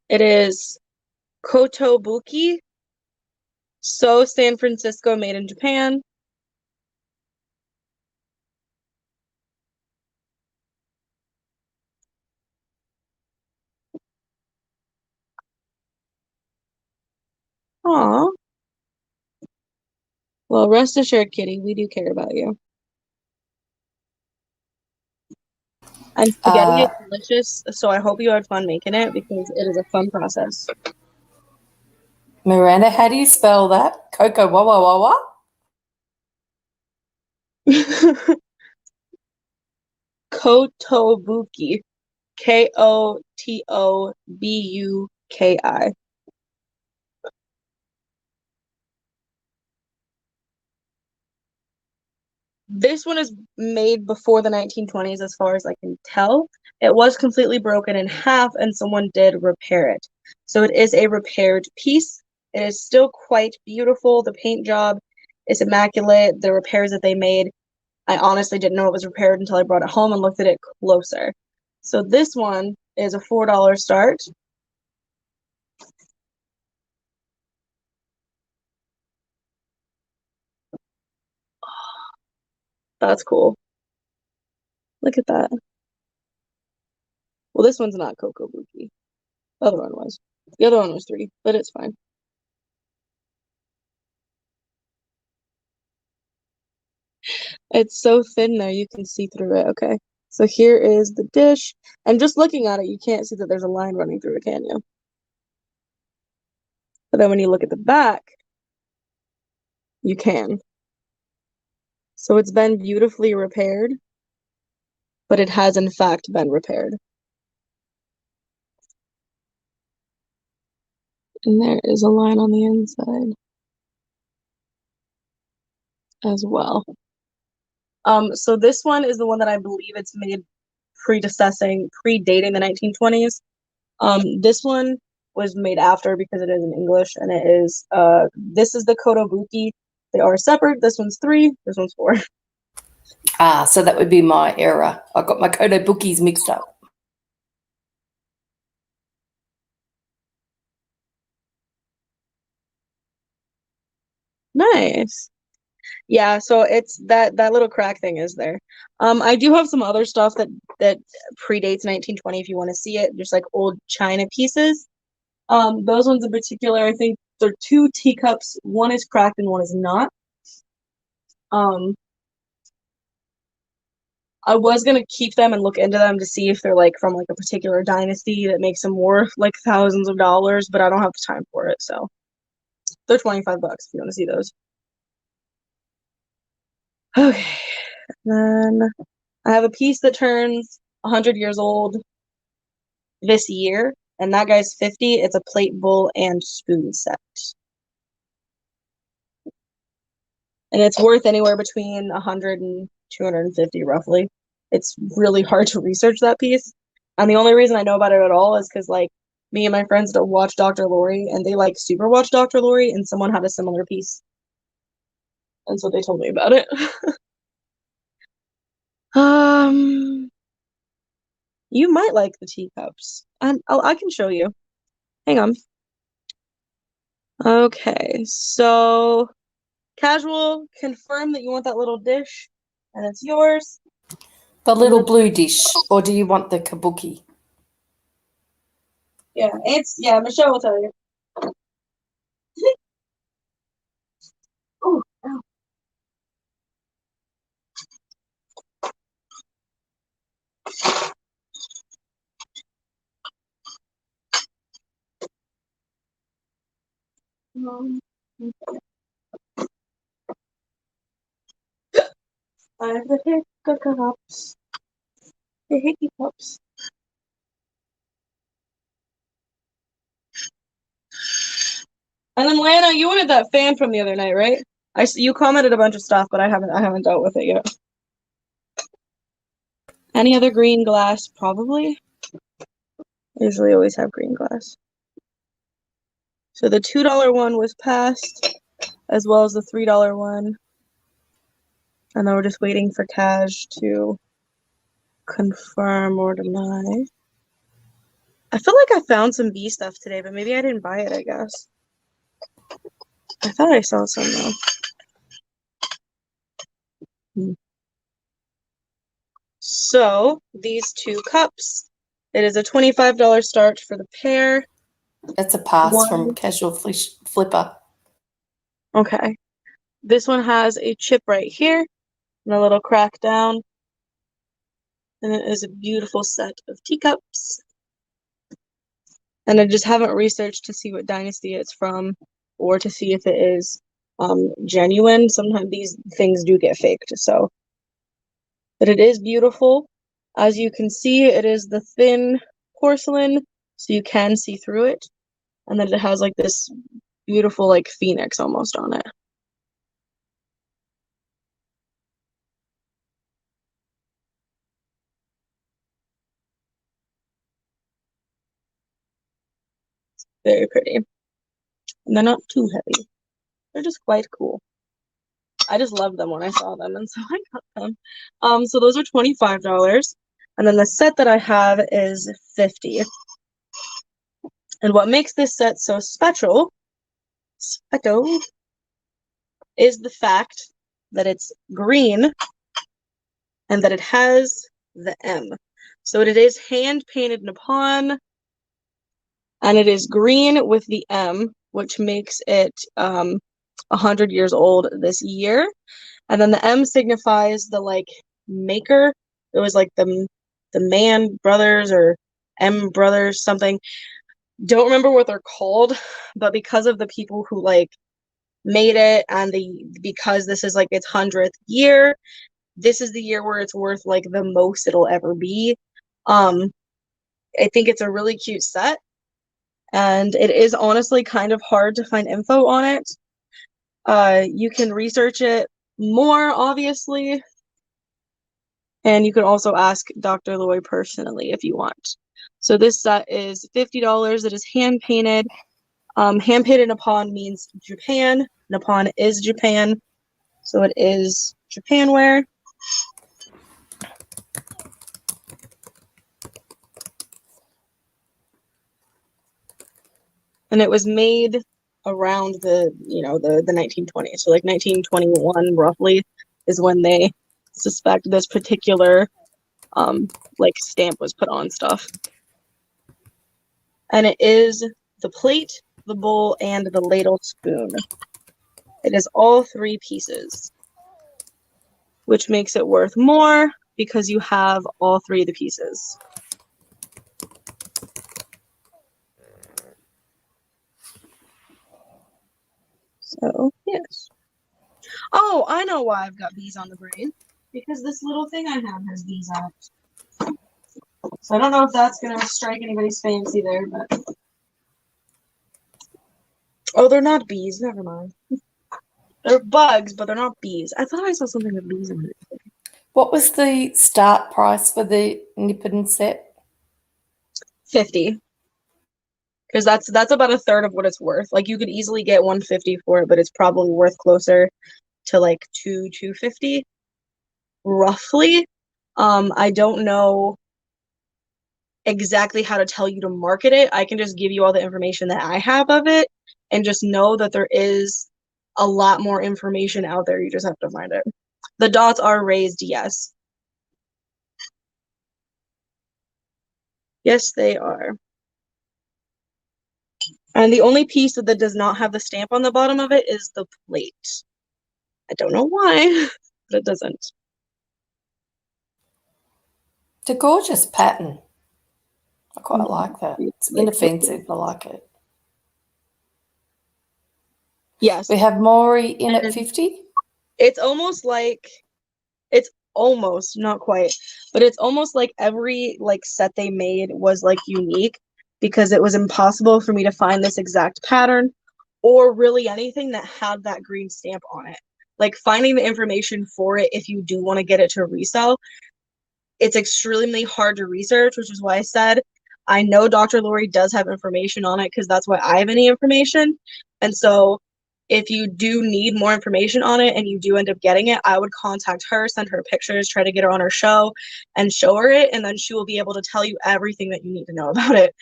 [SPEAKER 1] It is Kotobuki. So San Francisco, made in Japan. Aw. Well, rest assured, Kitty, we do care about you. And spaghetti is delicious, so I hope you had fun making it because it is a fun process.
[SPEAKER 2] Miranda, how do you spell that? Coco Wawa Wawa?
[SPEAKER 1] Kotobuki. Kotobuki. This one is made before the 1920s, as far as I can tell. It was completely broken in half, and someone did repair it. So it is a repaired piece. It is still quite beautiful. The paint job is immaculate. The repairs that they made, I honestly didn't know it was repaired until I brought it home and looked at it closer. So this one is a $4 start. That's cool. Look at that. Well, this one's not Coco Buki. The other one was. The other one was 3, but it's fine. It's so thin there, you can see through it. Okay. So here is the dish. And just looking at it, you can't see that there's a line running through it, can you? But then when you look at the back, you can. So it's been beautifully repaired, but it has in fact been repaired. And there is a line on the inside as well. So this one is the one that I believe it's made predating the 1920s. This one was made after because it is in English, and it is this is the Kotobuki. They are separate. This one's 3, this one's 4.
[SPEAKER 2] So that would be my error. I got my Kodo bookies mixed up.
[SPEAKER 1] Nice. Yeah, so it's that little crack thing is there. I do have some other stuff that predates 1920 if you want to see it, just like old china pieces. Those ones in particular, I think they're 2 teacups. One is cracked and one is not. I was gonna keep them and look into them to see if they're like from like a particular dynasty that makes them worth like thousands of dollars, but I don't have the time for it, so they're $25 if you want to see those. Okay, then I have a piece that turns 100 years old this year, and that guy's 50. It's a plate, bowl, and spoon set. And it's worth anywhere between 100 and 250 roughly. It's really hard to research that piece. And the only reason I know about it at all is because like me and my friends don't watch Dr. Lori and they like super watch Dr. Lori and someone had a similar piece. And so they told me about it. um you might like the teacups. And I can show you. Hang on. Okay, so casual, confirm that you want that little dish and it's yours.
[SPEAKER 2] The little blue dish, or do you want the kabuki?
[SPEAKER 1] Yeah, Michelle will tell you. Oh, I have the hiccups. The hiccups. you wanted that fan from the other night, right? You commented a bunch of stuff, but I haven't dealt with it yet. Any other green glass? Probably. I usually always have green glass. So the $2 one was passed, as well as the $3 one. And then we're just waiting for Cash to confirm or deny. I feel like I found some bee stuff today, but maybe I didn't buy it, I guess. I thought I saw some though. So these 2 cups, it is a $25 start for the pair.
[SPEAKER 2] It's a pass from Casual Flipper.
[SPEAKER 1] Okay. This one has a chip right here and a little crack down. And it is a beautiful set of teacups. And I just haven't researched to see what dynasty it's from or to see if it is genuine. Sometimes these things do get faked, so. But it is beautiful. As you can see, it is the thin porcelain, so you can see through it. And then it has like this beautiful like phoenix almost on it. Very pretty. And they're not too heavy. They're just quite cool. I just loved them when I saw them, and so I got them. So those are $25. And then the set that I have is $50. And what makes this set so special is the fact that it's green and that it has the M. So it is hand painted Nippon, and it is green with the M, which makes it 100 years old this year. And then the M signifies the like maker. It was like the Man Brothers or M Brothers something. Don't remember what they're called, but because of the people who like made it and because this is like its 100th year, this is the year where it's worth like the most it'll ever be. I think it's a really cute set, and it is honestly kind of hard to find info on it. You can research it more, obviously, and you can also ask Dr. Loy personally if you want. So this set is $50. It is hand painted. Hand painted Nippon means Japan. Nippon is Japan, so it is Japanware. And it was made around the 1920s. So like 1921 roughly is when they suspect this particular like stamp was put on stuff. And it is the plate, the bowl, and the ladle spoon. It is all 3 pieces, which makes it worth more because you have all 3 of the pieces. So, yes. Oh, I know why I've got bees on the brain. Because this little thing I have has bees on it. So I don't know if that's going to strike anybody's fancy there, but... Oh, they're not bees. Never mind. They're bugs, but they're not bees. I thought I saw something with bees on it.
[SPEAKER 2] What was the start price for the Nippon set?
[SPEAKER 1] $50. Because that's about a third of what it's worth. Like you could easily get $150 for it, but it's probably worth closer to like $250, roughly. I don't know exactly how to tell you to market it. I can just give you all the information that I have of it, and just know that there is a lot more information out there. You just have to find it. The dots are raised, yes. Yes, they are. And the only piece that does not have the stamp on the bottom of it is the plate. I don't know why, but it doesn't.
[SPEAKER 2] It's a gorgeous pattern. I quite like that. It's inoffensive. I like it.
[SPEAKER 1] Yes.
[SPEAKER 2] We have Maury in at 50.
[SPEAKER 1] It's almost, not quite, but it's almost like every like set they made was like unique, because it was impossible for me to find this exact pattern or really anything that had that green stamp on it. Like finding the information for it if you do want to get it to resell, it's extremely hard to research, which is why I said I know Dr. Lori does have information on it because that's why I have any information. And so if you do need more information on it and you do end up getting it, I would contact her, send her pictures, try to get her on her show and show her it. And then she will be able to tell you everything that you need to know about it.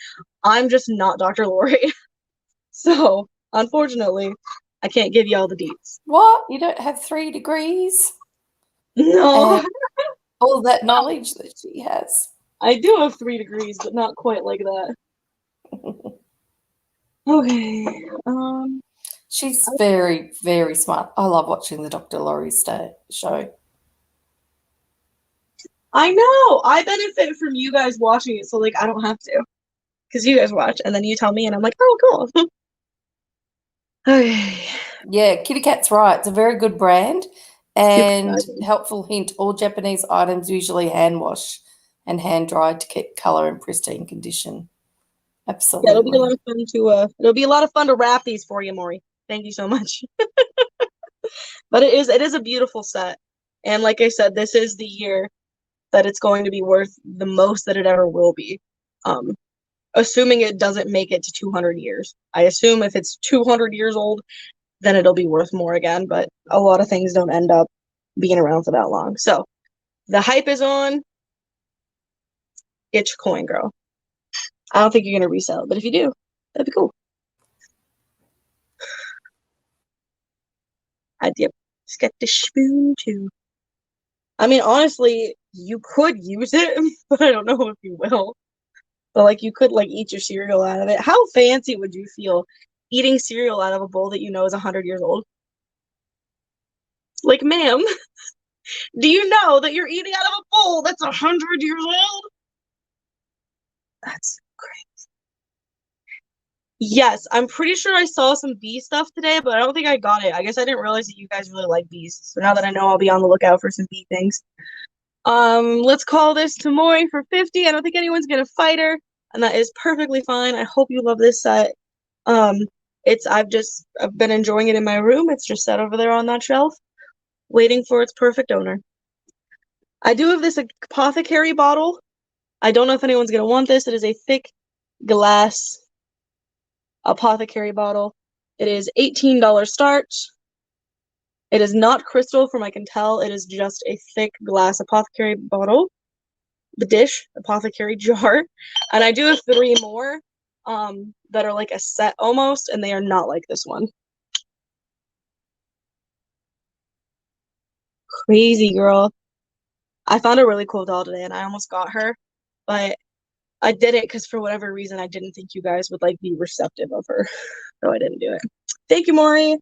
[SPEAKER 1] I'm just not Dr. Lori. So unfortunately, I can't give you all the deets.
[SPEAKER 2] What? You don't have 3 degrees?
[SPEAKER 1] No.
[SPEAKER 2] And all that knowledge that she has.
[SPEAKER 1] I do have 3 degrees, but not quite like that. Okay.
[SPEAKER 2] She's very, very smart. I love watching the Dr. Lori show.
[SPEAKER 1] I know. I benefit from you guys watching it, so like I don't have to. Because you guys watch and then you tell me and I'm like, oh cool. Okay.
[SPEAKER 2] Yeah, Kitty Cat's right. It's a very good brand. And
[SPEAKER 1] Super
[SPEAKER 2] helpful hint, all Japanese items usually hand wash and hand dried to keep colour in pristine condition. Absolutely.
[SPEAKER 1] Yeah, it'll be a lot of fun to wrap these for you, Maury. Thank you so much. But it is a beautiful set. And like I said, this is the year that it's going to be worth the most that it ever will be. Assuming it doesn't make it to 200 years. I assume if it's 200 years old, then it'll be worth more again, but a lot of things don't end up being around for that long. So the hype is on. Get your coin, girl. I don't think you're going to resell it, but if you do, that'd be cool. I did. Just get the spoon too. I mean, honestly, you could use it, but I don't know if you will. But like, you could like eat your cereal out of it. How fancy would you feel eating cereal out of a bowl that you know is 100 years old? Like, ma'am, do you know that you're eating out of a bowl that's 100 years old? That's great. Yes, I'm pretty sure I saw some bee stuff today, but I don't think I got it. I guess I didn't realize that you guys really like bees. So now that I know, I'll be on the lookout for some bee things. Let's call this Tamori for 50. I don't think anyone's gonna fight her, and that is perfectly fine. I hope you love this set. I've been enjoying it in my room. It's just set over there on that shelf, waiting for its perfect owner. I do have this Apothecary Bottle. I don't know if anyone's gonna want this. It is a thick glass Apothecary Bottle. It is $18 start. It is not crystal from I can tell. It is just a thick glass Apothecary Bottle. The dish, Apothecary jar. And I do have 3 more that are like a set almost, and they are not like this one. Crazy girl. I found a really cool doll today and I almost got her, but I didn't because for whatever reason I didn't think you guys would like be receptive of her. So I didn't do it. Thank you, Maury.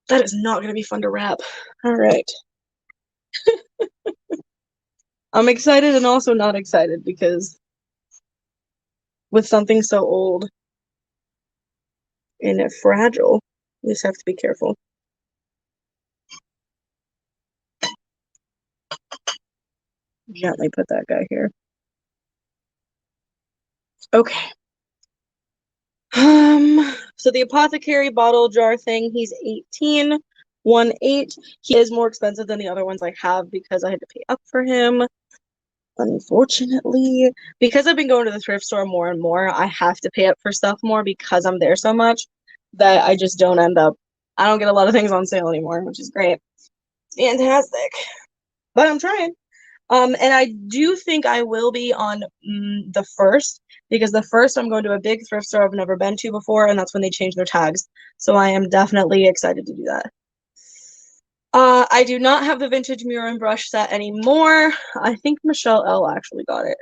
[SPEAKER 1] That is not gonna be fun to wrap. All right. I'm excited and also not excited because with something so old and fragile, you just have to be careful. Gently put that guy here. Okay. So the Apothecary Bottle jar thing, he's 18, 1/8. He is more expensive than the other ones I have because I had to pay up for him. Unfortunately, because I've been going to the thrift store more and more, I have to pay up for stuff more because I'm there so much that I just don't I don't get a lot of things on sale anymore, which is great. It's fantastic. But I'm trying. And I do think I will be on the 1st, because the 1st I'm going to a big thrift store I've never been to before, and that's when they change their tags. So I am definitely excited to do that. I do not have the vintage mirror and brush set anymore. I think Michelle L actually got it.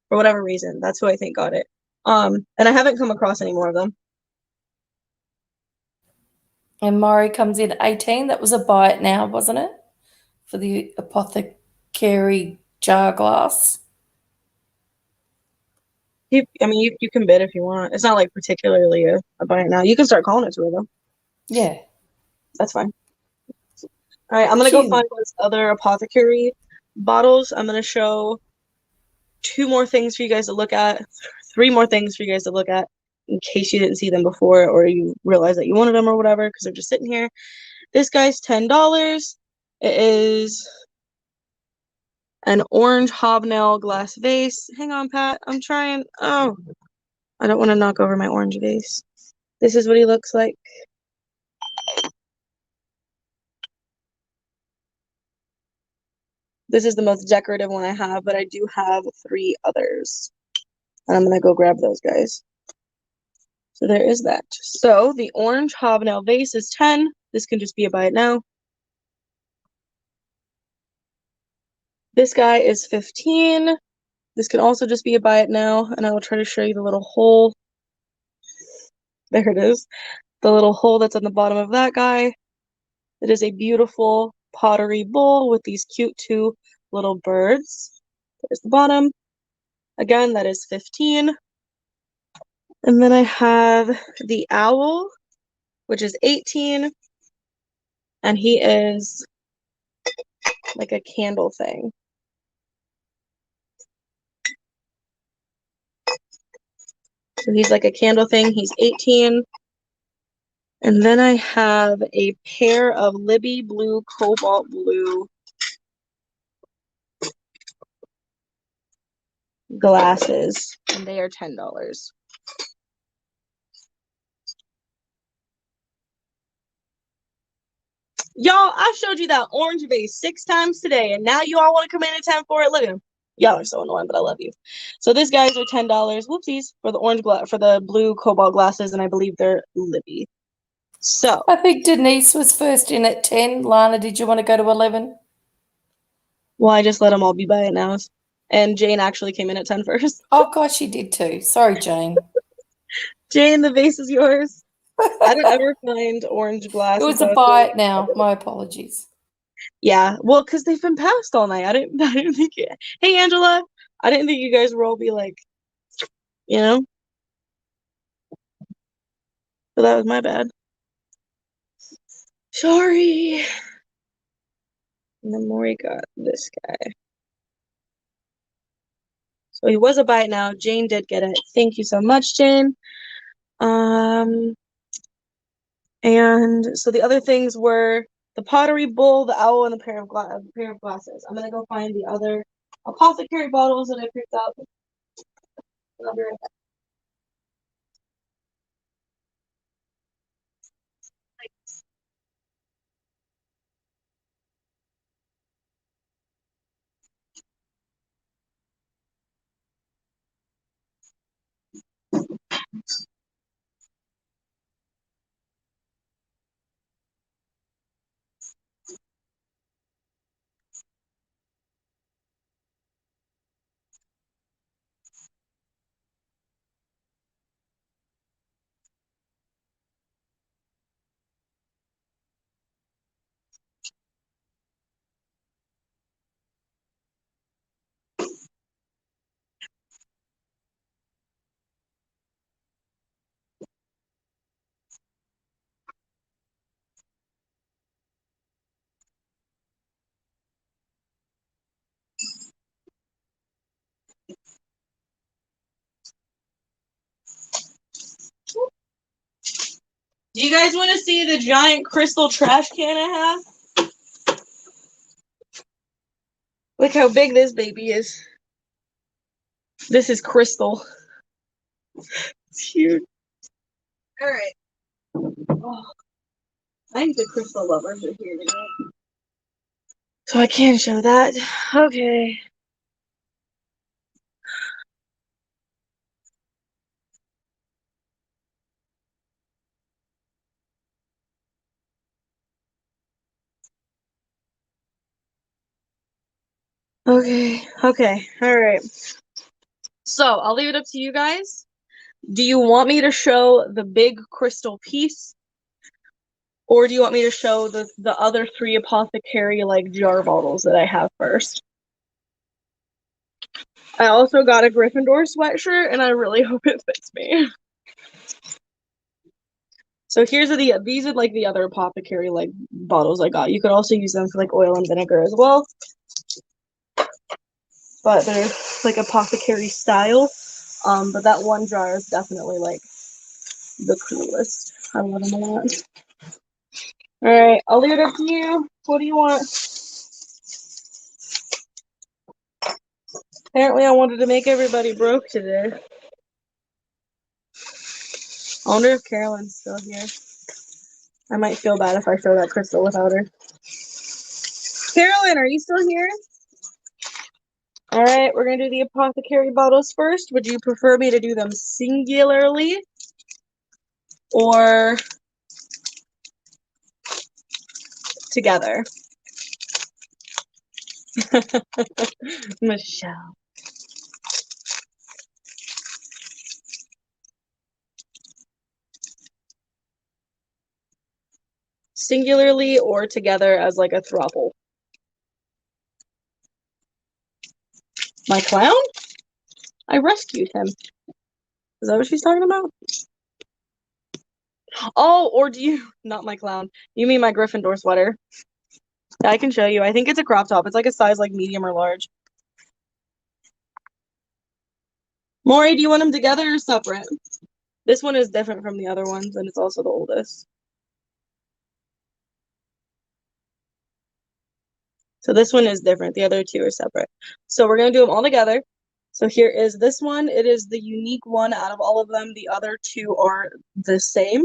[SPEAKER 1] For whatever reason. That's who I think got it. And I haven't come across any more of them.
[SPEAKER 2] And Maury comes in 18. That was a buy it now, wasn't it? For the Apothecary jar glass.
[SPEAKER 1] You can bid if you want. It's not like particularly a buy it now. You can start calling it to her though.
[SPEAKER 2] Yeah.
[SPEAKER 1] That's fine. All right, I'm going to go find those other Apothecary bottles. I'm going to show 2 more things for you guys to look at. 3 more things for you guys to look at in case you didn't see them before or you realize that you wanted them or whatever because they're just sitting here. This guy's $10. It is an orange hobnail glass vase. Hang on, Pat. I'm trying. Oh, I don't want to knock over my orange vase. This is what he looks like. This is the most decorative one I have, but I do have 3 others. And I'm going to go grab those guys. So there is that. So the orange hobnail vase is 10. This can just be a buy it now. This guy is 15. This can also just be a buy it now. And I will try to show you the little hole. There it is. The little hole that's on the bottom of that guy. It is a beautiful pottery bowl with these cute 2 little birds. There's the bottom. Again, that is 15. And then I have the owl, which is 18. And he is like a candle thing. So he's like a candle thing. He's 18. And then I have a pair of Libby blue, cobalt blue glasses. And they are $10. Y'all, I showed you that orange vase 6 times today, and now you all want to come in at 10 for it. Look at them. Y'all are so annoying, but I love you. So these guys are $10. Whoopsies for the for the blue cobalt glasses, and I believe they're Libby. So
[SPEAKER 2] I think Denise was first in at 10. Lana, did you want to go to 11?
[SPEAKER 1] well, I just let them all be by it now. And Jane actually came in at 10 first.
[SPEAKER 2] Oh, gosh, she did too. Sorry, Jane.
[SPEAKER 1] Jane, the vase is yours. I don't ever find orange glass.
[SPEAKER 2] It was a buy it now. My apologies.
[SPEAKER 1] Yeah, well, because they've been passed all night. I didn't think it. Hey, Angela, I didn't think you guys would all be like, you know. So that was my bad. Sorry. And then Maury got this guy. So he was a buy it now. Jane did get it. Thank you so much, Jane. And so the other things were the pottery bowl, the owl, and the pair of glasses. I'm gonna go find the other apothecary bottles that I picked up. And I'll be right back. Do you guys want to see the giant crystal trash can I have? Look how big this baby is. This is crystal. It's huge. All right. Oh, I think the crystal lovers are here tonight. So I can show that. Okay. Okay, all right. So I'll leave it up to you guys. Do you want me to show the big crystal piece? Or do you want me to show the other 3 apothecary like jar bottles that I have first? I also got a Gryffindor sweatshirt and I really hope it fits me. So these are like the other apothecary like bottles I got. You could also use them for like oil and vinegar as well. But they're like apothecary style. But that one jar is definitely like the coolest. I love them a lot. All right, I'll leave it up to you. What do you want? Apparently, I wanted to make everybody broke today. I wonder if Carolyn's still here. I might feel bad if I show that crystal without her. Carolyn, are you still here? All right, we're going to do the apothecary bottles first. Would you prefer me to do them singularly or together? Michelle. Singularly or together as like a throuple? My clown? I rescued him. Is that what she's talking about? Oh, or do you... Not my clown. You mean my Gryffindor sweater? Yeah, I can show you. I think it's a crop top. It's like a size like medium or large. Maury, do you want them together or separate? This one is different from the other ones, and it's also the oldest. So this one is different. The other two are separate. So we're going to do them all together. So here is this one. It is the unique one out of all of them. The other two are the same.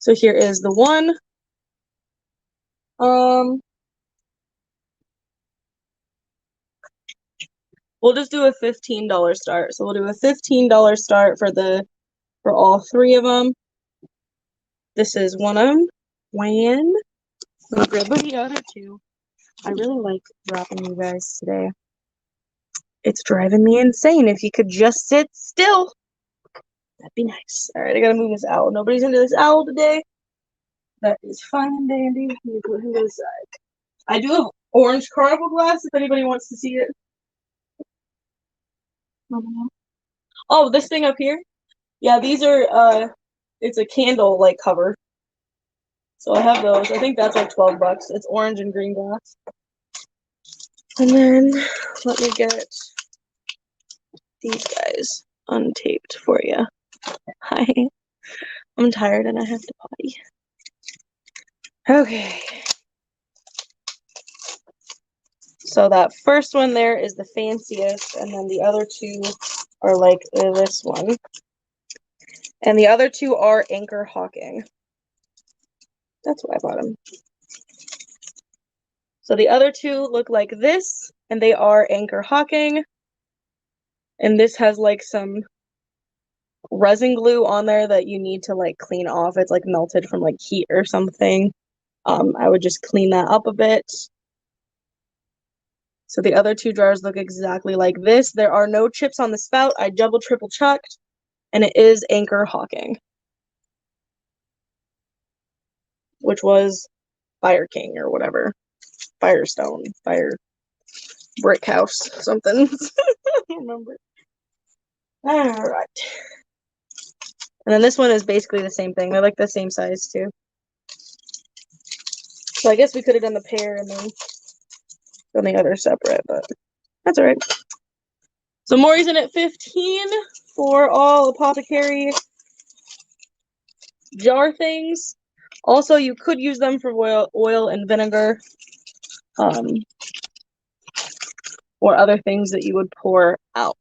[SPEAKER 1] So here is the one. We'll just do a $15 start. So we'll do a $15 start for all three of them. This is one of them. When I'll grab the other two. I really like dropping you guys today. It's driving me insane. If you could just sit still, that'd be nice. All right, I gotta move this owl. Nobody's into this owl today. That is fine and dandy. Let me put him to the side. I do have orange Carnival glass if anybody wants to see it. Oh, this thing up here? Yeah, these are it's a candle like cover. So I have those. I think that's like $12. It's orange and green glass. And then let me get these guys untaped for you. Hi. I'm tired and I have to potty. Okay. So that first one there is the fanciest, and then the other two are like this one. And the other two are Anchor Hocking. That's why I bought them. So the other two look like this, and they are Anchor Hocking. And this has like some resin glue on there that you need to like clean off. It's like melted from like heat or something. I would just clean that up a bit. So the other two jars look exactly like this. There are no chips on the spout. I double triple checked, and it is Anchor Hocking, which was Fire King or whatever. Firestone, Fire Brick House, something. I don't remember. All right. And then this one is basically the same thing. They're like the same size too. So I guess we could have done the pair and then done the other separate, but that's all right. So Maury's in at 15 for all apothecary jar things. Also, you could use them for oil and vinegar, or other things that you would pour out.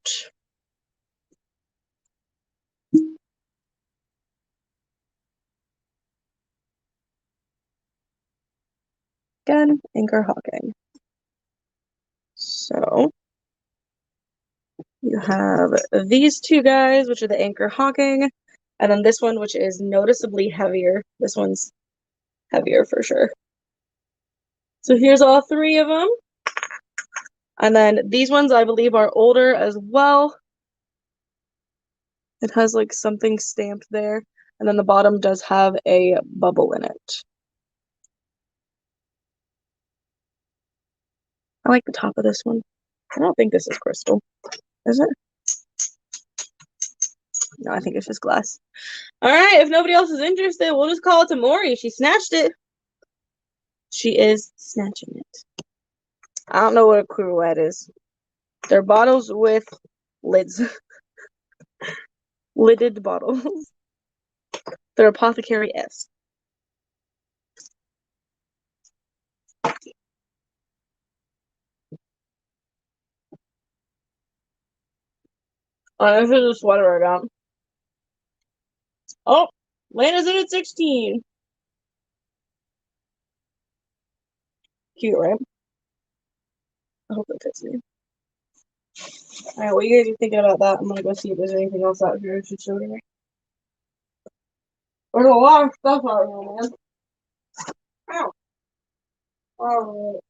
[SPEAKER 1] Again, Anchor Hocking. So you have these two guys, which are the Anchor Hocking, and then this one, which is noticeably heavier. This one's heavier for sure. So here's all three of them. And then these ones, I believe, are older as well. It has like something stamped there. And then the bottom does have a bubble in it. I like the top of this one. I don't think this is crystal. Is it? No, I think it's just glass. All right, if nobody else is interested, we'll just call it to Maury. She snatched it. She is snatching it. I don't know what a cruette is. They're bottles with lids. lidded bottles. They're apothecary-esque. Oh, this is a sweater I got. Oh, Lana's in at 16. Cute, right? I hope it fits me. Alright, what you guys are thinking about that? I'm gonna go see if there's anything else out here I should show you. There's a lot of stuff out here, man. Ow. Alright.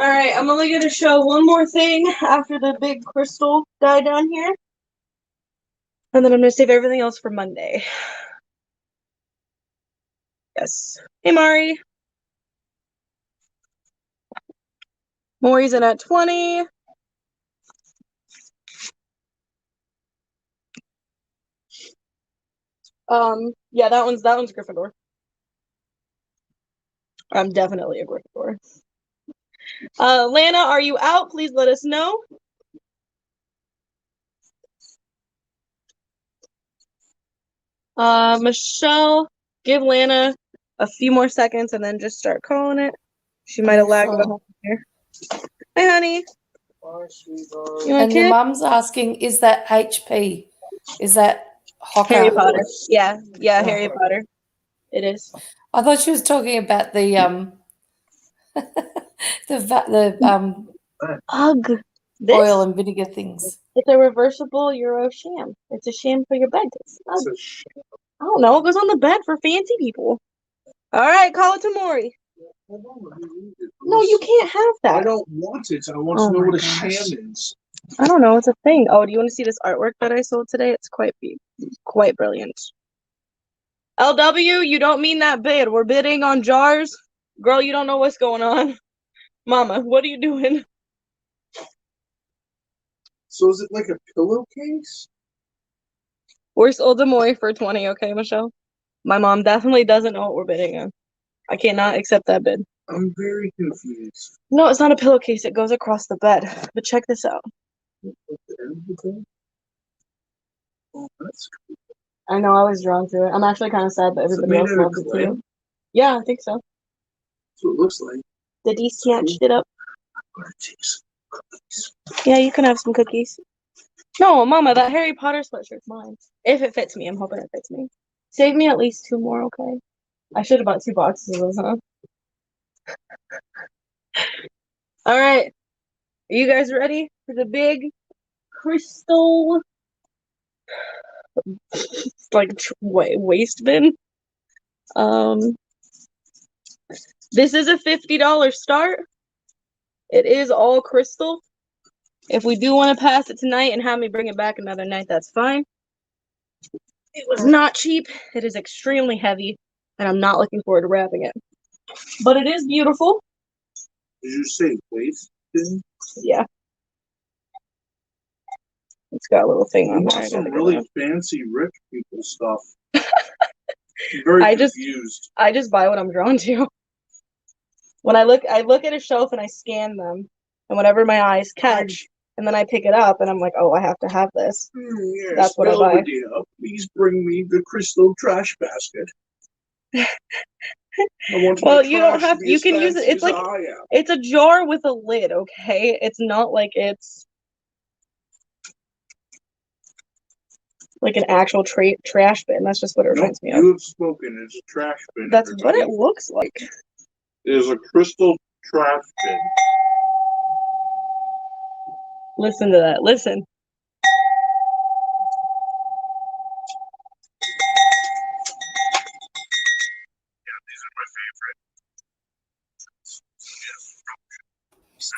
[SPEAKER 1] Alright, I'm only gonna show one more thing after the big crystal guy down here. And then I'm gonna save everything else for Monday. Yes. Hey, Mari. Maury's in at 20. Yeah, that one's Gryffindor. I'm definitely a Gryffindor. Lana, are you out? Please let us know. Michelle, give Lana a few more seconds and then just start calling it. She might have lagged behind here. Hi, honey. You
[SPEAKER 2] And your
[SPEAKER 1] okay?
[SPEAKER 2] mum's asking, is that HP? Is that Hocker?
[SPEAKER 1] Harry Potter. Yeah, Harry Potter. It is.
[SPEAKER 2] I thought she was talking about the
[SPEAKER 1] Ugh.
[SPEAKER 2] oil and vinegar things.
[SPEAKER 1] It's a reversible Euro sham. It's a sham for your bed. I don't know. It goes on the bed for fancy people. All right, call it to Maury. No, you can't have that.
[SPEAKER 3] I don't want it. I want to know what a sham is.
[SPEAKER 1] I don't know. It's a thing. Oh, do you want to see this artwork that I sold today? It's quite brilliant. LW, you don't mean that bid. We're bidding on jars. Girl, you don't know what's going on. Mama, what are you doing?
[SPEAKER 3] So is it like a pillowcase?
[SPEAKER 1] We're sold to Maury for 20, okay, Michelle? My mom definitely doesn't know what we're bidding on. I cannot accept that bid.
[SPEAKER 3] I'm very confused.
[SPEAKER 1] No, it's not a pillowcase. It goes across the bed. But check this out.
[SPEAKER 3] Oh, that's cool.
[SPEAKER 1] I know, I was drawn to it. I'm actually kind of sad that everybody else loved it too. Yeah, I think so.
[SPEAKER 3] That's what it looks like.
[SPEAKER 1] Did he snatched it up?
[SPEAKER 3] I'm gonna take some cookies.
[SPEAKER 1] Yeah, you can have some cookies. No, Mama, that Harry Potter sweatshirt's mine. If it fits me, I'm hoping it fits me. Save me at least 2 more, okay? I should have bought 2 boxes of those, huh? All right. Are you guys ready for the big crystal like waste bin? This is a $50 start. It is all crystal. If we do want to pass it tonight and have me bring it back another night, that's fine. It was not cheap. It is extremely heavy, and I'm not looking forward to wrapping it. But it is beautiful.
[SPEAKER 3] Did you say waste bin?
[SPEAKER 1] Yeah. It's got a little thing on there.
[SPEAKER 3] Some really fancy rich people stuff. I'm very confused.
[SPEAKER 1] I just buy what I'm drawn to. When I look at a shelf and I scan them, and whatever my eyes catch, and then I pick it up and I'm like, oh, I have to have this.
[SPEAKER 3] Yes,
[SPEAKER 1] that's what I buy.
[SPEAKER 3] Please bring me the crystal trash basket.
[SPEAKER 1] Well, you don't have. You can use it. It's like it's a jar with a lid. Okay, it's not like it's like an actual trash bin. That's just what it reminds me of.
[SPEAKER 3] You have spoken. It's a trash bin.
[SPEAKER 1] That's what it looks like.
[SPEAKER 3] It is a crystal trash bin.
[SPEAKER 1] Listen to that. Listen.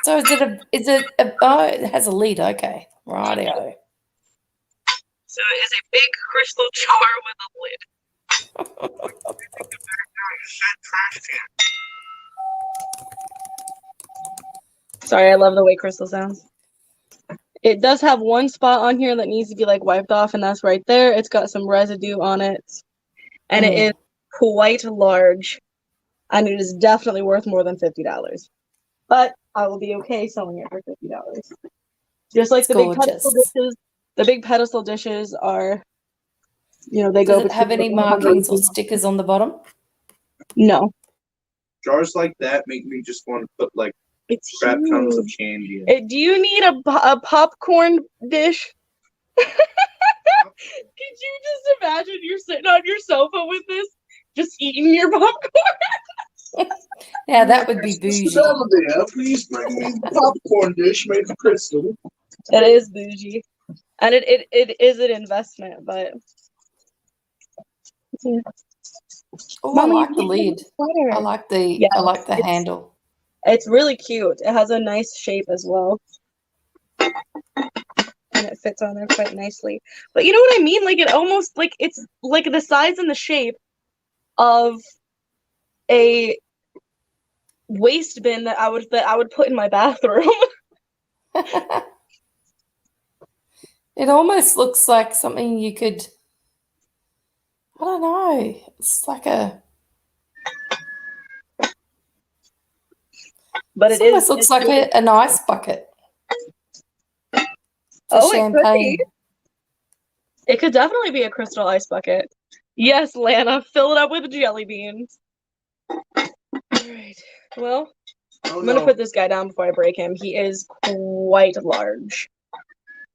[SPEAKER 2] So oh, it has a lid, okay. Rightio.
[SPEAKER 1] So it is a big crystal jar with a lid. Sorry, I love the way crystal sounds. It does have one spot on here that needs to be like wiped off, and that's right there. It's got some residue on it. And it is quite large. And it is definitely worth more than $50. But I will be okay selling it for $50. Just like the big pedestal dishes. The big pedestal dishes are, you know, they go.
[SPEAKER 2] Does it have any markings or stickers on the bottom?
[SPEAKER 1] No.
[SPEAKER 3] Jars like that make me just want to put like crap tons of candy in.
[SPEAKER 1] Do you need a popcorn dish? Could you just imagine you're sitting on your sofa with this, just eating your popcorn?
[SPEAKER 2] Yeah, that would be bougie.
[SPEAKER 3] Please bring me a popcorn dish made of crystal.
[SPEAKER 1] It is bougie, and it is an investment, but. Yeah.
[SPEAKER 2] Oh, I like the lid. I like the handle.
[SPEAKER 1] It's really cute. It has a nice shape as well. And it fits on there quite nicely. But you know what I mean? Like it almost like it's like the size and the shape of a waste bin that I would put in my bathroom.
[SPEAKER 2] It almost looks like something you could, I don't know. It's like
[SPEAKER 1] but
[SPEAKER 2] it almost looks like an ice bucket. For champagne.
[SPEAKER 1] It could definitely be a crystal ice bucket. Yes, Lana, fill it up with jelly beans. All right. Well, I'm gonna put this guy down before I break him. He is quite large.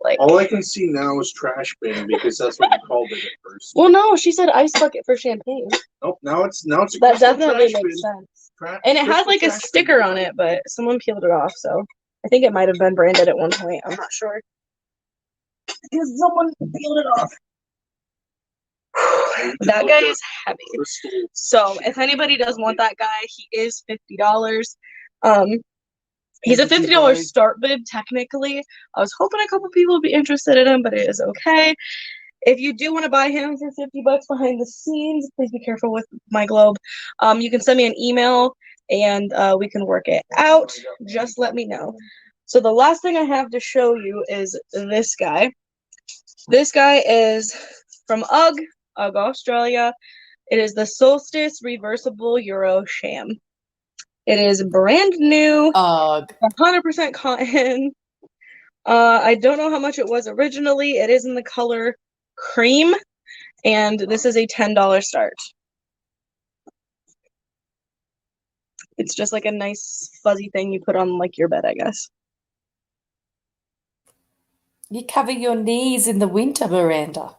[SPEAKER 1] Like
[SPEAKER 3] all I can see now is trash bin because that's what you called it at first.
[SPEAKER 1] Well, no, she said ice bucket for champagne.
[SPEAKER 3] Nope, now it's a
[SPEAKER 1] that definitely makes sense. And it has like a sticker on it, but someone peeled it off, so I think it might have been branded at one point. I'm not sure. Because someone peeled it off. That guy is heavy. So if anybody does want that guy, he is $50. He's a $50 start bid, technically. I was hoping a couple people would be interested in him, but it is okay. If you do want to buy him for $50 behind the scenes, please be careful with my globe. You can send me an email and we can work it out. Just let me know. So the last thing I have to show you is this guy. This guy is from UGG Australia. It is the Solstice Reversible Euro Sham. It is brand new, 100% cotton. I don't know how much it was originally. It is in the color cream, and this is a $10 start. It's just like a nice fuzzy thing you put on like your bed, I guess.
[SPEAKER 2] You cover your knees in the winter, Miranda.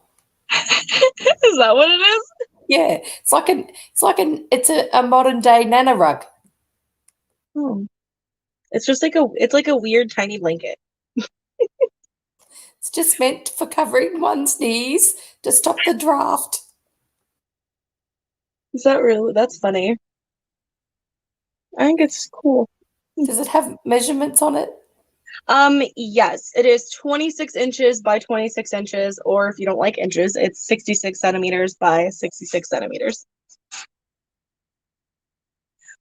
[SPEAKER 1] Is that what it is?
[SPEAKER 2] Yeah, it's a modern day nana rug.
[SPEAKER 1] It's just like a weird tiny blanket.
[SPEAKER 2] It's just meant for covering one's knees to stop the draft.
[SPEAKER 1] Is that real? That's funny. I think it's cool.
[SPEAKER 2] Does it have measurements on it?
[SPEAKER 1] Yes, it is 26 inches by 26 inches, or if you don't like inches, it's 66 centimeters by 66 centimeters.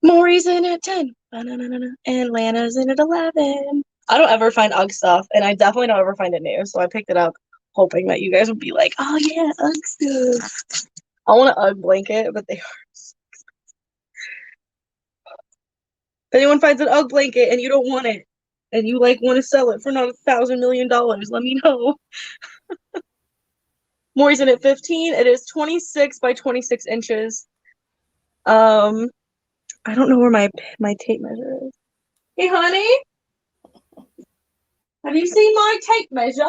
[SPEAKER 1] Maury's in at 10, and Lana's in at 11. I don't ever find UGG stuff, and I definitely don't ever find it new, so I picked it up hoping that you guys would be like, oh yeah, UGG stuff. I want an UGG blanket, but they are so expensive. If anyone finds an UGG blanket and you don't want it, and you like want to sell it for not $1,000 million, let me know. Maury's in at 15. It is 26 by 26 inches. I don't know where my tape measure is. Hey, honey, have you seen my tape measure?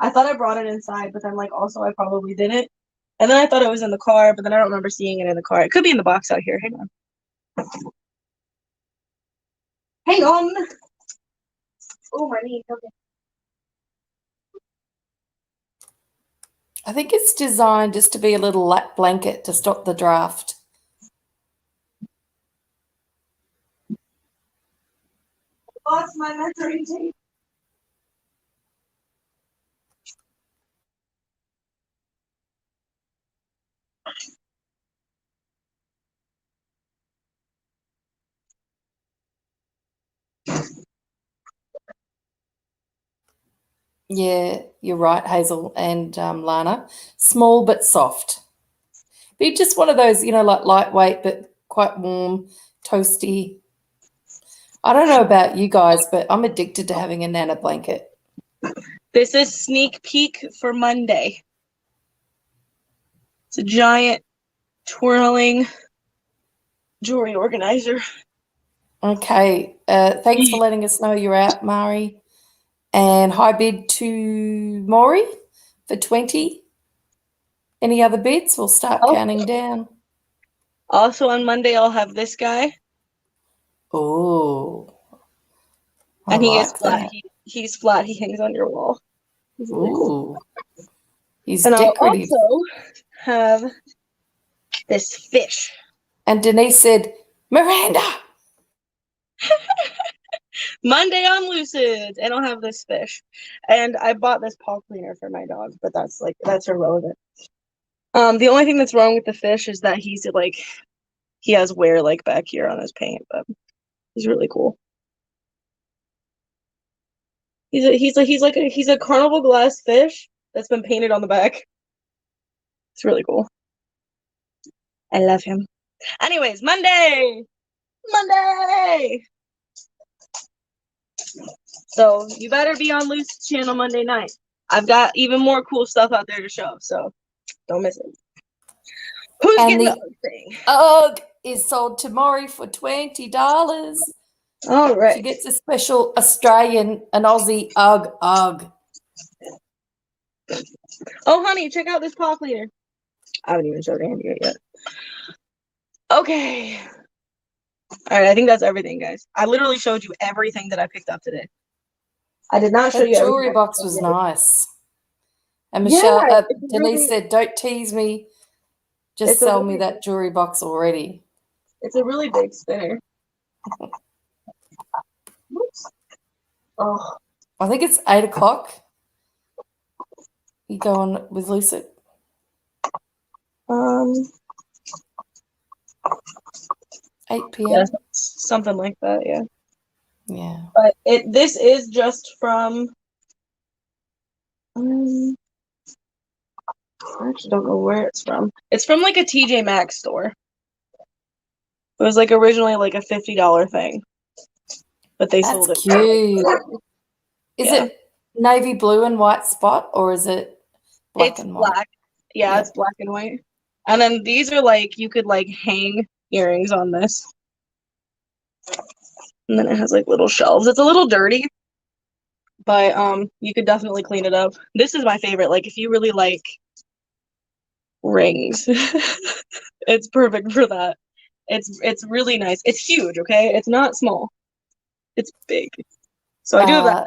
[SPEAKER 1] I thought I brought it inside, but then like also I probably didn't. And then I thought it was in the car, but then I don't remember seeing it in the car. It could be in the box out here. Hang on. Hang on. Oh, my knee. Okay.
[SPEAKER 2] I think it's designed just to be a little lap blanket to stop the draft.
[SPEAKER 1] Lost my measuring tape.
[SPEAKER 2] Yeah, you're right, Hazel and Lana. Small but soft. Be just one of those, like lightweight but quite warm, toasty. I don't know about you guys, but I'm addicted to having a Nana blanket.
[SPEAKER 1] This is sneak peek for Monday. It's a giant twirling jewelry organizer.
[SPEAKER 2] Okay. Thanks for letting us know you're out, Mari. And high bid to Maury for 20. Any other bids? We'll start counting down.
[SPEAKER 1] Also on Monday, I'll have this guy.
[SPEAKER 2] Oh.
[SPEAKER 1] And he is
[SPEAKER 2] like
[SPEAKER 1] flat.
[SPEAKER 2] that.
[SPEAKER 1] He's flat. He hangs on your wall. He's really cool.
[SPEAKER 2] He's
[SPEAKER 1] and
[SPEAKER 2] decorative.
[SPEAKER 1] I'll also have this fish.
[SPEAKER 2] And Denise said, Miranda.
[SPEAKER 1] Monday on Lucids, and I'll have this fish. And I bought this paw cleaner for my dog, but that's irrelevant. The only thing that's wrong with the fish is that he has wear back here on his paint, but he's really cool. He's a carnival glass fish that's been painted on the back. It's really cool. I love him. Anyways, Monday. So you better be on Lucy's channel Monday night. I've got even more cool stuff out there to show, so don't miss it. Who's getting the UGG thing?
[SPEAKER 2] UGG is sold to Maury for $20.
[SPEAKER 1] All right.
[SPEAKER 2] She gets a special Australian, an Aussie UGG.
[SPEAKER 1] Oh, honey, check out this paw cleaner. I haven't even showed Andy it yet. Okay. All right, I think that's everything, guys. I literally showed you everything that I picked up today. I did not show you everything.
[SPEAKER 2] The jewelry box was nice. And Michelle, Denise said, don't tease me. Just sell me that jewelry box already.
[SPEAKER 1] It's a really big spinner. Oops. Oh.
[SPEAKER 2] I think it's 8 o'clock. You go on with Lucid? 8 p.m.
[SPEAKER 1] Yeah, something like that, yeah.
[SPEAKER 2] Yeah.
[SPEAKER 1] But this is just from I actually don't know where it's from. It's from a TJ Maxx store. It was originally a $50 thing. But they sold it.
[SPEAKER 2] Cute. Is it navy blue and white spot, or is it black and white?
[SPEAKER 1] Black. Yeah, it's black and white. And then these are you could hang earrings on this. And then it has little shelves. It's a little dirty, but you could definitely clean it up. This is my favorite. If you really like rings, it's perfect for that. It's really nice. It's huge, okay? It's not small. It's big. So I do have that.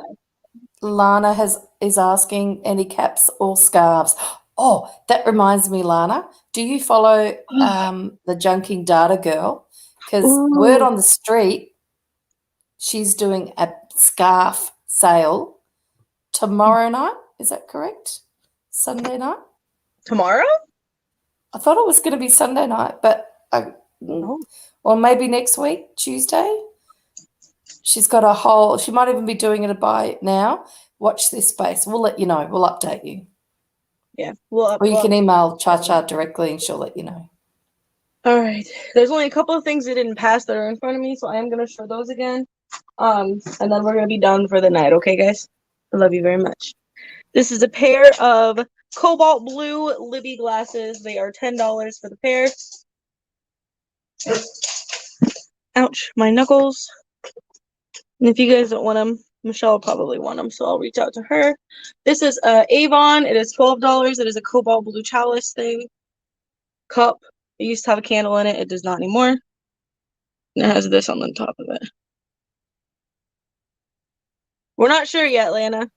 [SPEAKER 2] Lana is asking any caps or scarves. Oh, that reminds me, Lana. Do you follow the Junking Data Girl? Because word on the street, she's doing a scarf sale tomorrow night. Is that correct? Sunday night?
[SPEAKER 1] Tomorrow?
[SPEAKER 2] I thought it was going to be Sunday night, but or maybe next week, Tuesday. She's got she might even be doing it by now. Watch this space. We'll let you know. We'll update you.
[SPEAKER 1] Yeah.
[SPEAKER 2] Or you can email Cha directly and she'll let you know.
[SPEAKER 1] All right. There's only a couple of things that didn't pass that are in front of me, so I am going to show those again. And then we're going to be done for the night, okay, guys? I love you very much. This is a pair of Cobalt Blue Libby glasses. They are $10 for the pair. Ouch, my knuckles. And if you guys don't want them, Michelle will probably want them, so I'll reach out to her. This is Avon. It is $12. It is a Cobalt Blue chalice thing. Cup. It used to have a candle in it. It does not anymore. And it has this on the top of it. We're not sure yet, Lana.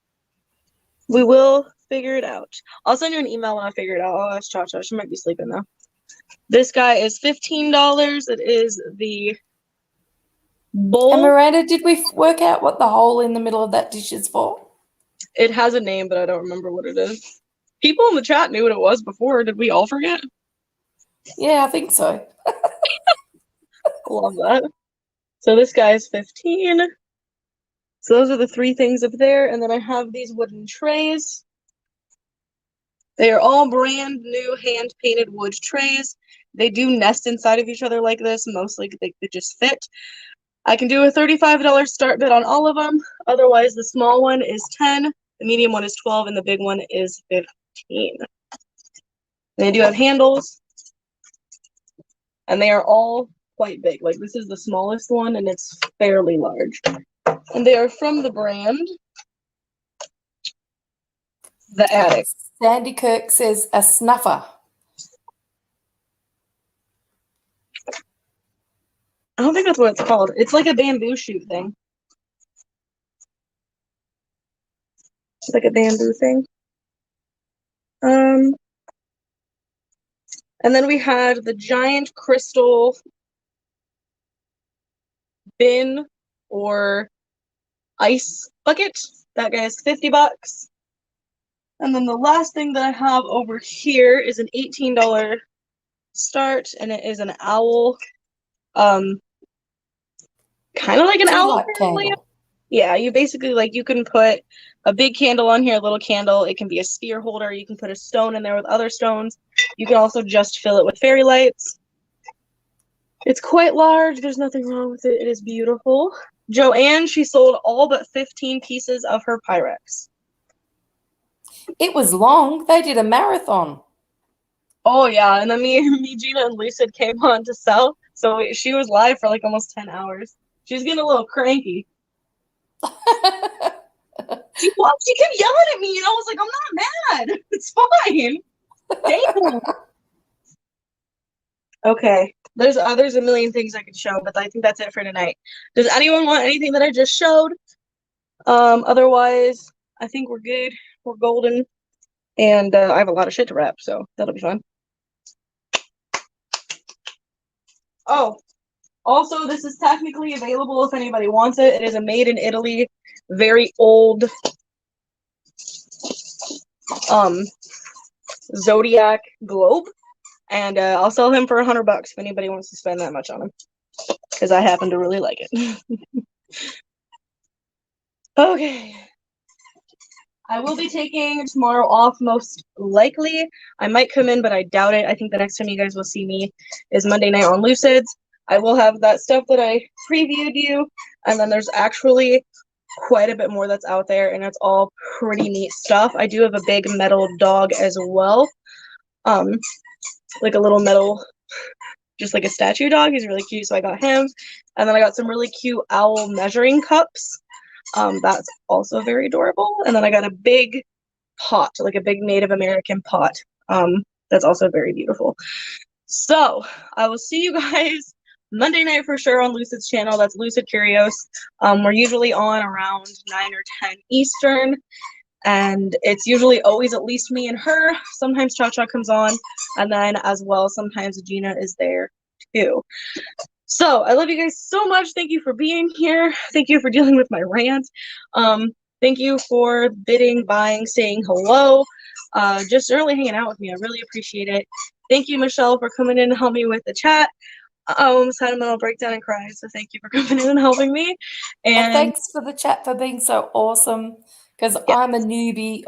[SPEAKER 1] We will figure it out. I'll send you an email when I figure it out. I'll ask Cha-Cha. She might be sleeping though. This guy is $15. It is the bowl.
[SPEAKER 2] And Miranda, did we work out what the hole in the middle of that dish is for?
[SPEAKER 1] It has a name, but I don't remember what it is. People in the chat knew what it was before. Did we all forget?
[SPEAKER 2] Yeah, I think so.
[SPEAKER 1] Love that. So this guy is 15. So those are the three things up there. And then I have these wooden trays. They are all brand new hand-painted wood trays. They do nest inside of each other like this. Mostly they just fit. I can do a $35 start bid on all of them. Otherwise, the small one is $10, the medium one is $12, and the big one is $15. They do have handles, and they are all quite big. Like this is the smallest one, and it's fairly large. And they are from the brand The Attic.
[SPEAKER 2] Sandy Kirk says a snuffer.
[SPEAKER 1] I don't think that's what it's called. It's like a bamboo shoot thing. It's like a bamboo thing. And then we had the giant crystal bin or ice bucket. That guy is $50. And then the last thing that I have over here is an $18 start, and it is an owl. Kind of like an owl
[SPEAKER 2] Tea-light candle.
[SPEAKER 1] Yeah, you basically you can put a big candle on here, a little candle. It can be a spear holder. You can put a stone in there with other stones. You can also just fill it with fairy lights. It's quite large. There's nothing wrong with it. It is beautiful. Joanne, she sold all but 15 pieces of her Pyrex.
[SPEAKER 2] It was long. They did a marathon.
[SPEAKER 1] Oh, yeah. And then me, Gina, and Lucid came on to sell. So she was live for almost 10 hours. She was getting a little cranky. She kept yelling at me, and I was like, I'm not mad. It's fine. Damn. Okay. There's a million things I could show, but I think that's it for tonight. Does anyone want anything that I just showed? Otherwise, I think we're good. We're golden. And I have a lot of shit to wrap, so that'll be fun. Oh, also, this is technically available if anybody wants it. It is a made in Italy, very old Zodiac globe. And I'll sell him for $100 if anybody wants to spend that much on him. Because I happen to really like it. Okay. I will be taking tomorrow off most likely. I might come in, but I doubt it. I think the next time you guys will see me is Monday night on Lucids. I will have that stuff that I previewed you. And then there's actually quite a bit more that's out there, and it's all pretty neat stuff. I do have a big metal dog as well. Like a little metal, just like a statue dog. He's really cute, so I got him. And then I got some really cute owl measuring cups. That's also very adorable. And then I got a big pot, like a big Native American pot. That's also very beautiful. So I will see you guys Monday night for sure on Lucid's channel. That's Lucid Curios. We're usually on around 9 or 10 Eastern. And it's usually always at least me and her. Sometimes Cha-Cha comes on. And then as well, sometimes Gina is there too. So I love you guys so much. Thank you for being here. Thank you for dealing with my rant. Thank you for bidding, buying, saying hello. Just really hanging out with me. I really appreciate it. Thank you, Michelle, for coming in and helping me with the chat. I almost had a mental breakdown and cry, so thank you for coming in and helping me.
[SPEAKER 2] And thanks for the chat for being so awesome, because I'm a newbie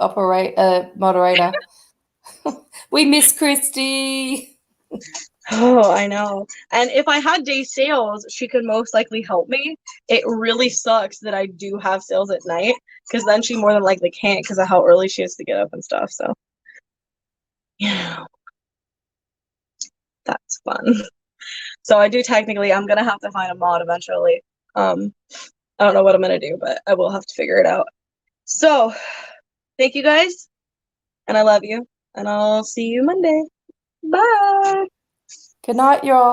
[SPEAKER 2] moderator. We miss Christy.
[SPEAKER 1] Oh, I know. And if I had day sales, she could most likely help me. It really sucks that I do have sales at night, because then she more than likely can't because of how early she has to get up and stuff. So, yeah, that's fun. So I do technically, I'm going to have to find a mod eventually. I don't know what I'm going to do, but I will have to figure it out. So, thank you guys, and I love you, and I'll see you Monday. Bye!
[SPEAKER 2] Good night, y'all.